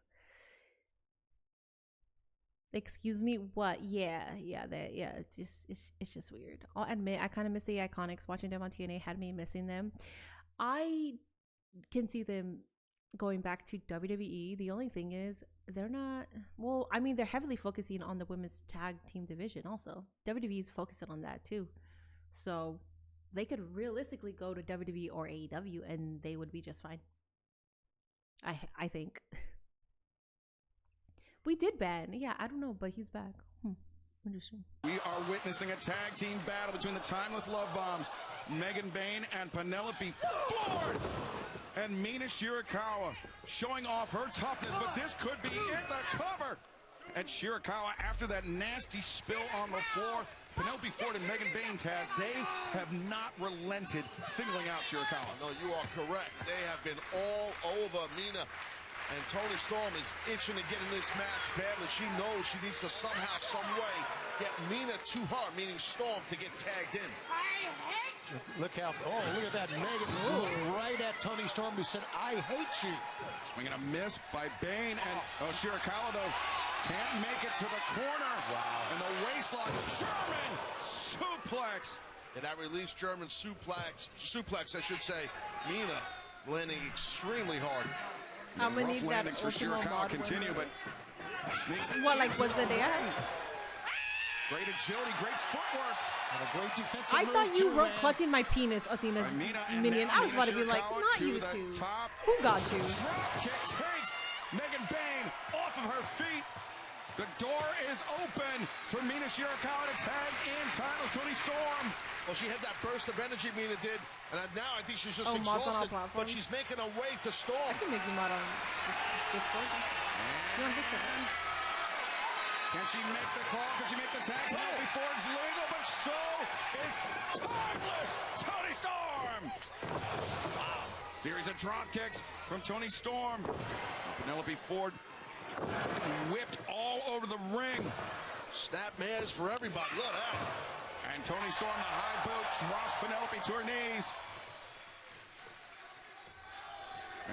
Excuse me, what? Yeah, it's just weird. I'll admit, I kind of miss the Iconics. Watching them on TNA had me missing them. I can see them going back to WWE. The only thing is they're not, well, I mean, they're heavily focusing on the women's tag team division also. WWE is focusing on that too. So they could realistically go to WWE or AEW and they would be just fine. I think. We did ban. Yeah, I don't know, but he's back. Interesting. We are witnessing a tag team battle between the Timeless Love Bombs, Megan Bayne and Penelope Ford, and Mina Shirakawa showing off her toughness, but this could be in the cover. And Shirakawa, after that nasty spill on the floor, Penelope Ford and Megan Bayne, Taz, they have not relented singling out Shirakawa. No, you are correct. They have been all over Mina. And Toni Storm is itching to get in this match badly. She knows she needs to somehow, some way, get Mina to her, meaning Storm, to get tagged in. Look at that. Megan looked right at Toni Storm, who said, I hate you. Swing and a miss by Bayne, and Shirakawa, though, can't make it to the corner. Wow. And the waistlock, German suplex. And that released German suplex, I should say. Mina landing extremely hard. I'm gonna need that for Shirakawa continue, but what, like, was the day? Great agility, great footwork, and a great defensive I move thought you too, wrote man. clutching my penis, Athena's minion. I was about to be like, not you two. Who got you? Drop kick takes Megan Bayne off of her feet. The door is open for Mina Shirakawa to tag in Timeless Toni Storm. Well, she had that burst of energy Mina did, and now I think she's just exhausted, but she's making her way to Storm. I can make you mod on Discord. You're on Discord. Can she make the call? Can she make the tag? Penelope Ford's legal, but so is Timeless Toni Storm. Wow. Series of drop kicks from Toni Storm. Penelope Ford whipped all over the ring. Snap mares for everybody. Look at that. And Toni Storm, the high boot, drops Penelope to her knees.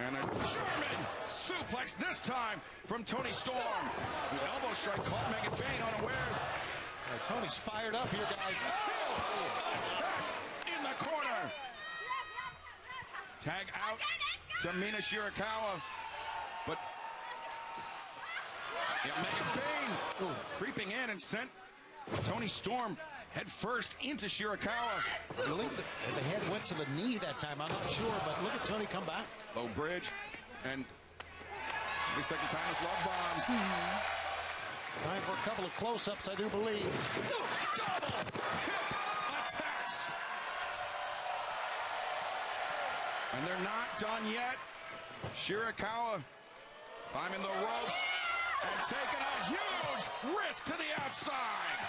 And a German suplex this time from Toni Storm. The elbow strike caught Megan Bayne unawares. Tony's fired up here, guys. Oh, attack in the corner. Tag out to Mina Shirakawa. But Megan Bayne creeping in and sent Toni Storm head first into Shirakawa. I believe that the head went to the knee that time. I'm not sure, but look at Toni come back. Low bridge, and the second time is Love Bombs. Time for a couple of close-ups, I do believe. Double hip attacks. And they're not done yet. Shirakawa climbing the ropes and taking a huge risk to the outside.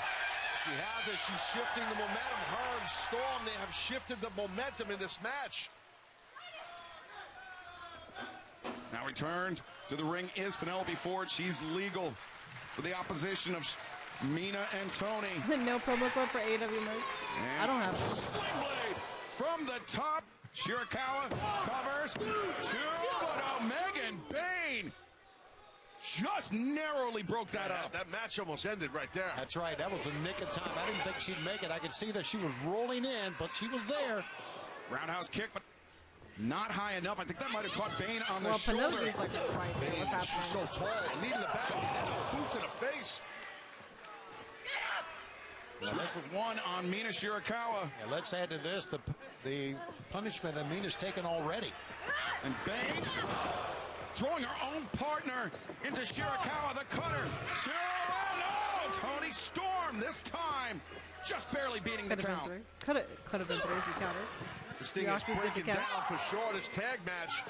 She has it. She's shifting the momentum. Her and Storm, they have shifted the momentum in this match. Now returned to the ring is Penelope Ford. She's legal for the opposition of Mina and Toni. No promo code for AEW merch. I don't have it. Sling blade from the top. Shirakawa covers. Megan Bayne just narrowly broke that up. That match almost ended right there. That's right. That was the nick of time. I didn't think she'd make it. I could see that she was rolling in, but she was there. Roundhouse kick, but not high enough. I think that might have caught Bayne on the shoulder. Penelope's like right there. What's happening? She's so tall. A knee to the back and a boot to the face. 2 for 1 on Mina Shirakawa. Yeah, let's add to this the punishment that Mina's taken already. And Bayne throwing her own partner into Shirakawa, the cutter. Toni Storm this time just barely beating the count. Could have been 3 if you counted. This thing is breaking down for sure. This tag match.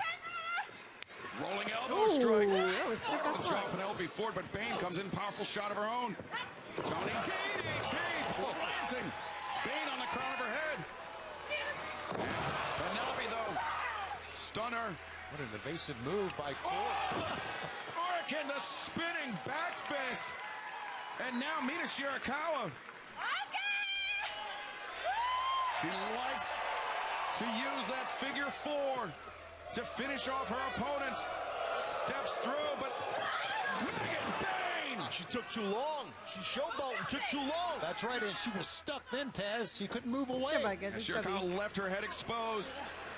Rolling elbow strike. That's the jaw Penelope Ford, but Bayne comes in, powerful shot of her own. Toni DDT planting Bayne on the crown of her head. And Penelope though, stunner. What an evasive move by Ford. Hurricane, the spinning back fist. And now Mina Shirakawa. She likes to use that figure 4. to finish off her opponents. Steps through, but Megan Bayne! She took too long. She showboating, took too long. That's right, and she was stuck then, Taz. She couldn't move away. Miercoles left her head exposed.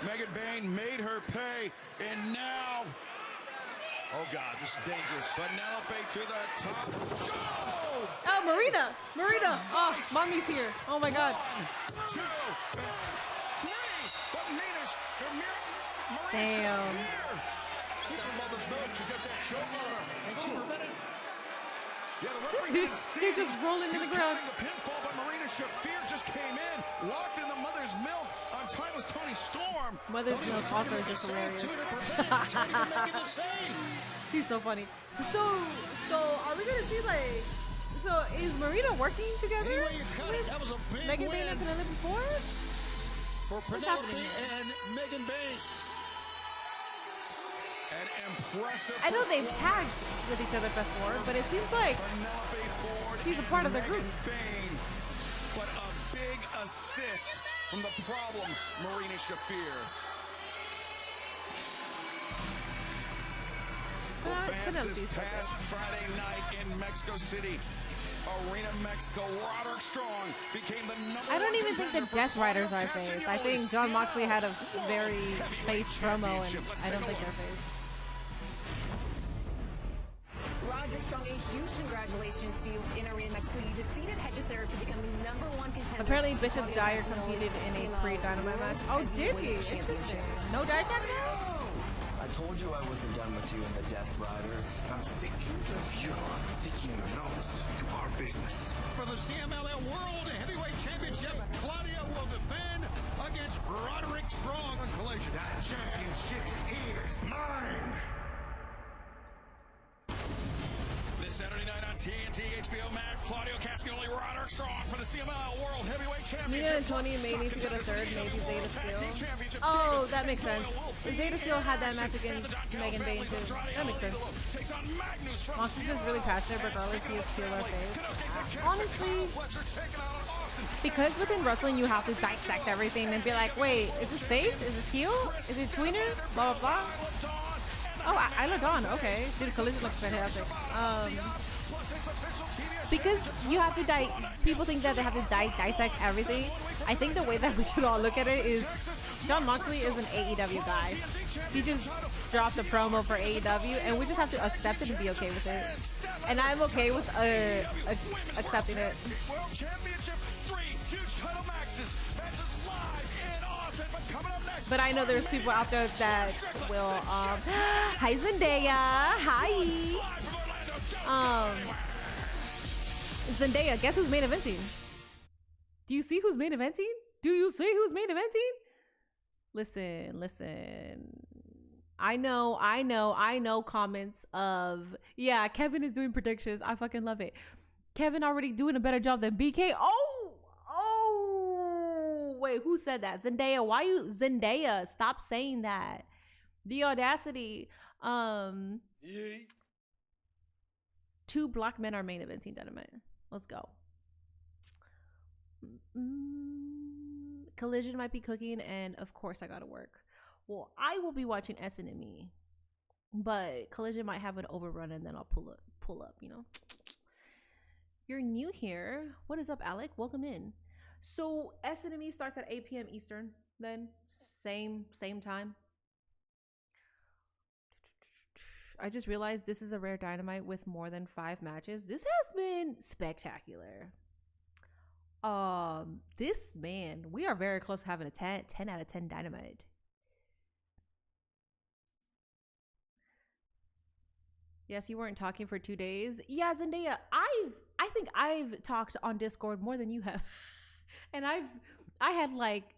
Megan Bayne made her pay, and now... Oh, God, this is dangerous. Penelope to the top. Oh, Marina! Marina! Oh, mommy's here. Oh, my God. 1, 2, 3. But Marina Damn. Shafir. She got mother's milk. She got that choke on her. And she prevented... Yeah, the referee They're just rolling in the ground. The pinfall, but Marina Shafir just came in, locked in the mother's milk on time with Toni Storm. Mother's milk also just hilarious. She's so funny. So are we gonna see like? So is Marina working together with that was a big Megan Bayne win and Penelope before? for Penelope and Megan Bayne. An impressive. I know they've tagged with each other before, but it seems like she's a part of the group. Bayne, but a big assist from the problem, Marina Shafir. This past Friday night in Mexico City, Arena Mexico, Roderick Strong became the number I don't even think the Death Riders are face. I think John Moxley had a very face promo, and I don't think they're face. Roderick Strong, a huge congratulations to you in Arena Mexico. You defeated Hedgesera to become the #1 contender. Apparently, Bishop Dyer competed in a pre-Dynamite match. Oh, did he? Interesting. No Dyer tag now? I told you I wasn't done with you and the Death Riders. I'm sick of you thinking you're nose to our business. For the CMLL World Heavyweight Championship, Claudia will defend against Roderick Strong on Collision. That championship is mine. This Saturday night on TNT, HBO Max, Claudio Castagnoli, Roderick Strong for the CMLL World Heavyweight Championship. Nina and Tony may need to get a third, maybe Zeta Steel. Oh, that makes sense. Zeta Steel had that match against Megan Bayne too. That makes sense. Moxley's just really passionate regardless he is heel or face. Honestly, because within wrestling you have to dissect everything and be like, wait, is this face? Is this heel? Is it tweener? Blah, blah, blah. Oh, Isla Dawn, okay. Dude, Collision looks fantastic. Because you have to people think that they have to dissect everything. I think the way that we should all look at it is John Moxley is an AEW guy. He just dropped a promo for AEW, and we just have to accept it and be okay with it. And I'm okay with accepting it. World Championship 3 huge title matches. Matches live in Austin, but coming up next. But I know there's people out there that will hi Zendaya, hi. Zendaya, guess who's main eventing? Do you see who's main eventing? Do you see who's main eventing? Listen. I know comments of, yeah, Kevin is doing predictions. I fucking love it. Kevin already doing a better job than BK. Oh, wait, who said that? Zendaya, why you, Zendaya, stop saying that. The audacity. 2 black men are main eventing Dynamite. Let's go. Collision might be cooking, and of course I gotta work. Well, I will be watching SNME, but Collision might have an overrun, and then I'll pull up, you know. You're new here. What is up, Alec? Welcome in. So SNME starts at 8 p.m. Eastern, then same time. I just realized this is a rare Dynamite with more than 5 matches. This has been spectacular. This, man, we are very close to having a 10 out of 10 Dynamite. Yes, you weren't talking for 2 days. Yeah, Zendaya, I think I've talked on Discord more than you have. And I had like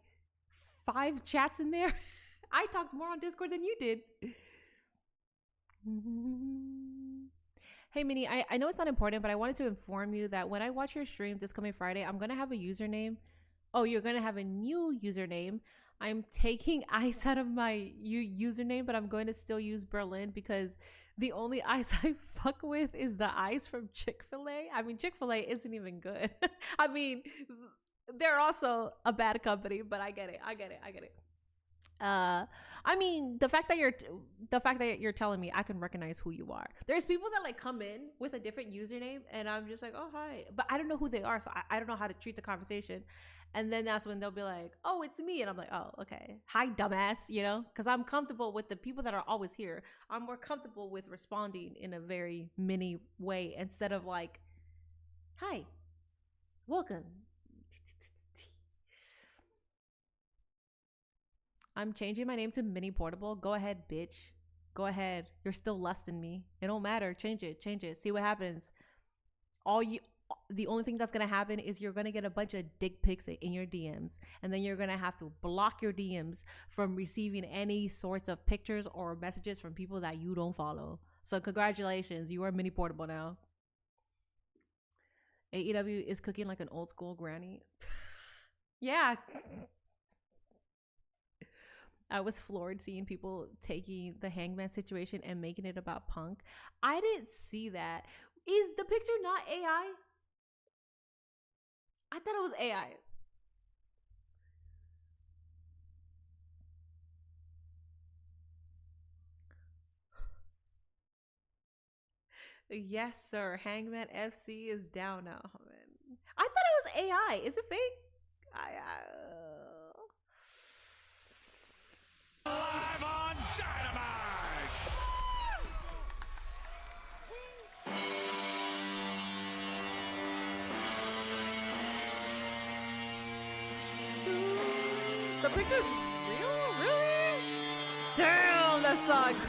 5 chats in there. I talked more on Discord than you did. Hey Minnie, I know it's not important, but I wanted to inform you that when I watch your stream this coming Friday, I'm gonna have a username. Oh, you're gonna have a new username. I'm taking ice out of my username, but I'm going to still use Berlin because the only ice I fuck with is the ice from Chick-fil-A. I mean, Chick-fil-A isn't even good. I mean, they're also a bad company, but I get it. I mean, the fact that you're telling me I can recognize who you are. There's people that like come in with a different username and I'm just like, oh, hi. But I don't know who they are. So I don't know how to treat the conversation. And then that's when they'll be like, oh, it's me. And I'm like, oh, okay. Hi, dumbass, you know, because I'm comfortable with the people that are always here. I'm more comfortable with responding in a very mini way instead of like, hi, welcome. I'm changing my name to Mini Portable. Go ahead, bitch. Go ahead. You're still lusting me. It don't matter. Change it. Change it. See what happens. The only thing that's gonna happen is you're gonna get a bunch of dick pics in your DMs, and then you're gonna have to block your DMs from receiving any sorts of pictures or messages from people that you don't follow. So congratulations, you are Mini Portable now. AEW is cooking like an old school granny. Yeah. I was floored seeing people taking the Hangman situation and making it about Punk. I didn't see that. Is the picture not AI? I thought it was AI. Yes, sir. Hangman FC is down now. Man. I thought it was AI. Is it fake? Live on Dynamite! The picture's real? Really? Damn, that sucks.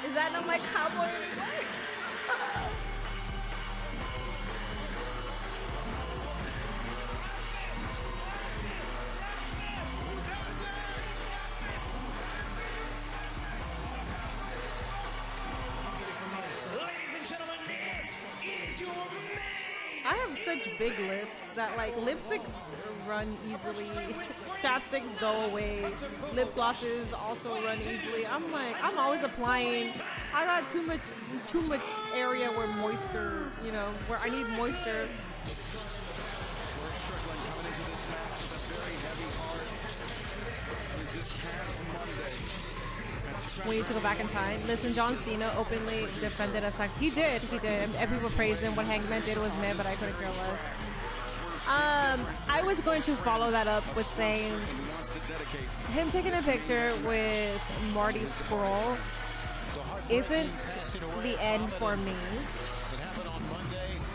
Is that not my cowboy anymore? I have such big lips that like lipsticks run easily, chapsticks go away, lip glosses also run easily. I'm like, I'm always applying. I got too much area where moisture, you know, where I need moisture. We need to go back in time. Listen, John Cena openly defended a sex. He did. And people praised him. What Hangman did was meh, but I couldn't care less. I was going to follow that up with saying him taking a picture with Marty Scurll isn't the end for me.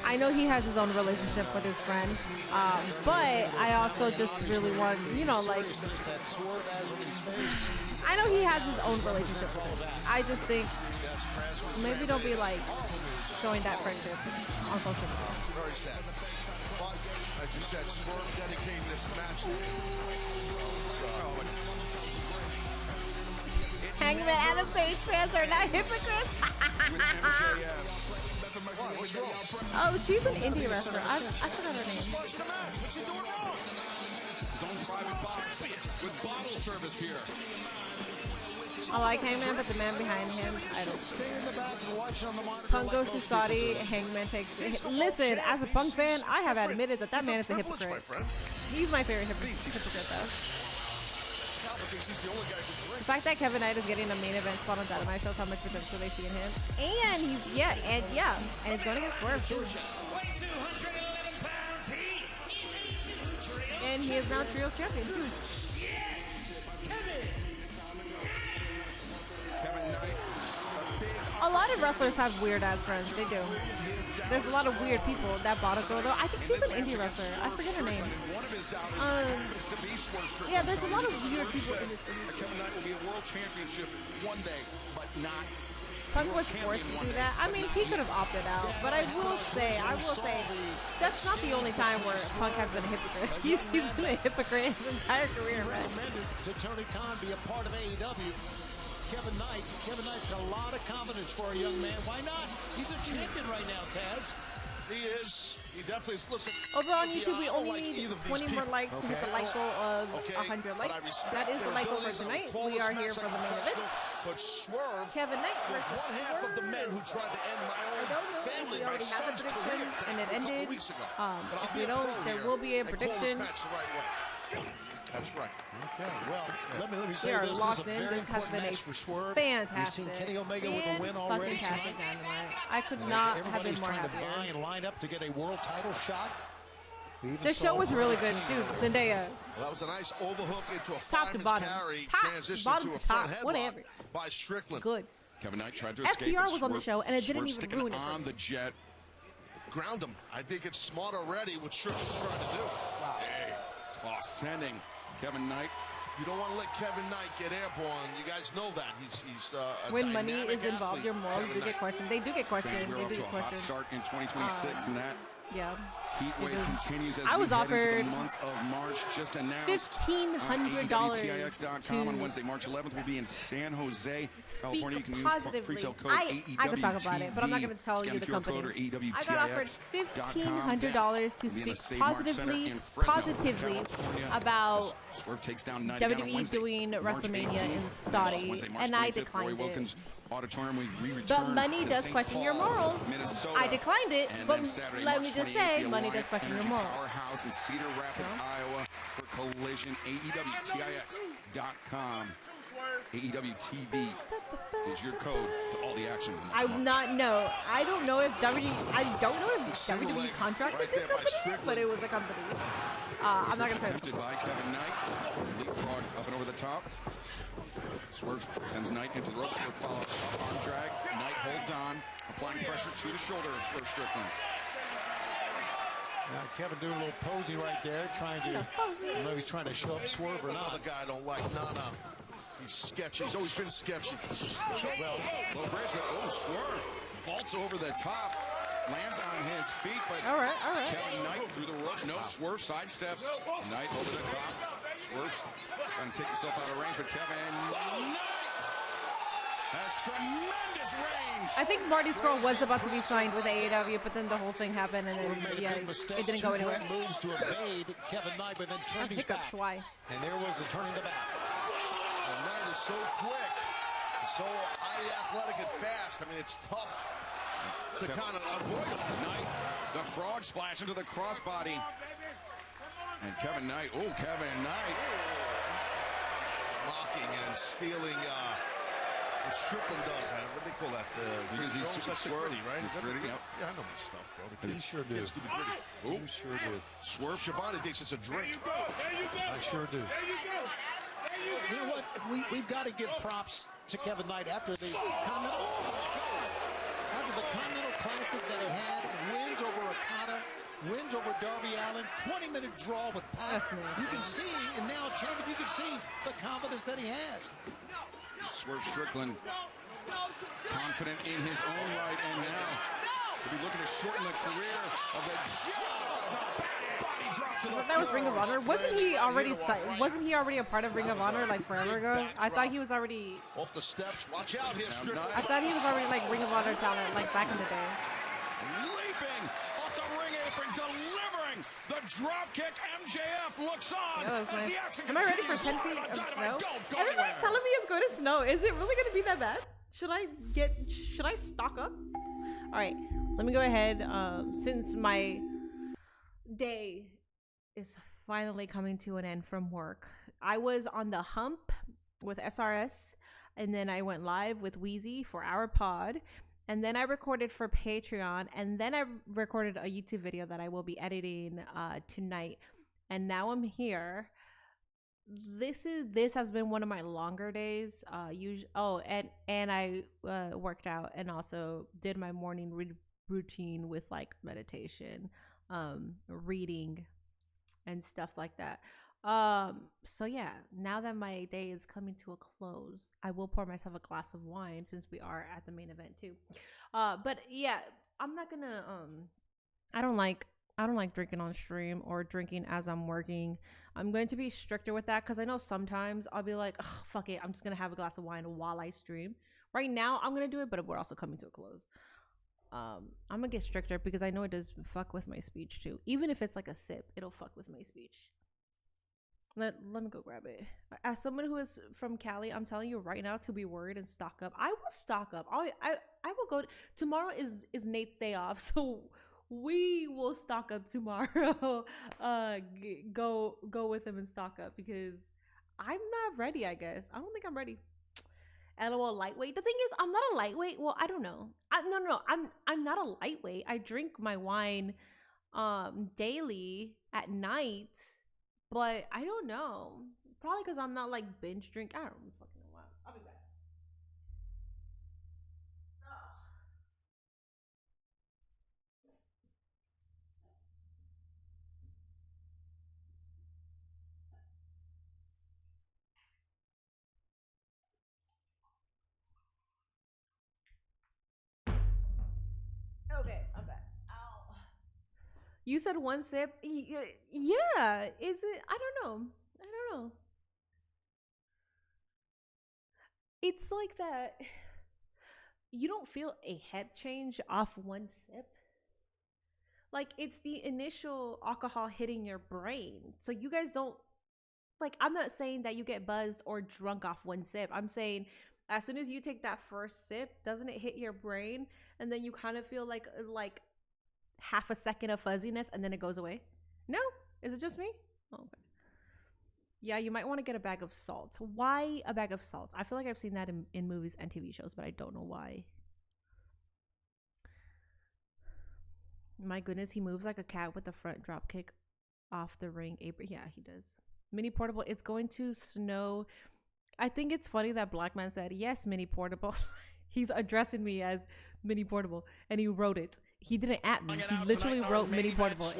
I know he has his own relationship with his friend, but I also just really want, you know, like, I know he has his own relationship with him. I just think maybe don't be like showing that friendship on social media. Very sad. But as you said, Swerve dedicating this match. Hangman Adam Page fans are not hypocrites. Oh, she's an indie wrestler. I forgot her name. What's he doing wrong? His own private box with bottle service here. I like Hangman, but the man behind him, I don't. Punk goes to Saudi, Hangman takes it. Listen, as a Punk fan, I have admitted that man is a hypocrite. He's my favorite hypocrite, though. The fact that Kevin Knight is getting a main event spot on Dynamite shows how much potential they see in him. And he's, and he's going against Swerve, too. And he is now trio champion, too. A lot of wrestlers have weird ass friends. They do. There's a lot of weird people. That bottle girl though, I think she's an indie wrestler. I forget her name. Yeah, there's a lot of weird people in this industry. Kevin Knight will be a world championship one day, but not. Punk was forced to do that. I mean, he could have opted out, but I will say, that's not the only time where Punk has been a hypocrite. He's been a hypocrite his entire career, man. To Tony Khan be a part of AEW. Kevin Knight's got a lot of confidence for a young man. Why not? He's a champion right now, Taz. He is. He definitely is. Listen. Over on YouTube, we only need 20 more likes to hit the like goal of 100 likes. That is the like goal for tonight. We are here for the main event. But Swerve, Kevin Knight versus one half of the men who tried to end my own family, we already had the prediction, and it ended. If we but don't, there will be a prediction. That's right. Okay, well, let me We say are this is a locked in. very This has important been a match for Swerve. fantastic. You've seen Kenny Omega with a win already Fantastic tonight. Dynamite. I could not have been Everybody's more trying to happier. vie and line up to get a world title shot. The show was really good, dude. Zendaya. Well, that was a nice overhook into a Top to fireman's bottom. carry, Top, transition bottom to a to top, front headlock whatever. by Strickland. Good. Kevin Knight tried to escape. FTR was on the show, and it didn't Swerve even sticking ruin it for on me. the jet. Ground him. I think it's smart already what Strickland's trying to do. Wow. Hey, toss sending Kevin Knight. You don't want to let Kevin Knight get airborne. You guys know that. He's a When money dynamic is involved, athlete. your morals Kevin do get Knight. questioned. They do get questioned. Fans, we're They off do to a get hot questioned. start in 2026, and that Yeah. heat wave continues as I we was head into offered the month of March. Just announced $1,500 AEWTIX.com on to Wednesday, March 11th. We'll be in San Jose, California. You can use positively. pre-sale code I could talk about it, but I'm not going to tell you the company. I got offered $1,500 to speak positively about Swerve takes down 90 down on WWE Wednesday, doing March WrestleMania 18th. in Saudi, Wednesday, March and I 25th, declined Roy it. Wilkins Auditorium. We return But money to does St. question your Paul, morals. Minnesota. I declined it, And but then Saturday, let March me just 28th, say, the money Alliant does question your Energy morals. Powerhouse in Cedar Rapids, Iowa for Collision. AEWTIX.com. AEW TV is your code to all the action. I would not know. I don't know if WWE contracted this company, but it was a company. I'm not gonna say. Attempted by Kevin Knight. Leapfrog up and over the top. Swerve sends Knight into the ropes. Swerve follows up, arm drag. Knight holds on, applying pressure to the shoulder of Swerve Strickland. Now Kevin doing a little posing right there, trying to, I don't know if he's trying to show up Swerve or not. Another guy I don't like. Nana. He's sketchy. He's always been sketchy. Well, low bridge. Oh, Swerve vaults over the top. Lands on his feet, but all right. Kevin Knight through the ropes. No, Swerve sidesteps. Knight over the top. Swerve trying to take himself out of range, but Kevin Knight has tremendous range. I think Marty Scurll was about to be signed with AEW, but then the whole thing happened, and then it didn't go anywhere. Moves to evade Kevin Knight, but then turned his back. Why? And there was the turning the back. The Knight is so quick, so highly athletic and fast. I mean, it's tough to kind of avoid it. Knight, the frog splash into the crossbody. And Kevin Knight, Kevin Knight. Mocking and stealing what Strickland does. What do they call that? Because he's super gritty, right? He's gritty, yep. Yeah, I know my stuff, bro. The You sure do. kids do the gritty. You sure do. Swerve Shivani thinks it's a drink. I sure do. You know what? We've got to give props to Kevin Knight after the Continental Classic that he had, wins over Okada, wins over Darby Allin, 20-minute draw with Pat. You can see, and now champion, you can see the confidence that he has. Swerve Strickland, confident in his own right, and now we'll be looking to shorten the career of the body drop to the That was Ring of Honor. Wasn't he already a part of Ring of Honor like forever ago? I thought he was already. Off the steps. Watch out here, Strickland. I thought he was already like Ring of Honor talent, like back in the day. Leaping off the ring apron, delivering the drop kick. MJF looks on. Yeah, that was as nice. the action Am I ready for continues 10 feet live on of Dynamite. snow? Don't go Everybody's anywhere. telling me it's going to snow. Is it really going to be that bad? Should I stock up? All right, let me go ahead. Since my day is finally coming to an end from work, I was on the hump with SRS, and then I went live with Wheezy for our pod, and then I recorded for Patreon, and then I recorded a YouTube video that I will be editing tonight, and now I'm here. This has been one of my longer days. And I worked out and also did my morning routine with like meditation, reading, and stuff like that. So yeah, now that my day is coming to a close, I will pour myself a glass of wine since we are at the main event too. But yeah, I'm not gonna I don't like drinking on stream or drinking as I'm working. I'm going to be stricter with that because I know sometimes I'll be like, oh, fuck it, I'm just gonna have a glass of wine while I stream. Right now I'm gonna do it, but we're also coming to a close. I'm gonna get stricter because I know it does fuck with my speech too. Even if it's like a sip, it'll fuck with my speech. Let me go grab it. As someone who is from Cali, I'm telling you right now to be worried and stock up. I will stock up. I will go. Tomorrow is Nate's day off, so we will stock up tomorrow. Go with him and stock up because I'm not ready. I guess I don't think I'm ready. LOL lightweight. The thing is, I'm not a lightweight. Well, I don't know. No. I'm not a lightweight. I drink my wine daily at night, but I don't know. Probably because I'm not like binge drink. I don't know. Fucking know. I'll be back. Okay, I'm back. Ow. You said one sip? Yeah. Is it? I don't know. It's like that. You don't feel a head change off one sip. Like, it's the initial alcohol hitting your brain. So you guys don't, like, I'm not saying that you get buzzed or drunk off one sip. I'm saying as soon as you take that first sip, doesn't it hit your brain? And then you kind of feel like half a second of fuzziness and then it goes away? No? Is it just me? Oh, okay. Yeah, you might want to get a bag of salt. Why a bag of salt? I feel like I've seen that in movies and TV shows, but I don't know why. My goodness, he moves like a cat with the front drop kick off the ring apron. Yeah, he does. Mini portable, it's going to snow. I think it's funny that Black Man said, yes, mini portable. He's addressing me as mini portable, and he wrote it. He didn't at me. He literally wrote mini portable.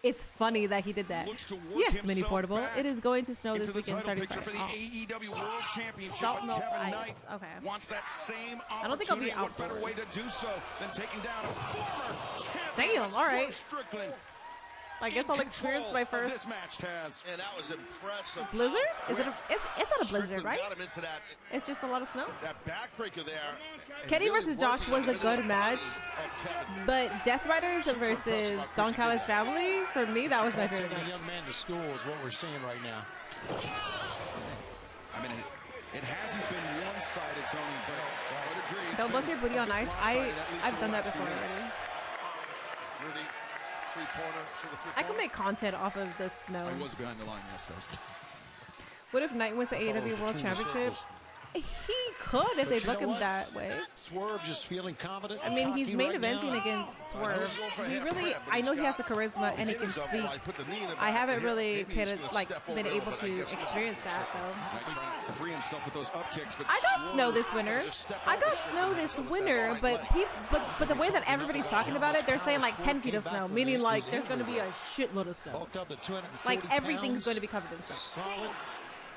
It's funny that he did that. Yes, mini portable. It is going to snow this weekend starting Friday. For the AEW World Championship, Salt melts Kevin ice. Knight Okay. wants that same opportunity. I don't think I'll be What better outdoors. way to do so than taking down a former champion? Damn, all right. Strickland. I guess I'll experience my first This match, Taz. And that was impressive. blizzard. Is it? It's not a blizzard, Strickland right? got him into that. It's just a lot of snow. That backbreaker there. Kenny versus Josh was a good match, but Death Riders versus Don Callis family, for me, that was my favorite Taking a match. young man to school is what we're seeing right now. I mean, it hasn't been one-sided, Tony, but I would agree. Don't bust your booty on ice. I've done that before already. Rudy, I can make content off of the snow. I was behind the line, yes, guys. What if Knight wins the AEW World Championship? He could if they book him that way. Swerve just feeling confident. I mean, he's cocky main right eventing now. against Swerve. He really, I know he has the charisma and he can speak. I haven't really been able to experience that though. Knight trying to free himself with those up kicks, but I got snow this winter. But the way that everybody's talking about it, they're saying like 10 feet of snow, meaning like there's going to be a shitload of snow. Like everything's going to be covered in snow.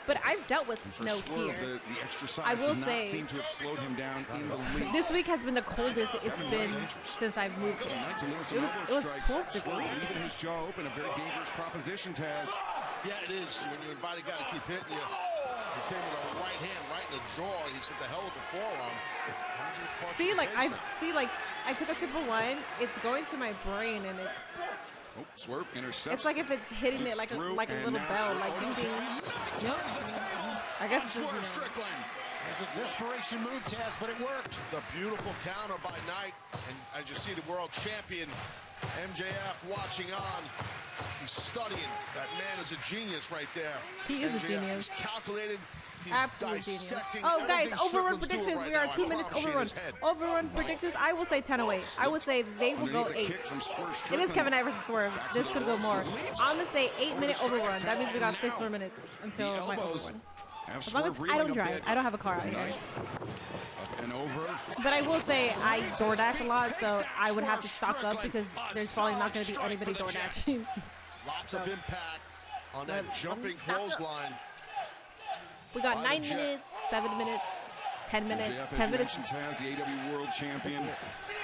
But I've dealt with snow here. The extra size I will did not say, seem to have slowed him down in the least. this week has been the coldest it's been since I've moved here. Knight delivering some elbow It was strikes. 12 Swerve leaving degrees. his jaw open, a very dangerous proposition, Taz. Yeah, it is. When you invite a guy to keep hitting you, he came with a right hand right in the jaw. He said, "The hell with the forearm." See, like I took a sip of wine. It's going to my brain, and it. Oh, Swerve intercepts. It's like if it's hitting it like a little bell, like ding ding. Yep. I guess it's just, Strickland. It's a desperation move, Taz, but it worked. The beautiful counter by Knight, and as you see the world champion MJF watching on. He's studying. That man is a genius right there. He is a MJF genius. is calculated. He's Absolute genius. dissecting Oh, guys, everything overrun Strickland's doing predictions. right We are now. 2 I minutes promise you in overrun. his head. Overrun predictions. I will say 10-08. I will say they will go Underneath the 8. kick from Swerve It is Strickland. Kevin Knight versus Swerve. Back to This the could go ropes. more. Leaps. I'm gonna say 8-minute Over the overrun. strike That means we got attack. 6 more minutes until The my elbows overrun. have As long as Swerve I don't reeling a drive. bit. I don't have a car out here. Knight up and over. But I will say I DoorDash a lot, so I would have to stock up because there's probably not going to be anybody DoorDashing. Lots of impact on that jumping stock up. clothesline. We got By 9 the Jet. minutes, 7 minutes, 10 minutes, MJF, 10 as minutes. you mentioned, Taz, the AW World Champion.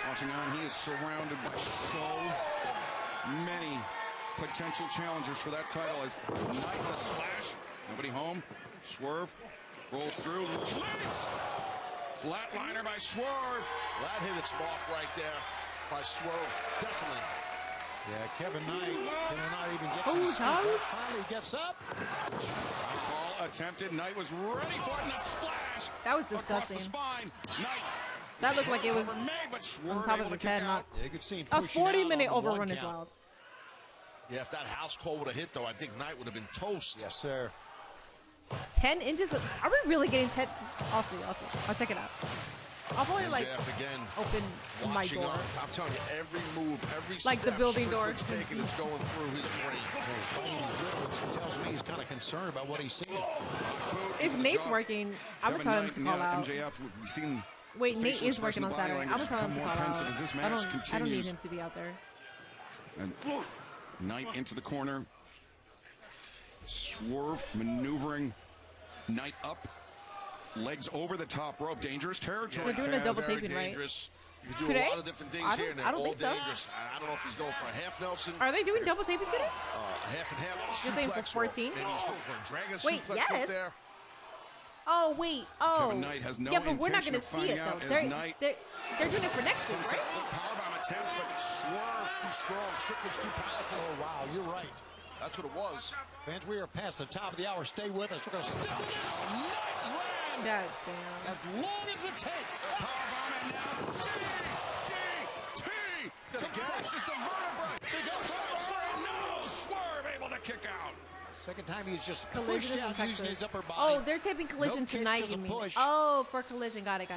Watching on, he is surrounded by so many potential challengers for that title as Knight the splash. Nobody home. Swerve rolls through. Leaps. Flatliner by Swerve. That hit its mark right there by Swerve. Definitely. Yeah, Kevin Knight cannot even get Oh, to his feet. Thomas? But finally gets up. Nice ball attempted. Knight was ready for it, and a splash. That was Across the disgusting. spine. Knight That looked like it was on top of his head. Not Yeah, you could see him a pushing out 40-minute on the overrun one is count. wild. Yeah, if that house call would have hit, though, I think Knight would have been toast. Yes, sir. 10 inches. Are we really getting 10? I'll see. I'll check it out. I'll probably like MJF again, open my watching door. up. I'm telling you, every move, every Like the step building door. Strickland's taking is going through his brain. It tells me he's kind of concerned about what he's seeing. If Nate's working, I'm gonna tell him to call out. MJF, we've seen. Wait, the Nate facial is working expression, on the body Saturday. I'm language gonna tell him to become call more pensive out. as this I match don't need continues. him to be out there. And Knight into the corner. Swerve maneuvering. Knight up. Legs over the top rope. Dangerous territory. They're doing a double Very taping, right? dangerous. You do Today? a lot of different things I here, don't- and they're I don't all think so. dangerous. I don't know if he's going for a half Nelson. Are they doing double taping today? Half and half. You're saying for suplex, or 14? Maybe he's going for a dragon Wait, suplex yes. up there. Oh wait. Oh. Kevin Knight has no yeah, but we're not intention gonna of see it finding though. out as They're, Knight- they're doing it for next week, Sunset right? flip powerbomb attempt, but Swerve too strong. Strickland's too powerful. Oh, wow, you're right. That's what it was. Fans, we are past the top of the hour. Stay with us. We're going to stick with this. Knight lands God damn. as long as it takes. powerbomb and now DDT. Compresses the vertebrae. He goes for it. No, Swerve able to kick out. Second time he's just Collision pushed is in out using Texas. his upper body. Oh, they're taping Collision No kick, tonight, just you a mean? push. Oh, for Collision. Got it.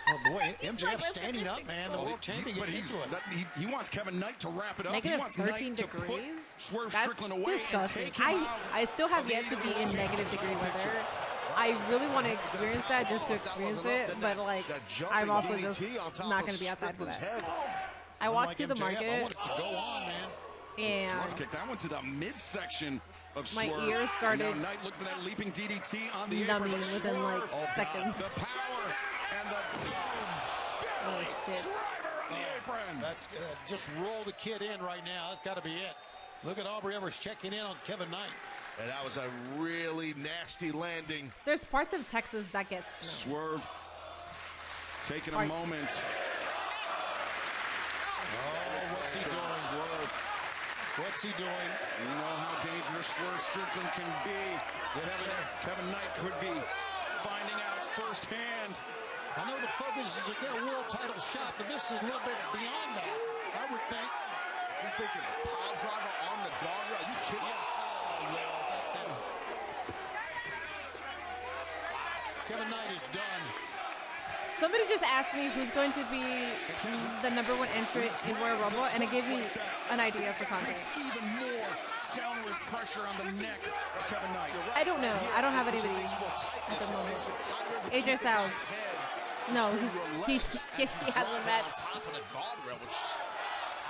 Oh, boy, MJF like, standing up, man. The Well, world champion but getting he's, into it. he wants Kevin Knight to wrap it up. Negative he wants 13 Knight to degrees? put Swerve That's Strickland away disgusting. and take him out. I still have of the yet to be AEW in World negative degree Championship weather. picture. I really want to experience that just to experience it, but like I'm also just not going to be outside for that. I walked to the I market want it to go on, man. and Let's kick that one to the midsection of my Swerve. ears started And now Knight looked for that leaping DDT on the numbing apron. but within like Swerve, seconds. the power and the Oh shit! driver on the apron. That's just roll the kid in right now. That's got to be it. Look at Aubrey Evers checking in on Kevin Knight. And that was a really nasty landing. There's parts of Texas that get snow. Swerve taking a Right. moment. Oh, what's he doing? Swerve. What's he doing? You know how dangerous Swerve Strickland can be. Kevin Knight could be finding out firsthand. I know the focus is to get a world title shot, but this is a little bit beyond that, I would think. You're thinking a pile driver on the guardrail. Are you kidding? Oh, yeah, that's it. Kevin Knight is done. Somebody just asked me who's going to be the #1 entrant in Royal Rumble, and it gave me an idea for content. Even more downward pressure on the neck of Kevin Knight. I don't know. I don't have anybody at the moment. AJ Styles. No, he hasn't met. On top of the guardrail, which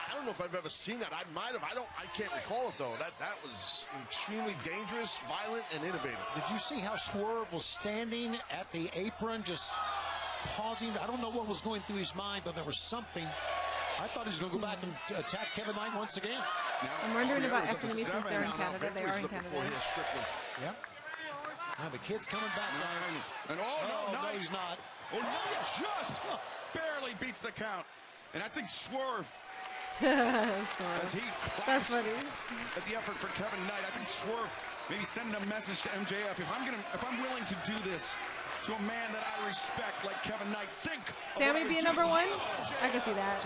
I don't know if I've ever seen that. I might have. I can't recall it though. That was extremely dangerous, violent, and innovative. Did you see how Swerve was standing at the apron, just pausing? I don't know what was going through his mind, but there was something. I thought he was going to go back and attack Kevin Knight once again. I'm wondering about SNME since they're in Canada. They are in Canada. Yep. Now the kid's coming back, guys. And oh, no, he's not. Oh, no, he just barely beats the count. And I think Swerve, as he That's claps funny. at the effort for Kevin Knight, I think Swerve maybe sending a message to MJF. If I'm willing to do this to a man that I respect like Kevin Knight, think of Sammy what being I would do. #1? I can see that.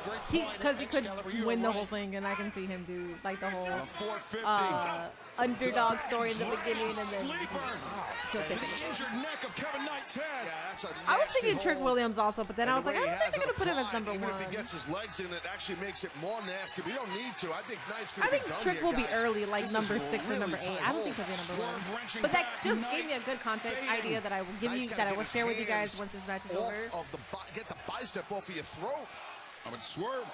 Because he could win the whole thing, and I can see him do like the whole 450. underdog story in the beginning, and then he'll To take the it. injured neck of Kevin Knight, Taz. I was thinking Trick Williams also, but then I was like, I don't think they're going to put him as Even if he #1. gets his legs in, it actually makes it more nasty. We don't need to. I think Knight's going I to be think done Trick here, will be guys. early, like This number is 6 or really number 8. tight I don't think hold. he'll be #1. Swerve-wrenching But that back, just Knight gave me a good content fading. idea that I will give Knight's you, gotta that I get will his share with you guys hands once this match is off over. of the get the bicep off of your throat. Oh, but Swerve,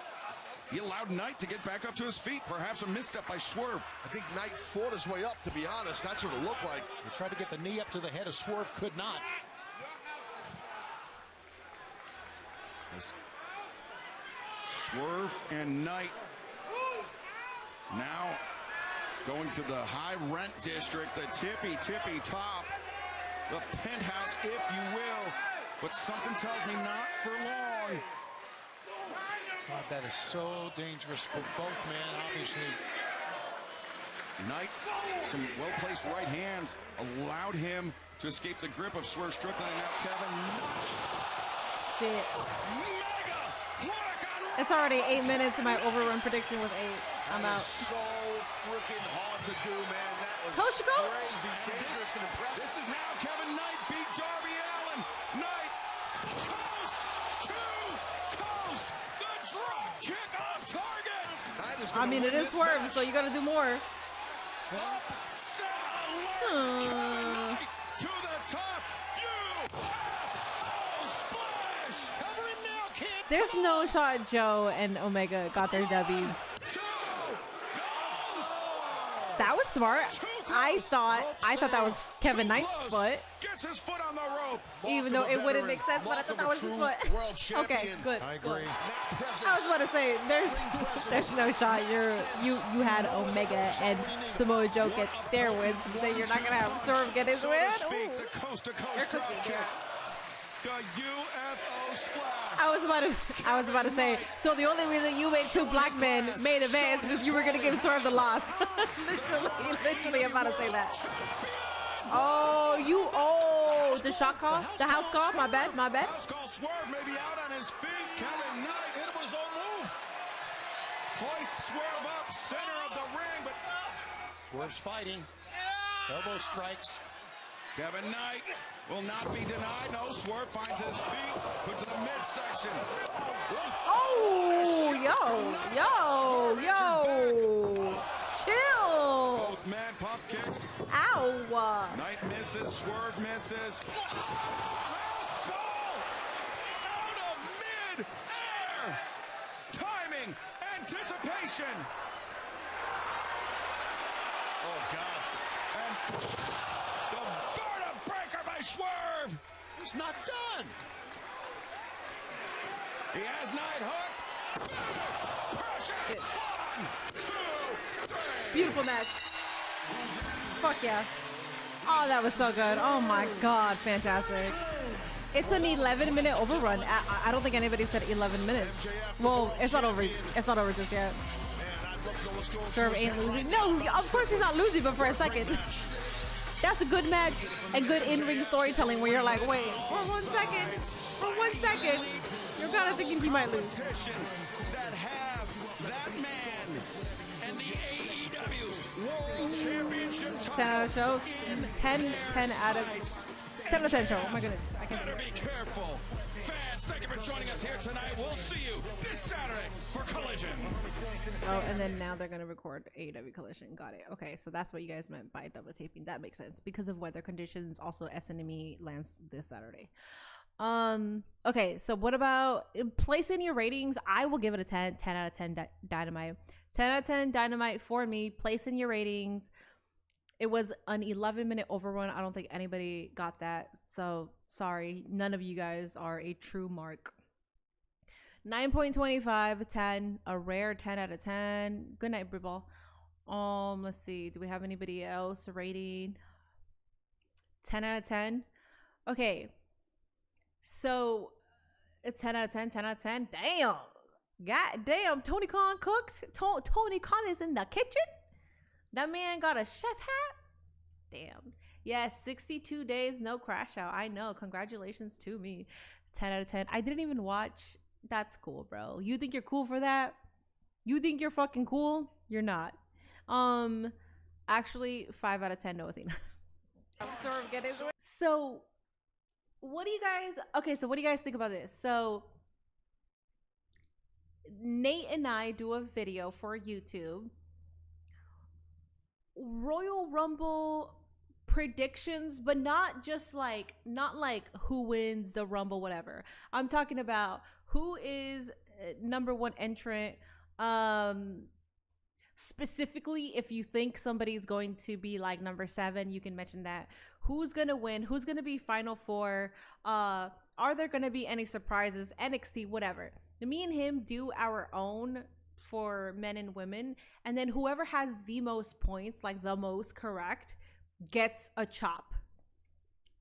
he allowed Knight to get back up to his feet. Perhaps a misstep by Swerve. I think Knight fought his way up, to be honest. That's what it looked like. He tried to get the knee up to the head of Swerve, could not. Swerve and Knight now going to the high rent district, the tippy top, the penthouse, if you will. But something tells me not for long. God, that is so dangerous for both men, obviously. Knight, some well-placed right hands allowed him to escape the grip of Swerve Strickland. And now Kevin shit. It's already 8 minutes and my overrun prediction was 8. I'm out. So freaking hard to do, man. That was Coast to coast? crazy, dangerous, and impressive. This is how Kevin Knight beat Darby Allin. Knight, coast to coast. The drop kick on target. I mean, it is Swerve, so you gotta do more. Upset alert. Kevin Knight to the top. Splash. Every now kid. There's no shot Joe and Omega got their W's. That was smart. I thought that was Kevin Knight's foot. Gets his foot on the rope. Even though it wouldn't make sense, but I thought that was his foot. Okay, good. I agree. I was about to say, there's no shot. You had Omega and Samoa Joe get their wins, but then you're not gonna have Swerve get his win. The coast to coast drop kick. The UFO splash. I was about to say. So the only reason you made 2 black men main events because you were gonna give Swerve the loss. literally about to say that. Oh, the shot call, the house call. My bad. House call. Swerve may be out on his feet. Kevin Knight hit him with his own move. Hoist Swerve up center of the ring, but Swerve's fighting. Elbow strikes. Kevin Knight will not be denied. No, Swerve finds his feet. Put to the midsection. Oh, yo. Chill. Both man pop kicks. Ow. Knight misses. Swerve misses. House call. Out of mid-air. Timing. Anticipation. Oh, God. And the vertebreaker by Swerve. He's not done. He has Knight hooked. Pressure. 1, 2, 3. Beautiful match. Fuck yeah. Oh, that was so good. Oh my God, fantastic. It's an 11-minute overrun. I don't think anybody said 11 minutes. Well, it's not over. It's not over just yet. Swerve ain't losing. No, of course he's not losing, but for a second. That's a good match and good in-ring storytelling where you're like, wait, for 1 second, you're kind of thinking he might lose. That have that man and the AEW World Championship 10 out of show. 10 out of 10 show. Oh my goodness. I can't Better be careful. Fans, thank you for joining us here tonight. We'll see you this Saturday for Collision. Oh, and then now they're going to record AEW Collision. Got it. Okay, so that's what you guys meant by double taping. That makes sense. Because of weather conditions, also SNME lands this Saturday. Okay, so what about placing your ratings? I will give it a 10 out of 10 Dynamite. 10 out of 10 Dynamite for me. Placing your ratings. It was an 11-minute overrun. I don't think anybody got that. So sorry, none of you guys are a true mark. 9.25, 10, a rare 10 out of 10. Good night, Bribble. Let's see. Do we have anybody else rating? 10 out of 10. Okay. So it's 10 out of 10, 10 out of 10. Damn. God damn. Tony Khan cooks. Tony Khan is in the kitchen. That man got a chef hat. Damn. Yes, 62 days, no crash out. I know. Congratulations to me. 10 out of 10. I didn't even watch. That's cool, bro. You think you're cool for that? You think you're fucking cool? You're not. Actually, 5 out of 10, no Athena. I'm sort of getting it. So, what do you guys think about this? So, Nate and I do a video for YouTube. Royal Rumble predictions, but not like who wins the Rumble, whatever. I'm talking about who is number 1 entrant. Specifically, if you think somebody's going to be like number 7, you can mention that. Who's gonna win? Who's gonna be Final 4? Are there gonna be any surprises? NXT, whatever. Me and him do our own for men and women, and then whoever has the most points, like the most correct, gets a chop.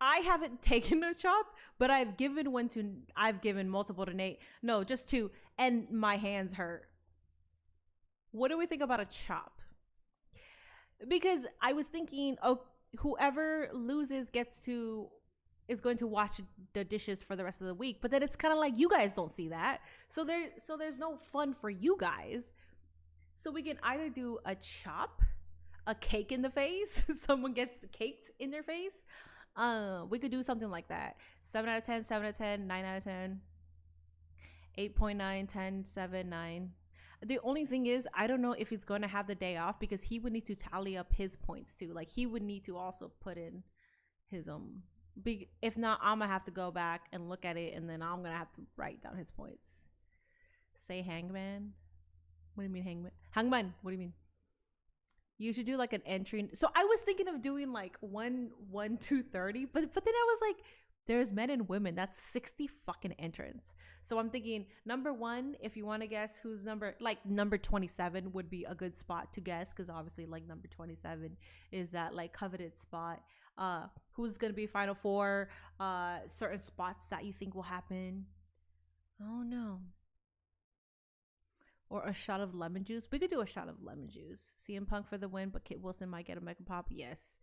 I haven't taken a chop, but I've given multiple to Nate. No, just 2, and my hands hurt. What do we think about a chop? Because I was thinking, oh, whoever loses gets to is going to wash the dishes for the rest of the week. But then it's kind of like you guys don't see that. So there's no fun for you guys. So we can either do a chop, a cake in the face. Someone gets caked in their face. We could do something like that. 7 out of 10, 7 out of 10, 9 out of 10, 8.9, 10, 7, 9. The only thing is, I don't know if he's going to have the day off because he would need to tally up his points too. Like he would need to also put in his if not, I'm gonna have to go back and look at it, and then I'm gonna have to write down his points. Say Hangman. What do you mean Hangman? Hangman. What do you mean? You should do like an entry. So I was thinking of doing like 1, 2, 30, but then I was like, there's men and women. That's 60 fucking entrants. So I'm thinking number 1, if you want to guess who's number 27 would be a good spot to guess, because obviously like number 27 is that like coveted spot. Who's gonna be Final 4? Certain spots that you think will happen. Oh no. Or a shot of lemon juice. We could do a shot of lemon juice. CM Punk for the win, but Kit Wilson might get a mega pop. Yes.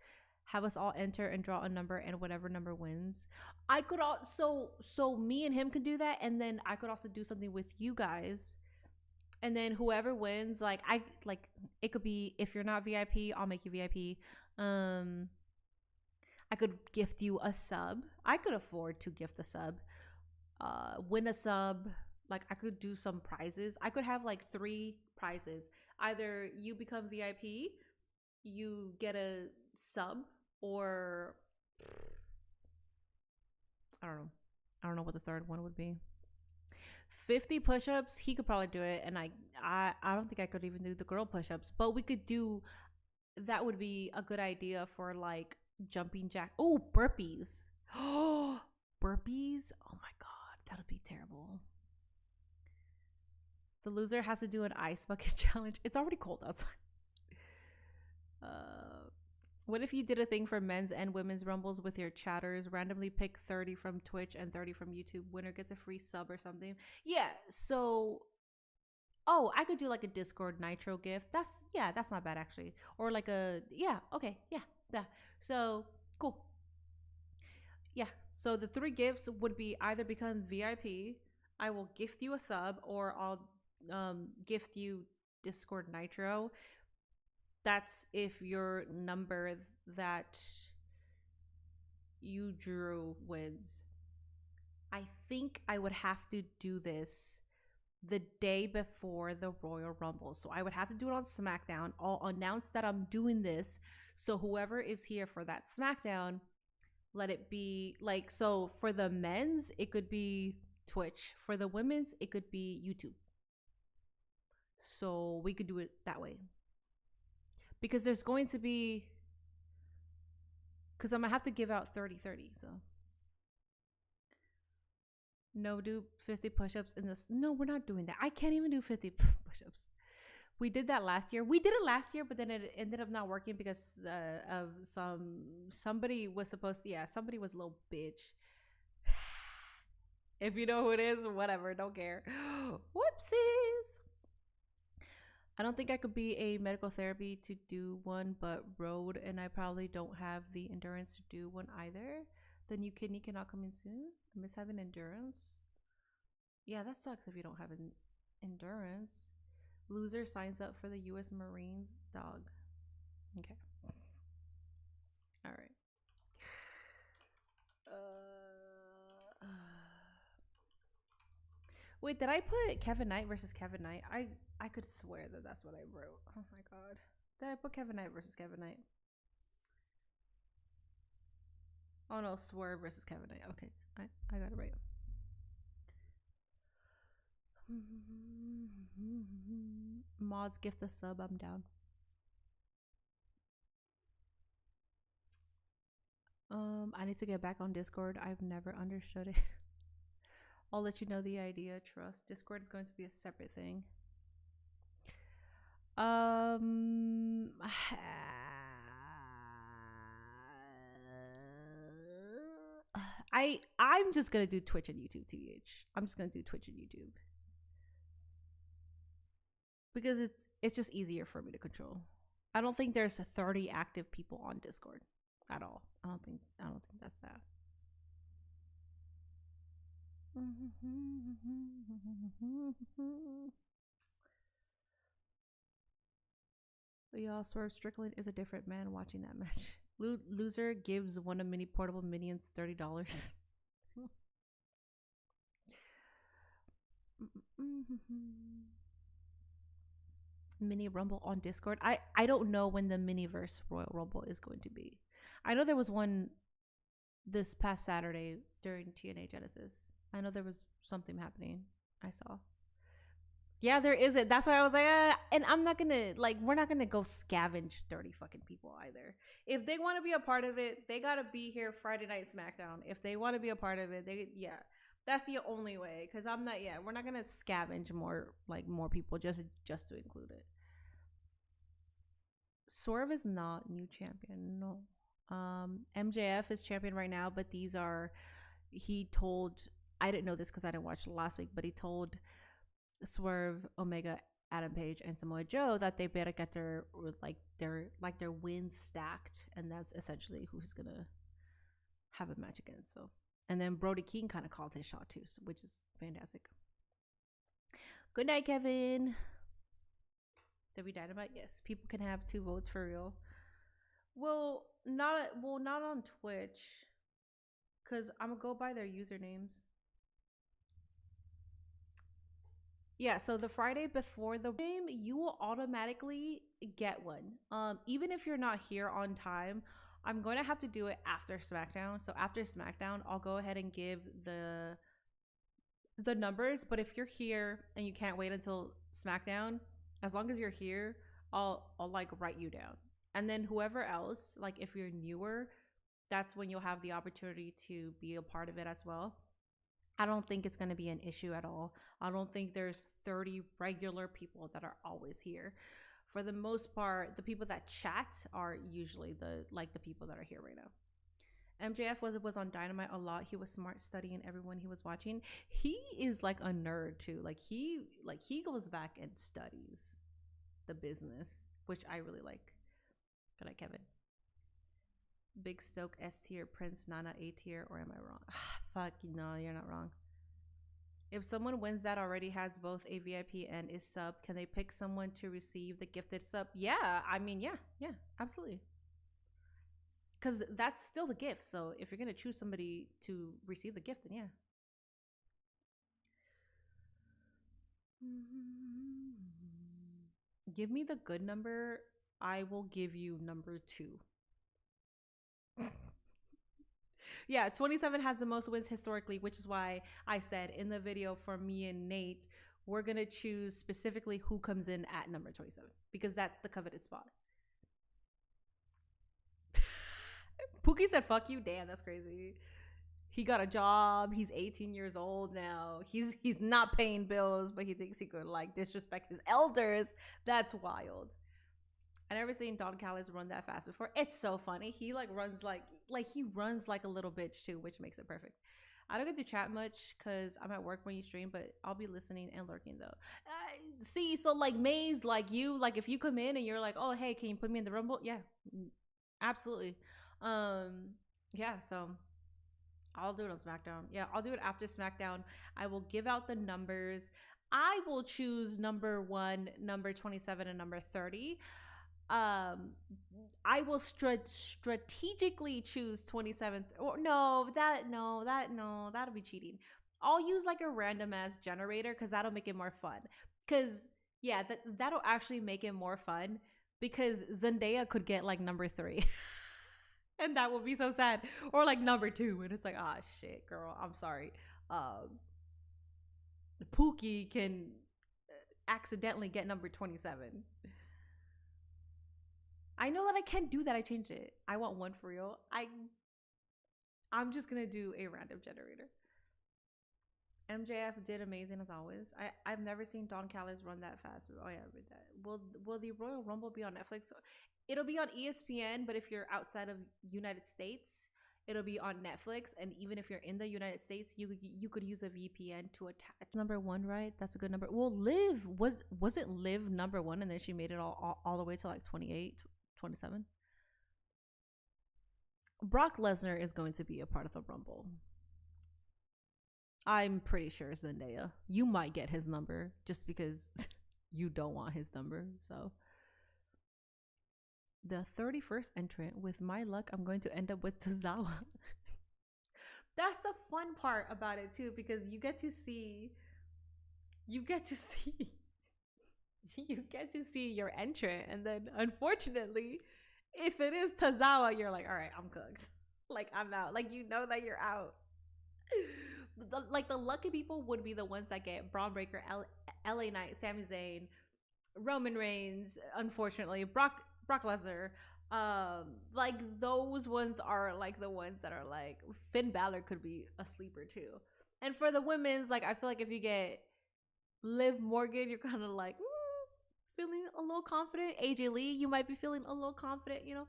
Have us all enter and draw a number, and whatever number wins. I could also, so me and him could do that, and then I could also do something with you guys. And then whoever wins, it could be, if you're not VIP, I'll make you VIP. I could gift you a sub. I could afford to gift a sub. Win a sub. Like I could do some prizes. I could have like 3 prizes. Either you become VIP, you get a sub, or I don't know what the third one would be. 50 push-ups. He could probably do it, and I don't think I could even do the girl push-ups. But we could do. That would be a good idea for like jumping jack. Oh, burpees. Oh, burpees. Oh my god, that would be terrible. The loser has to do an ice bucket challenge. It's already cold outside. What if you did a thing for men's and women's rumbles with your chatters? Randomly pick 30 from Twitch and 30 from YouTube. Winner gets a free sub or something. Yeah, so I could do like a Discord Nitro gift. That's not bad actually. Or like okay. Yeah. So cool. Yeah. So the 3 gifts would be either become VIP, I will gift you a sub, or I'll gift you Discord Nitro. That's if your number that you drew wins. I think I would have to do this the day before the Royal Rumble. So I would have to do it on SmackDown. I'll announce that I'm doing this. So whoever is here for that SmackDown, let it be like, so for the men's, it could be Twitch. For the women's, it could be YouTube. So we could do it that way. Because there's going to be, because I'm going to have to give out 30-30, so. No, do 50 push-ups in this. No, we're not doing that. I can't even do 50 push-ups. We did that last year. We did it last year, but then it ended up not working because of somebody was supposed to, somebody was a little bitch. If you know who it is, whatever, don't care. Whoopsies. I don't think I could be a medical therapy to do one, but Road and I probably don't have the endurance to do one either. The new kidney cannot come in soon. I miss having endurance. Yeah, that sucks if you don't have an endurance. Loser signs up for the U.S. Marines. Dog. Okay. All right. Wait, did I put Kevin Knight versus Kevin Knight? I could swear that that's what I wrote. Oh my god. Did I put Kevin Knight versus Kevin Knight? Oh no, Swerve versus Kevin Knight. Okay, I got it right. Mods gift a sub. I'm down. I need to get back on Discord. I've never understood it. I'll let you know the idea. Trust. Discord is going to be a separate thing. I'm just gonna do Twitch and YouTube, TH. I'm just gonna do Twitch and YouTube because it's just easier for me to control. I don't think there's 30 active people on Discord at all. I don't think that's that. Y'all, Swerve Strickland is a different man watching that match. Loser gives one of mini portable minions $30. Mini Rumble on Discord. I don't know when the Miniverse Royal Rumble is going to be. I know there was one this past Saturday during TNA Genesis. I know there was something happening. I saw. Yeah, there isn't. That's why I was like, and I'm not gonna we're not gonna go scavenge 30 fucking people either. If they want to be a part of it, they gotta be here Friday Night SmackDown. If they want to be a part of it, that's the only way. Cause I'm not. Yeah, we're not gonna scavenge more people just to include it. Swerve is not new champion. No. MJF is champion right now, but these are. He told. I didn't know this because I didn't watch last week, but he told Swerve, Omega, Adam Page, and Samoa Joe that they better get their wins stacked, and that's essentially who he's gonna have a match against. So, and then Brody King kind of called his shot too, so, which is fantastic. Good night, Kevin. Dynamite, yes, people can have 2 votes for real. Well, not on Twitch, cause I'm gonna go by their usernames. Yeah, so the Friday before the game, you will automatically get one. Even if you're not here on time, I'm going to have to do it after SmackDown. So after SmackDown, I'll go ahead and give the numbers. But if you're here and you can't wait until SmackDown, as long as you're here, I'll write you down. And then whoever else, if you're newer, that's when you'll have the opportunity to be a part of it as well. I don't think it's going to be an issue at all. I don't think there's 30 regular people that are always here. For the most part, the people that chat are usually the people that are here right now. MJF was on Dynamite a lot. He was smart studying everyone he was watching. He is a nerd too. He goes back and studies the business, which I really like. Good night, Kevin. Big Stoke S tier, Prince Nana A tier, or am I wrong? Fuck, no, you're not wrong. If someone wins that already has both a VIP and is subbed, can they pick someone to receive the gifted sub? Yeah, I mean, yeah, absolutely. Because that's still the gift. So if you're going to choose somebody to receive the gift, then yeah. Give me the good number. I will give you number 2. Yeah, 27 has the most wins historically, which is why I said in the video for me and Nate, we're going to choose specifically who comes in at number 27 because that's the coveted spot. Pookie said, fuck you. Damn, that's crazy. He got a job. He's 18 years old now. He's not paying bills, but he thinks he could disrespect his elders. That's wild. I never seen Don Callis run that fast before. It's so funny. He runs he runs like a little bitch too, which makes it perfect. I don't get to chat much because I'm at work when you stream, but I'll be listening and lurking though. See, so Maze, you, if you come in and you're oh, hey, can you put me in the Rumble? Yeah, absolutely. Yeah, so I'll do it on SmackDown. Yeah, I'll do it after SmackDown. I will give out the numbers. I will choose number 1, number 27, and number 30. I will strategically choose 27th. Or that'll be cheating. I'll use a random ass generator because that'll make it more fun. Because yeah, that'll actually make it more fun because Zendaya could get number 3. And that would be so sad. Or number 2 and it's shit, girl, I'm sorry. Pookie can accidentally get number 27. I know that I can't do that. I changed it. I want 1 for real. I'm just gonna do a random generator. MJF did amazing as always. I've never seen Don Callis run that fast. Oh yeah, I read that. Will the Royal Rumble be on Netflix? It'll be on ESPN, but if you're outside of United States, it'll be on Netflix. And even if you're in the United States, you could use a VPN to attach. Number 1, right? That's a good number. Well, Liv wasn't Liv number 1, and then she made it all the way to 28, 27. Brock Lesnar is going to be a part of the Rumble. I'm pretty sure it's Zendaya. You might get his number just because you don't want his number. So the 31st entrant, with my luck, I'm going to end up with Tozawa. That's the fun part about it too, because you get to see you get to see your entrant, and then unfortunately, if it is Tozawa, you're like, all right, I'm cooked. Like, I'm out. Like, you know that you're out. The lucky people would be the ones that get Braun Breaker, LA Knight, Sami Zayn, Roman Reigns, unfortunately, Brock Lesnar. Like, those ones are like the ones that are like, Finn Balor could be a sleeper too. And for the women's, like, I feel like if you get Liv Morgan, you're kind of like feeling a little confident. AJ Lee, you might be feeling a little confident, you know.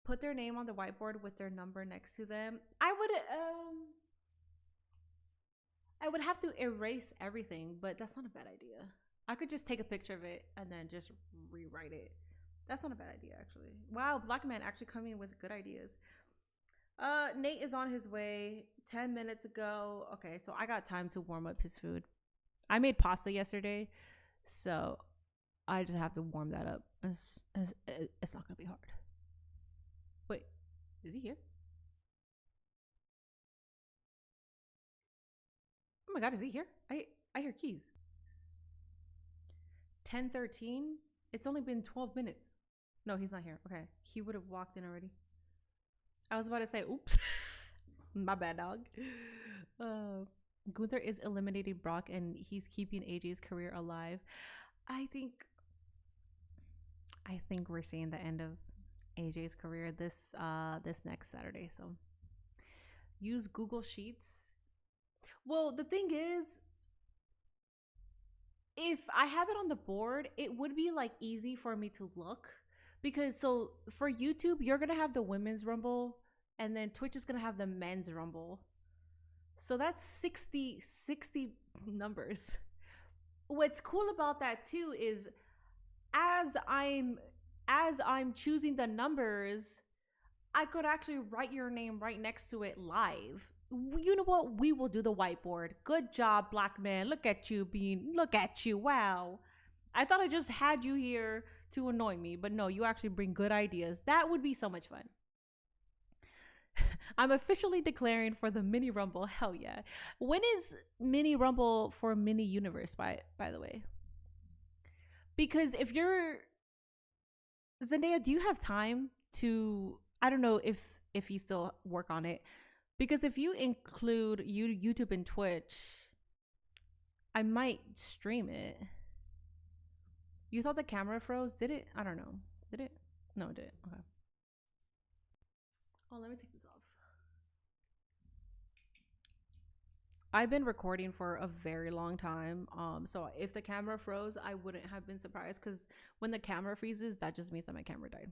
Put their name on the whiteboard with their number next to them. I would have to erase everything, but that's not a bad idea. I could just take a picture of it and then just rewrite it. That's not a bad idea, actually. Wow, Black Man actually coming with good ideas. Nate is on his way 10 minutes ago. Okay, so I got time to warm up his food. I made pasta yesterday, so I just have to warm that up. It's not gonna be hard. Wait, is he here? Oh my god, is he here? I hear keys. 10:13. It's only been 12 minutes. No, he's not here. Okay, he would have walked in already. I was about to say, oops. My bad, dog. Gunther is eliminating Brock and he's keeping AJ's career alive. I think we're seeing the end of AJ's career this next Saturday. So use Google Sheets. Well, the thing is, if I have it on the board, it would be like easy for me to look, because so for YouTube, you're going to have the women's rumble and then Twitch is going to have the men's rumble. So that's 60 numbers. What's cool about that too is as I'm choosing the numbers, I could actually write your name right next to it live. You know what? We will do the whiteboard. Good job, Black Man. Look at you. Wow. I thought I just had you here to annoy me, but no, you actually bring good ideas. That would be so much fun. I'm officially declaring for the mini rumble. Hell yeah. When is mini rumble for mini universe, by the way? Because if you're Zendaya, do you have time to, I don't know if you still work on it, because if you include YouTube and Twitch, I might stream it. You thought the camera froze? Did it? I don't know. Did it? No, it didn't. Okay. Oh, let me take this off. I've been recording for a very long time. So if the camera froze, I wouldn't have been surprised, because when the camera freezes, that just means that my camera died.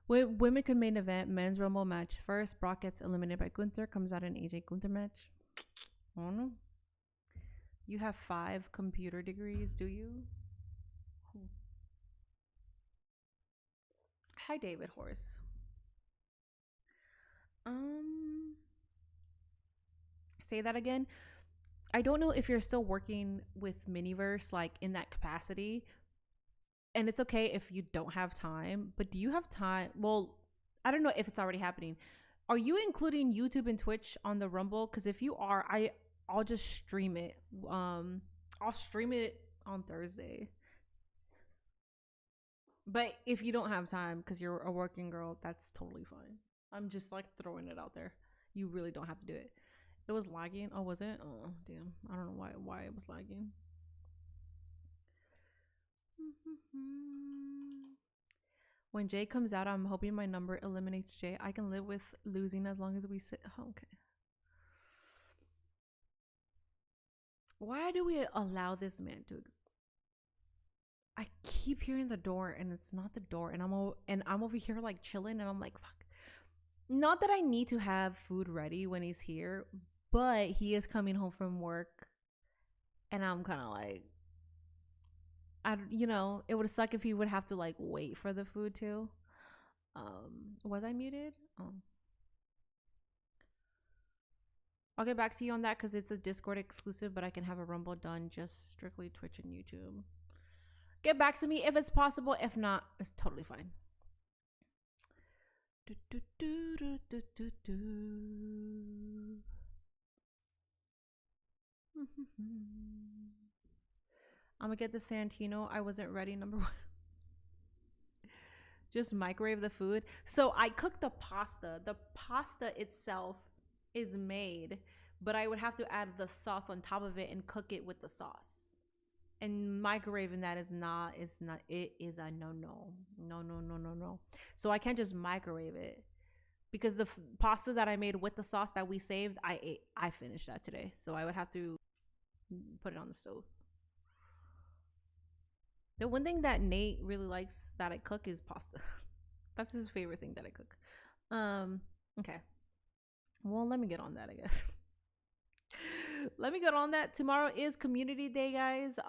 Women could main event men's rumble match first. Brock gets eliminated by Gunther. Comes out an AJ Gunther match. I don't know. You have 5 computer degrees, do you? Hi, David Horse. Say that again. I don't know if you're still working with Miniverse, like in that capacity. And it's okay if you don't have time, but do you have time? Well, I don't know if it's already happening. Are you including YouTube and Twitch on the Rumble? Because if you are, I'll just stream it. I'll stream it on Thursday. But if you don't have time because you're a working girl, that's totally fine. I'm just like throwing it out there. You really don't have to do it. It was lagging. Oh, was it? Oh, damn. I don't know why it was lagging. When Jay comes out, I'm hoping my number eliminates Jay. I can live with losing as long as we sit. Oh, okay. Why do we allow this man to exist? I keep hearing the door and it's not the door, and I'm over here like chilling, and I'm like, fuck. Not that I need to have food ready when he's here, but he is coming home from work, and I'm kind of like, it would suck if he would have to like wait for the food too. Was I muted? Oh. I'll get back to you on that because it's a Discord exclusive, but I can have a Rumble done just strictly Twitch and YouTube. Get back to me if it's possible. If not, it's totally fine. I'm gonna get the Santino. I wasn't ready, number 1. Just microwave the food. So I cook the pasta. The pasta itself is made, but I would have to add the sauce on top of it and cook it with the sauce. And microwaving that is a no. So I can't just microwave it because the pasta that I made with the sauce that we saved, I finished that today. So I would have to put it on the stove. The one thing that Nate really likes that I cook is pasta. That's his favorite thing that I cook. Okay. Well, let me get on that, I guess. Let me get on that. Tomorrow is community day, guys.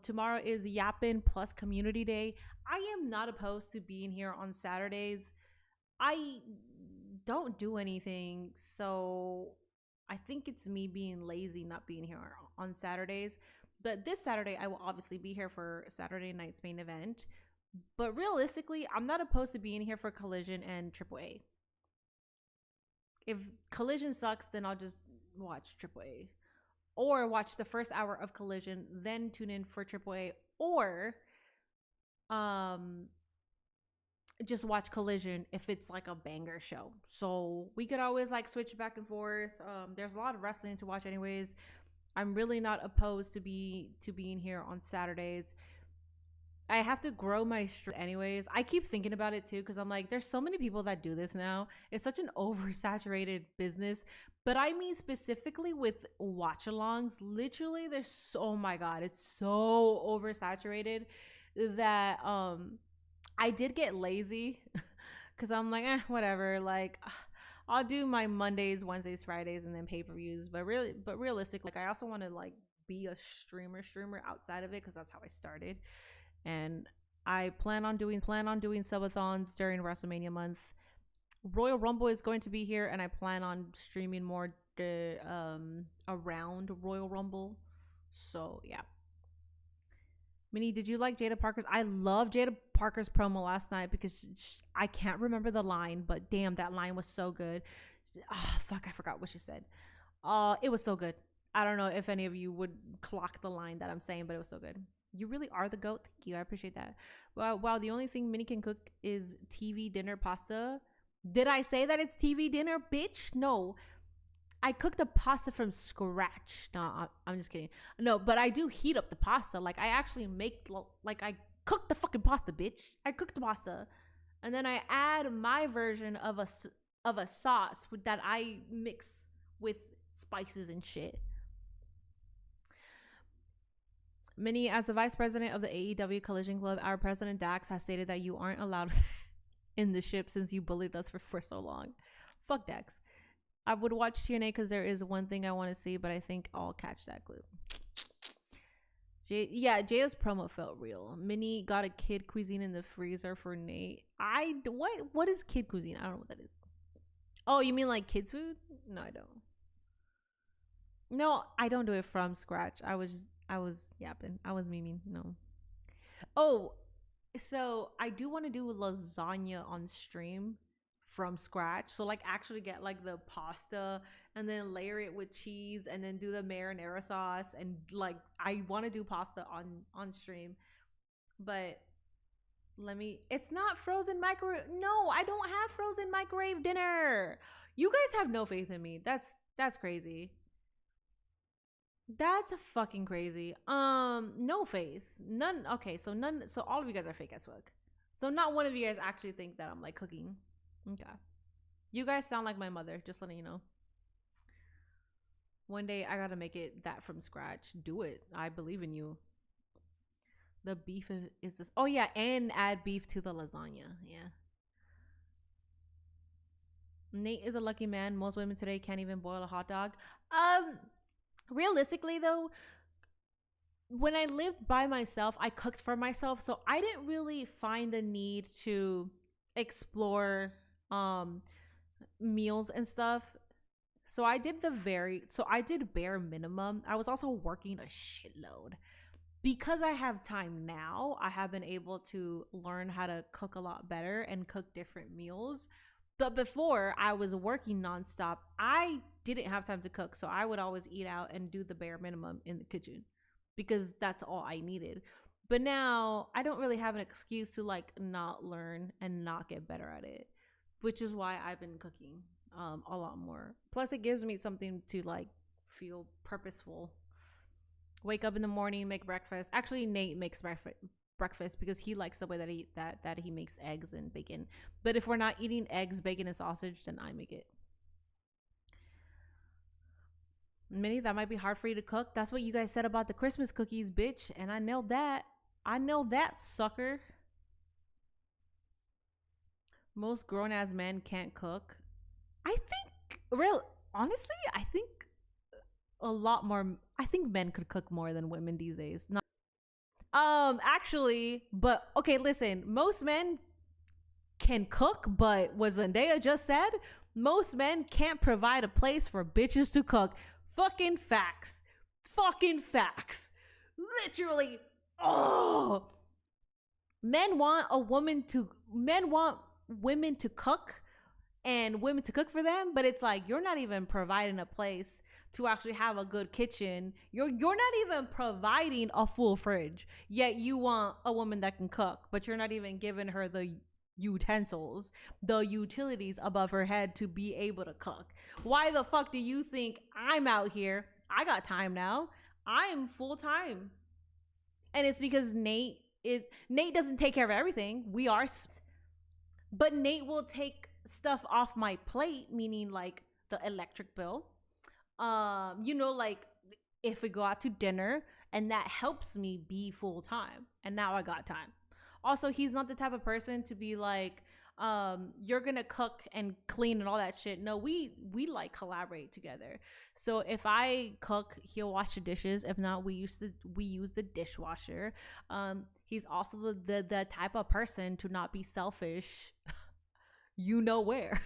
Tomorrow is Yappin' plus community day. I am not opposed to being here on Saturdays. I don't do anything, so I think it's me being lazy not being here on Saturdays. But this Saturday, I will obviously be here for Saturday night's main event. But realistically, I'm not opposed to being here for Collision and AAA. If Collision sucks, then I'll just watch AAA. Or watch the first hour of Collision, then tune in for AAA. Or just watch Collision if it's like a banger show. So we could always like switch back and forth. There's a lot of wrestling to watch anyways. I'm really not opposed to being here on Saturdays. I have to grow my stream anyways. I keep thinking about it too because I'm like, there's so many people that do this now. It's such an oversaturated business. But I mean specifically with watch-alongs. Literally, there's oh my god, it's so oversaturated that I did get lazy because I'm like, whatever. Like, I'll do my Mondays, Wednesdays, Fridays, and then pay-per-views. But realistically, like I also want to like be a streamer outside of it because that's how I started. And I plan on doing subathons during WrestleMania month. Royal Rumble is going to be here, and I plan on streaming more around Royal Rumble. So yeah. Minnie, did you like Jada Parker's? I love Jada Parker's promo last night because I can't remember the line, but damn, that line was so good. Oh, fuck, I forgot what she said. It was so good. I don't know if any of you would clock the line that I'm saying, but it was so good. You really are the GOAT. Thank you. I appreciate that. Wow, the only thing Minnie can cook is TV dinner pasta. Did I say that it's TV dinner, bitch? No. I cooked the pasta from scratch. No, I'm just kidding. No, but I do heat up the pasta. Like, I actually make, like, I cook the fucking pasta, bitch. I cook the pasta. And then I add my version of a sauce that I mix with spices and shit. Minnie, as the vice president of the AEW Collision Club, our president Dax has stated that you aren't allowed in the ship since you bullied us for so long. Fuck Dax. I would watch TNA because there is one thing I want to see, but I think I'll catch that clip. Jada's promo felt real. Minnie got a kid cuisine in the freezer for Nate. What is kid cuisine? I don't know what that is. Oh, you mean like kids food? No, I don't. No, I don't do it from scratch. I was yapping. I was memeing. No. Oh, so I do want to do lasagna on stream from scratch. So like actually get like the pasta and then layer it with cheese and then do the marinara sauce, and like I want to do pasta on stream. But it's not frozen microwave. No, I don't have frozen microwave dinner. You guys have no faith in me. That's crazy. That's fucking crazy. No faith. None. Okay, so none. So all of you guys are fake as fuck. So not one of you guys actually think that I'm like cooking. Okay. You guys sound like my mother, just letting you know. One day I gotta make it that from scratch. Do it. I believe in you. The beef is this. Oh yeah, and add beef to the lasagna. Yeah. Nate is a lucky man. Most women today can't even boil a hot dog. Realistically though, when I lived by myself, I cooked for myself, so I didn't really find the need to explore meals and stuff. So I did bare minimum. I was also working a shitload. Because I have time now, I have been able to learn how to cook a lot better and cook different meals. But before, I was working nonstop. I didn't have time to cook, so I would always eat out and do the bare minimum in the kitchen because that's all I needed. But now I don't really have an excuse to like not learn and not get better at it, which is why I've been cooking a lot more. Plus, it gives me something to like feel purposeful. Wake up in the morning, make breakfast. Actually, Nate makes breakfast because he likes the way that he makes eggs and bacon. But if we're not eating eggs, bacon, and sausage, then I make it. Minnie, that might be hard for you to cook. That's what you guys said about the Christmas cookies, bitch. And I nailed that. I know that, sucker. Most grown-ass men can't cook. Honestly, I think a lot more. I think men could cook more than women these days. Actually, but okay, listen. Most men can cook, but what Zendaya just said, most men can't provide a place for bitches to cook. Fucking facts. Fucking facts. Literally. Oh. Men want women to cook and women to cook for them, but it's like you're not even providing a place to actually have a good kitchen. You're not even providing a full fridge, yet you want a woman that can cook, but you're not even giving her the utensils, the utilities above her head to be able to cook. Why the fuck do you think I'm out here? I got time now. I am full time. And it's because Nate doesn't take care of everything. But Nate will take stuff off my plate, meaning like the electric bill. Like if we go out to dinner, and that helps me be full time. And now I got time. Also, he's not the type of person to be like, you're gonna cook and clean and all that shit. No, we like collaborate together. So if I cook, he'll wash the dishes. If not, we use the dishwasher. He's also the type of person to not be selfish. You know where.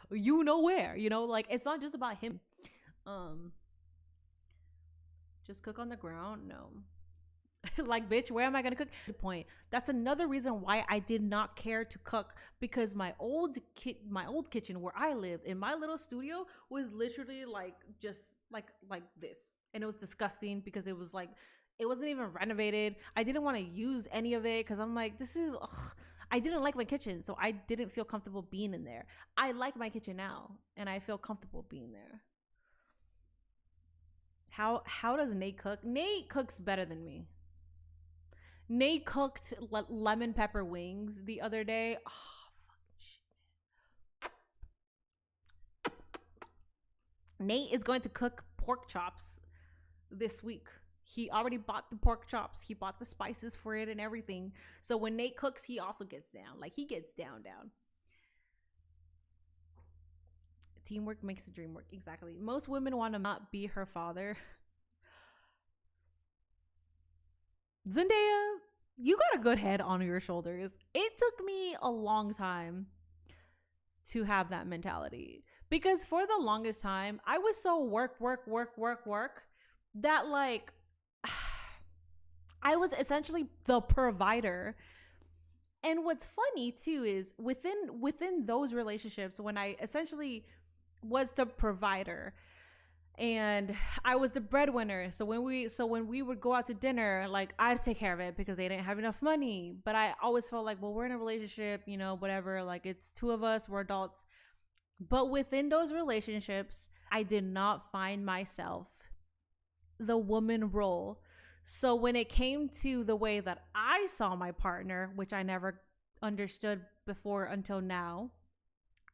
Like it's not just about him. Just cook on the ground? No. Like, bitch, where am I gonna cook? Good point. That's another reason why I did not care to cook, because my old kitchen where I lived in my little studio was literally like just like this, and it was disgusting because it was like it wasn't even renovated. I didn't want to use any of it because I'm like, this is. I didn't like my kitchen, so I didn't feel comfortable being in there. I like my kitchen now, and I feel comfortable being there. How does Nate cook? Nate cooks better than me. Nate cooked lemon pepper wings the other day. Oh, fucking shit. Nate is going to cook pork chops this week. He already bought the pork chops. He bought the spices for it and everything. So when Nate cooks, he also gets down. Like, he gets down. Teamwork makes the dream work. Exactly. Most women want to not be her father. Zendaya, you got a good head on your shoulders. It took me a long time to have that mentality, because for the longest time, I was so work that like I was essentially the provider. And what's funny too is within those relationships, when I essentially was the provider and I was the breadwinner, so when we would go out to dinner, like, I'd take care of it because they didn't have enough money. But I always felt like, well, we're in a relationship, whatever, like, it's two of us, we're adults. But within those relationships, I did not find myself the woman role. So when it came to the way that I saw my partner, which I never understood before until now,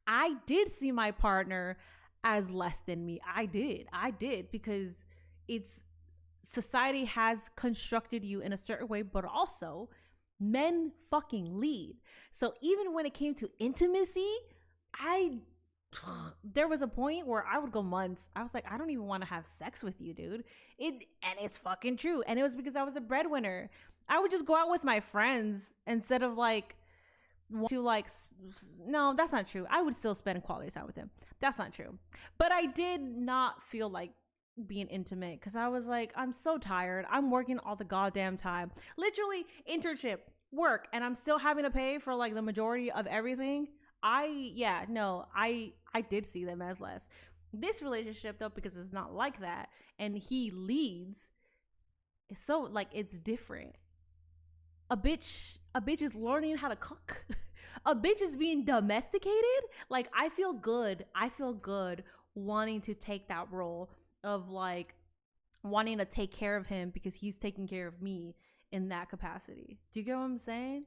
I did see my partner as less than me. I did, because society has constructed you in a certain way, but also men fucking lead. So even when it came to intimacy, there was a point where I would go months. I was like, I don't even want to have sex with you, dude. And it's fucking true. And it was because I was a breadwinner. I would just go out with my friends instead of like want to like, no, that's not true. I would still spend quality time with him. That's not true. But I did not feel like being intimate because I was like, I'm so tired. I'm working all the goddamn time. Literally internship, work, and I'm still having to pay for like the majority of everything. I did see them as less. This relationship though, because it's not like that, and he leads, so like it's different. A bitch is learning how to cook. A bitch is being domesticated. Like I feel good wanting to take that role of like wanting to take care of him because he's taking care of me in that capacity. Do you get what I'm saying?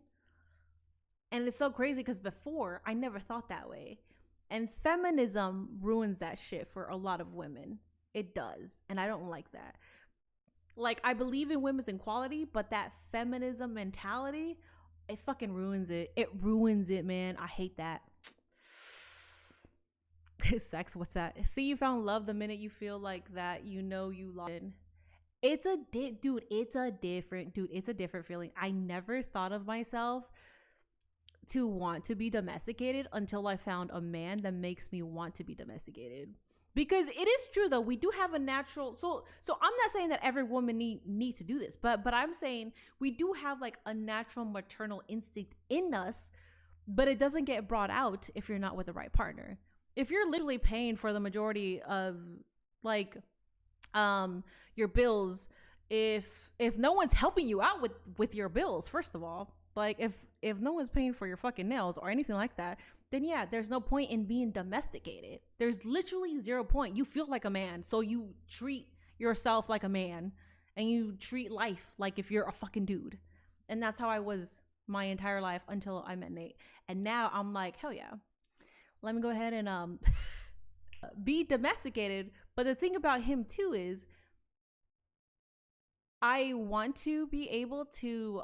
And it's so crazy because before I never thought that way. And feminism ruins that shit for a lot of women. It does. And I don't like that. Like, I believe in women's equality, but that feminism mentality, it fucking ruins it. It ruins it, man. I hate that. Sex, what's that? See, you found love the minute you feel like that, you know you lost it. It's a different feeling. I never thought of myself to want to be domesticated until I found a man that makes me want to be domesticated. Because it is true though, we do have a natural, so I'm not saying that every woman need to do this, but I'm saying we do have like a natural maternal instinct in us, but it doesn't get brought out if you're not with the right partner. If you're literally paying for the majority of like your bills, if no one's helping you out with your bills, first of all, like if no one's paying for your fucking nails or anything like that, then yeah, there's no point in being domesticated. There's literally 0 point. You feel like a man, so you treat yourself like a man and you treat life like if you're a fucking dude. And that's how I was my entire life until I met Nate. And now I'm like, hell yeah, let me go ahead and be domesticated. But the thing about him too is I want to be able to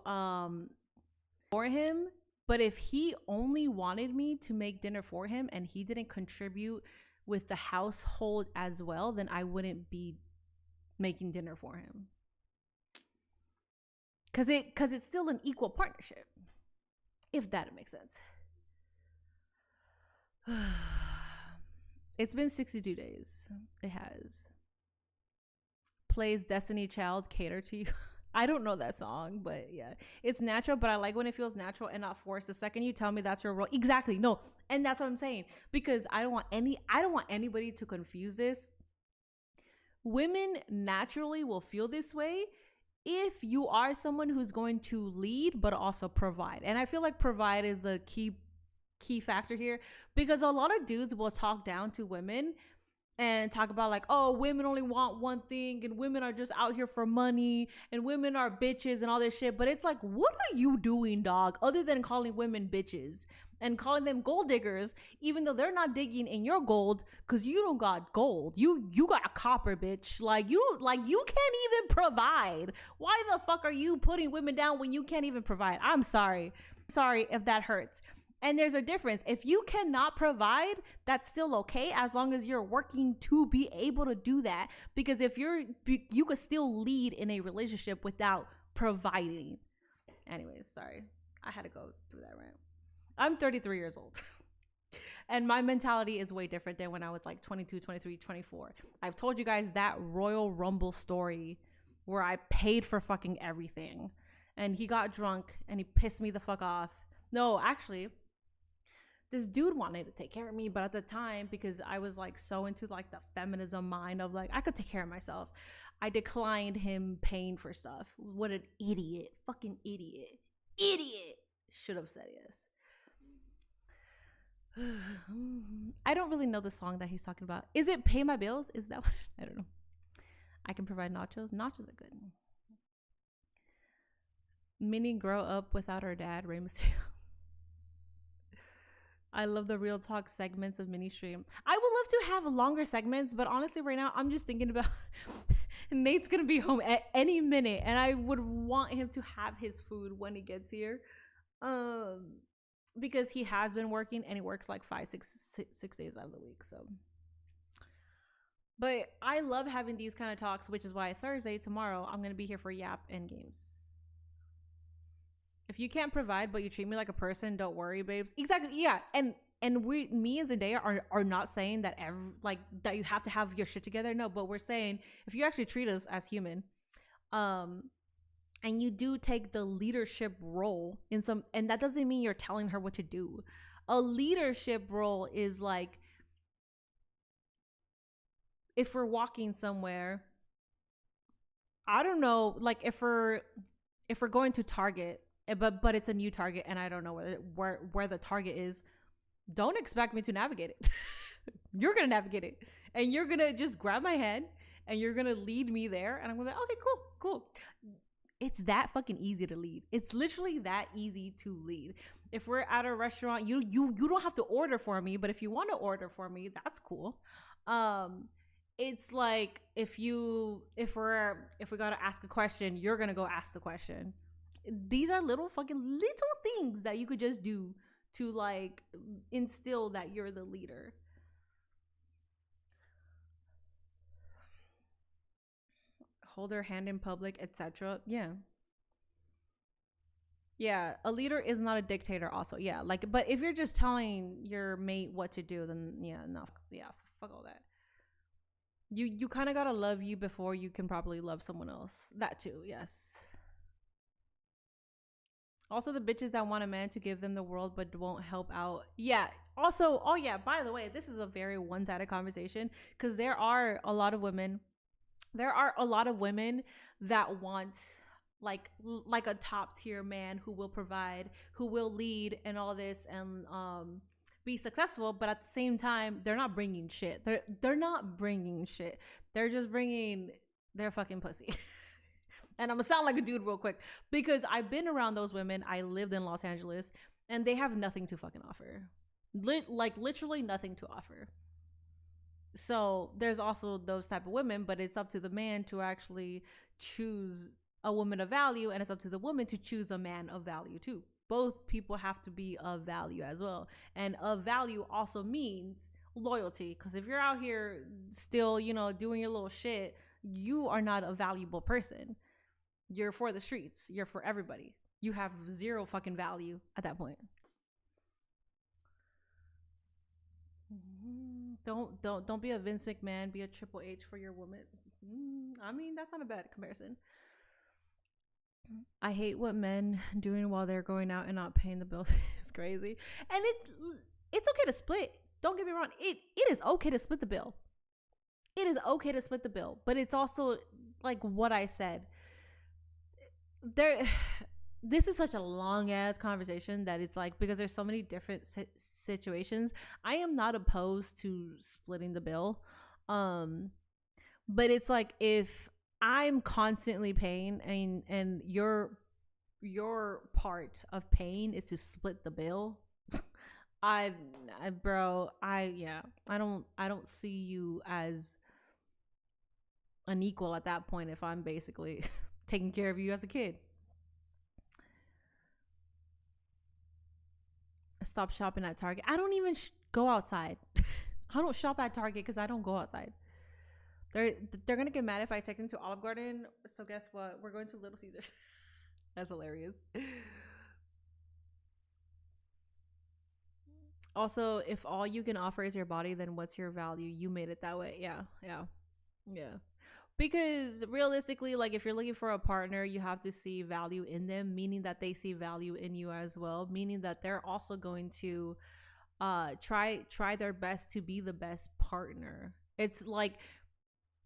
for him, but if he only wanted me to make dinner for him and he didn't contribute with the household as well, then I wouldn't be making dinner for him. Cause it's still an equal partnership, if that makes sense. It's been 62 days. It has. Plays Destiny Child Cater to You. I don't know that song, but yeah, it's natural, but I like when it feels natural and not forced. The second you tell me that's your role, exactly, no, and that's what I'm saying, because I don't want anybody to confuse this. Women naturally will feel this way if you are someone who's going to lead but also provide, and I feel like provide is a key factor here, because a lot of dudes will talk down to women and talk about like, oh, women only want one thing and women are just out here for money and women are bitches and all this shit. But it's like, what are you doing, dog, other than calling women bitches and calling them gold diggers, even though they're not digging in your gold because you don't got gold. You got copper, bitch. Like you can't even provide. Why the fuck are you putting women down when you can't even provide? I'm sorry if that hurts. And there's a difference. If you cannot provide, that's still okay as long as you're working to be able to do that. Because if you could still lead in a relationship without providing. Anyways, sorry. I had to go through that rant. I'm 33 years old. And my mentality is way different than when I was like 22, 23, 24. I've told you guys that Royal Rumble story where I paid for fucking everything. And he got drunk and he pissed me the fuck off. No, actually, this dude wanted to take care of me, but at the time, because I was like so into like the feminism mind of like I could take care of myself, I declined him paying for stuff. What an idiot. Fucking idiot. Should have said yes. I don't really know the song that he's talking about. Is it Pay My Bills? Is that what? I don't know. I can provide nachos. Nachos are good. Minnie grow up without her dad, Rey Mysterio. I love the real talk segments of mini stream. I would love to have longer segments, but honestly right now I'm just thinking about Nate's gonna be home at any minute and I would want him to have his food when he gets here, because he has been working and he works like 6 days out of the week. So, but I love having these kind of talks, which is why Thursday, tomorrow, I'm gonna be here for Yap and games. If you can't provide but you treat me like a person, don't worry, babes. Exactly. Yeah. And me and Zendaya are not saying that that you have to have your shit together. No, but we're saying if you actually treat us as human, and you do take the leadership role in some, and that doesn't mean you're telling her what to do. A leadership role is like, if we're walking somewhere, I don't know, like if we're going to Target, but it's a new Target and I don't know where the Target is, don't expect me to navigate it. You're gonna navigate it, and you're gonna just grab my hand and you're gonna lead me there, and I'm gonna be like, okay, cool. It's that fucking easy to lead. It's literally that easy to lead. If we're at a restaurant, you don't have to order for me, but if you want to order for me, that's cool. It's like if we gotta ask a question, you're gonna go ask the question. These are little things that you could just do to like instill that you're the leader. Hold her hand in public, etc. Yeah, a leader is not a dictator also. Yeah, like, but if you're just telling your mate what to do, then fuck all that. You kind of gotta love you before you can probably love someone else. That too, yes. Also, the bitches that want a man to give them the world but won't help out. Yeah. Also, oh yeah, by the way, this is a very one-sided conversation because there are a lot of women that want like a top tier man who will provide, who will lead and all this, and be successful, but at the same time they're not bringing shit. They're not bringing shit. They're just bringing their fucking pussy. And I'm gonna sound like a dude real quick because I've been around those women. I lived in Los Angeles and they have nothing to fucking offer. Like literally nothing to offer. So there's also those type of women, but it's up to the man to actually choose a woman of value, and it's up to the woman to choose a man of value too. Both people have to be of value as well. And of value also means loyalty, because if you're out here still, doing your little shit, you are not a valuable person. You're for the streets. You're for everybody. You have zero fucking value at that point. Don't be a Vince McMahon. Be a Triple H for your woman. I mean, that's not a bad comparison. I hate what men doing while they're going out and not paying the bills. It's crazy. And it's okay to split. Don't get me wrong. It is okay to split the bill. It is okay to split the bill. But it's also like what I said. This is such a long ass conversation that it's like, because there's so many different situations. I am not opposed to splitting the bill. But it's like, if I'm constantly paying and your part of paying is to split the bill, I don't see you as an equal at that point if I'm basically taking care of you as a kid. Stop shopping at Target. I don't even go outside. I don't shop at Target because I don't go outside. They're gonna get mad if I take them to Olive Garden. So guess what? We're going to Little Caesars. That's hilarious. Also, if all you can offer is your body, then what's your value? You made it that way. Yeah. Because realistically, like, if you're looking for a partner, you have to see value in them, meaning that they see value in you as well, meaning that they're also going to try their best to be the best partner. It's like,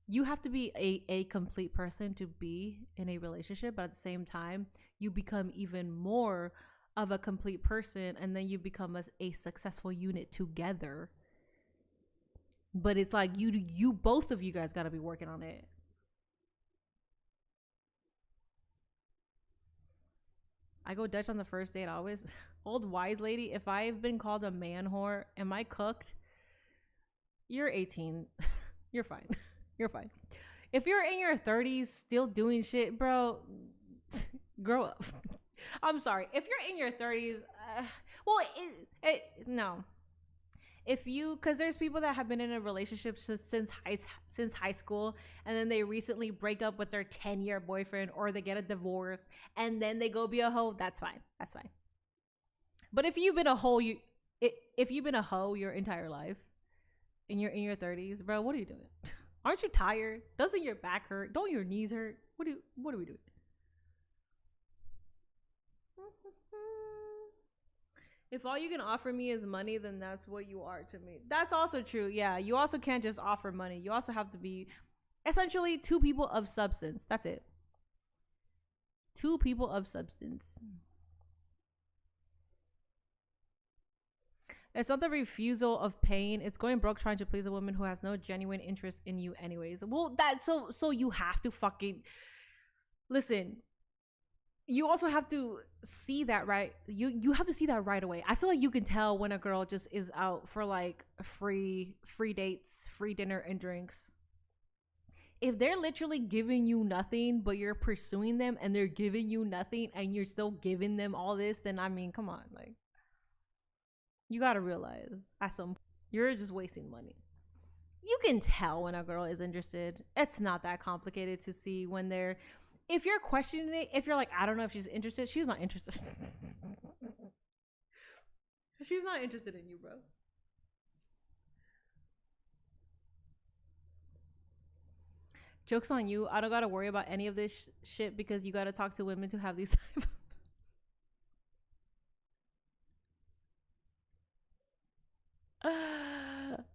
you have to be a complete person to be in a relationship, but at the same time, you become even more of a complete person, and then you become a successful unit together. But it's like, you both of you guys got to be working on it. I go Dutch on the first date always. Old wise lady, if I've been called a man whore, am I cooked? You're 18. You're fine. You're fine. If you're in your 30s still doing shit, bro, grow up. I'm sorry. If you're in your 30s, no. if you, because there's people that have been in a relationship since high school, and then they recently break up with their 10-year boyfriend, or they get a divorce and then they go be a hoe. That's fine. But if you've been a hoe, if you've been a hoe your entire life, and you're in your 30s, bro, what are you doing? Aren't you tired? Doesn't your back hurt? Don't your knees hurt? What are we doing? If all you can offer me is money, then that's what you are to me. That's also true. Yeah, you also can't just offer money. You also have to be essentially two people of substance. That's it. Two people of substance. It's not the refusal of pain. It's going broke trying to please a woman who has no genuine interest in you anyways. Well, that's so you have to fucking listen. You also have to see that, right? You have to see that right away. I feel like you can tell when a girl just is out for like free dates, free dinner and drinks. If they're literally giving you nothing, but you're pursuing them and they're giving you nothing and you're still giving them all this, then I mean, come on, like you got to realize at some point you're just wasting money. You can tell when a girl is interested. It's not that complicated to see when they're, if you're questioning it, if you're like, I don't know if she's interested, she's not interested. She's not interested in you, bro. Joke's on you. I don't got to worry about any of this shit because you got to talk to women to have these type of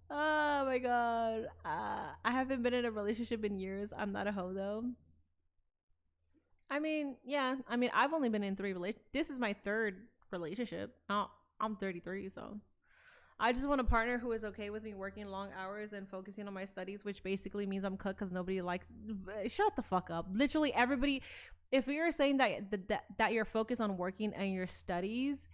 oh my god. I haven't been in a relationship in years. I'm not a hoe though. I mean, yeah. I mean, I've only been in 3 relationships. This is my 3rd relationship. I'm 33, so I just want a partner who is okay with me working long hours and focusing on my studies, which basically means I'm cooked because nobody likes. Shut the fuck up. Literally everybody. If you're saying that you're focused on working and your studies,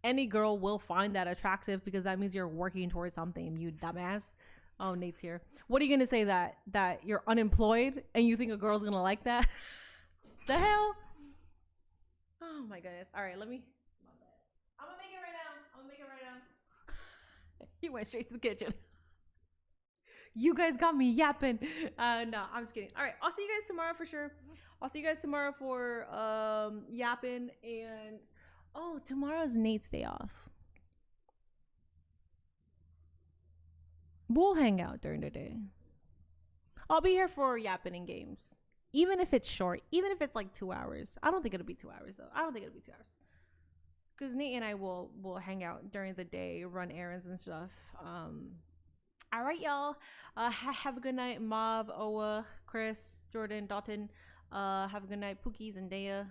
any girl will find that attractive because that means you're working towards something, you dumbass. Oh, Nate's here. What are you gonna say, that you're unemployed and you think a girl's gonna like that? The hell? Oh my goodness. All right, I'm gonna make it right now. He went straight to the kitchen. You guys got me yapping. No, I'm just kidding. All right, I'll see you guys tomorrow for sure. I'll see you guys tomorrow for yapping. And oh, tomorrow's Nate's day off. We'll hang out during the day. I'll be here for yapping and games. Even if it's short, even if it's like 2 hours. I don't think it'll be 2 hours though. I don't think it'll be 2 hours. Because Nate and I will hang out during the day, run errands and stuff. All right, y'all. Have a good night, Mob, Owa, Chris, Jordan, Dalton. Have a good night, Pookie, Zendaya,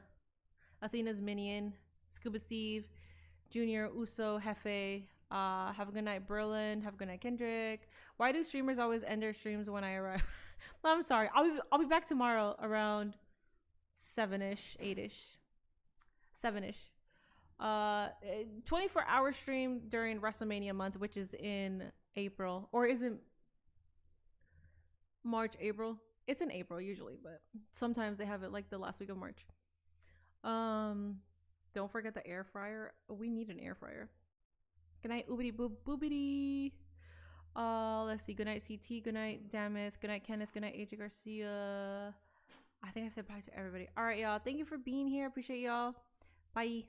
Athena's Minion, Scuba Steve, Junior, Uso, Hefe. Have a good night, Berlin. Have a good night, Kendrick. Why do streamers always end their streams when I arrive? No, I'm sorry. I'll be back tomorrow around 7ish, 8ish, 7ish. 24-hour stream during WrestleMania month, which is in April, or is it March, April? It's in April usually, but sometimes they have it like the last week of March. Don't forget the air fryer. We need an air fryer. Good night, oobity boop boobity. Let's see. Good night, CT. Good night, Damith. Good night, Kenneth. Good night, AJ Garcia. I think I said bye to everybody. All right, y'all. Thank you for being here. Appreciate y'all. Bye.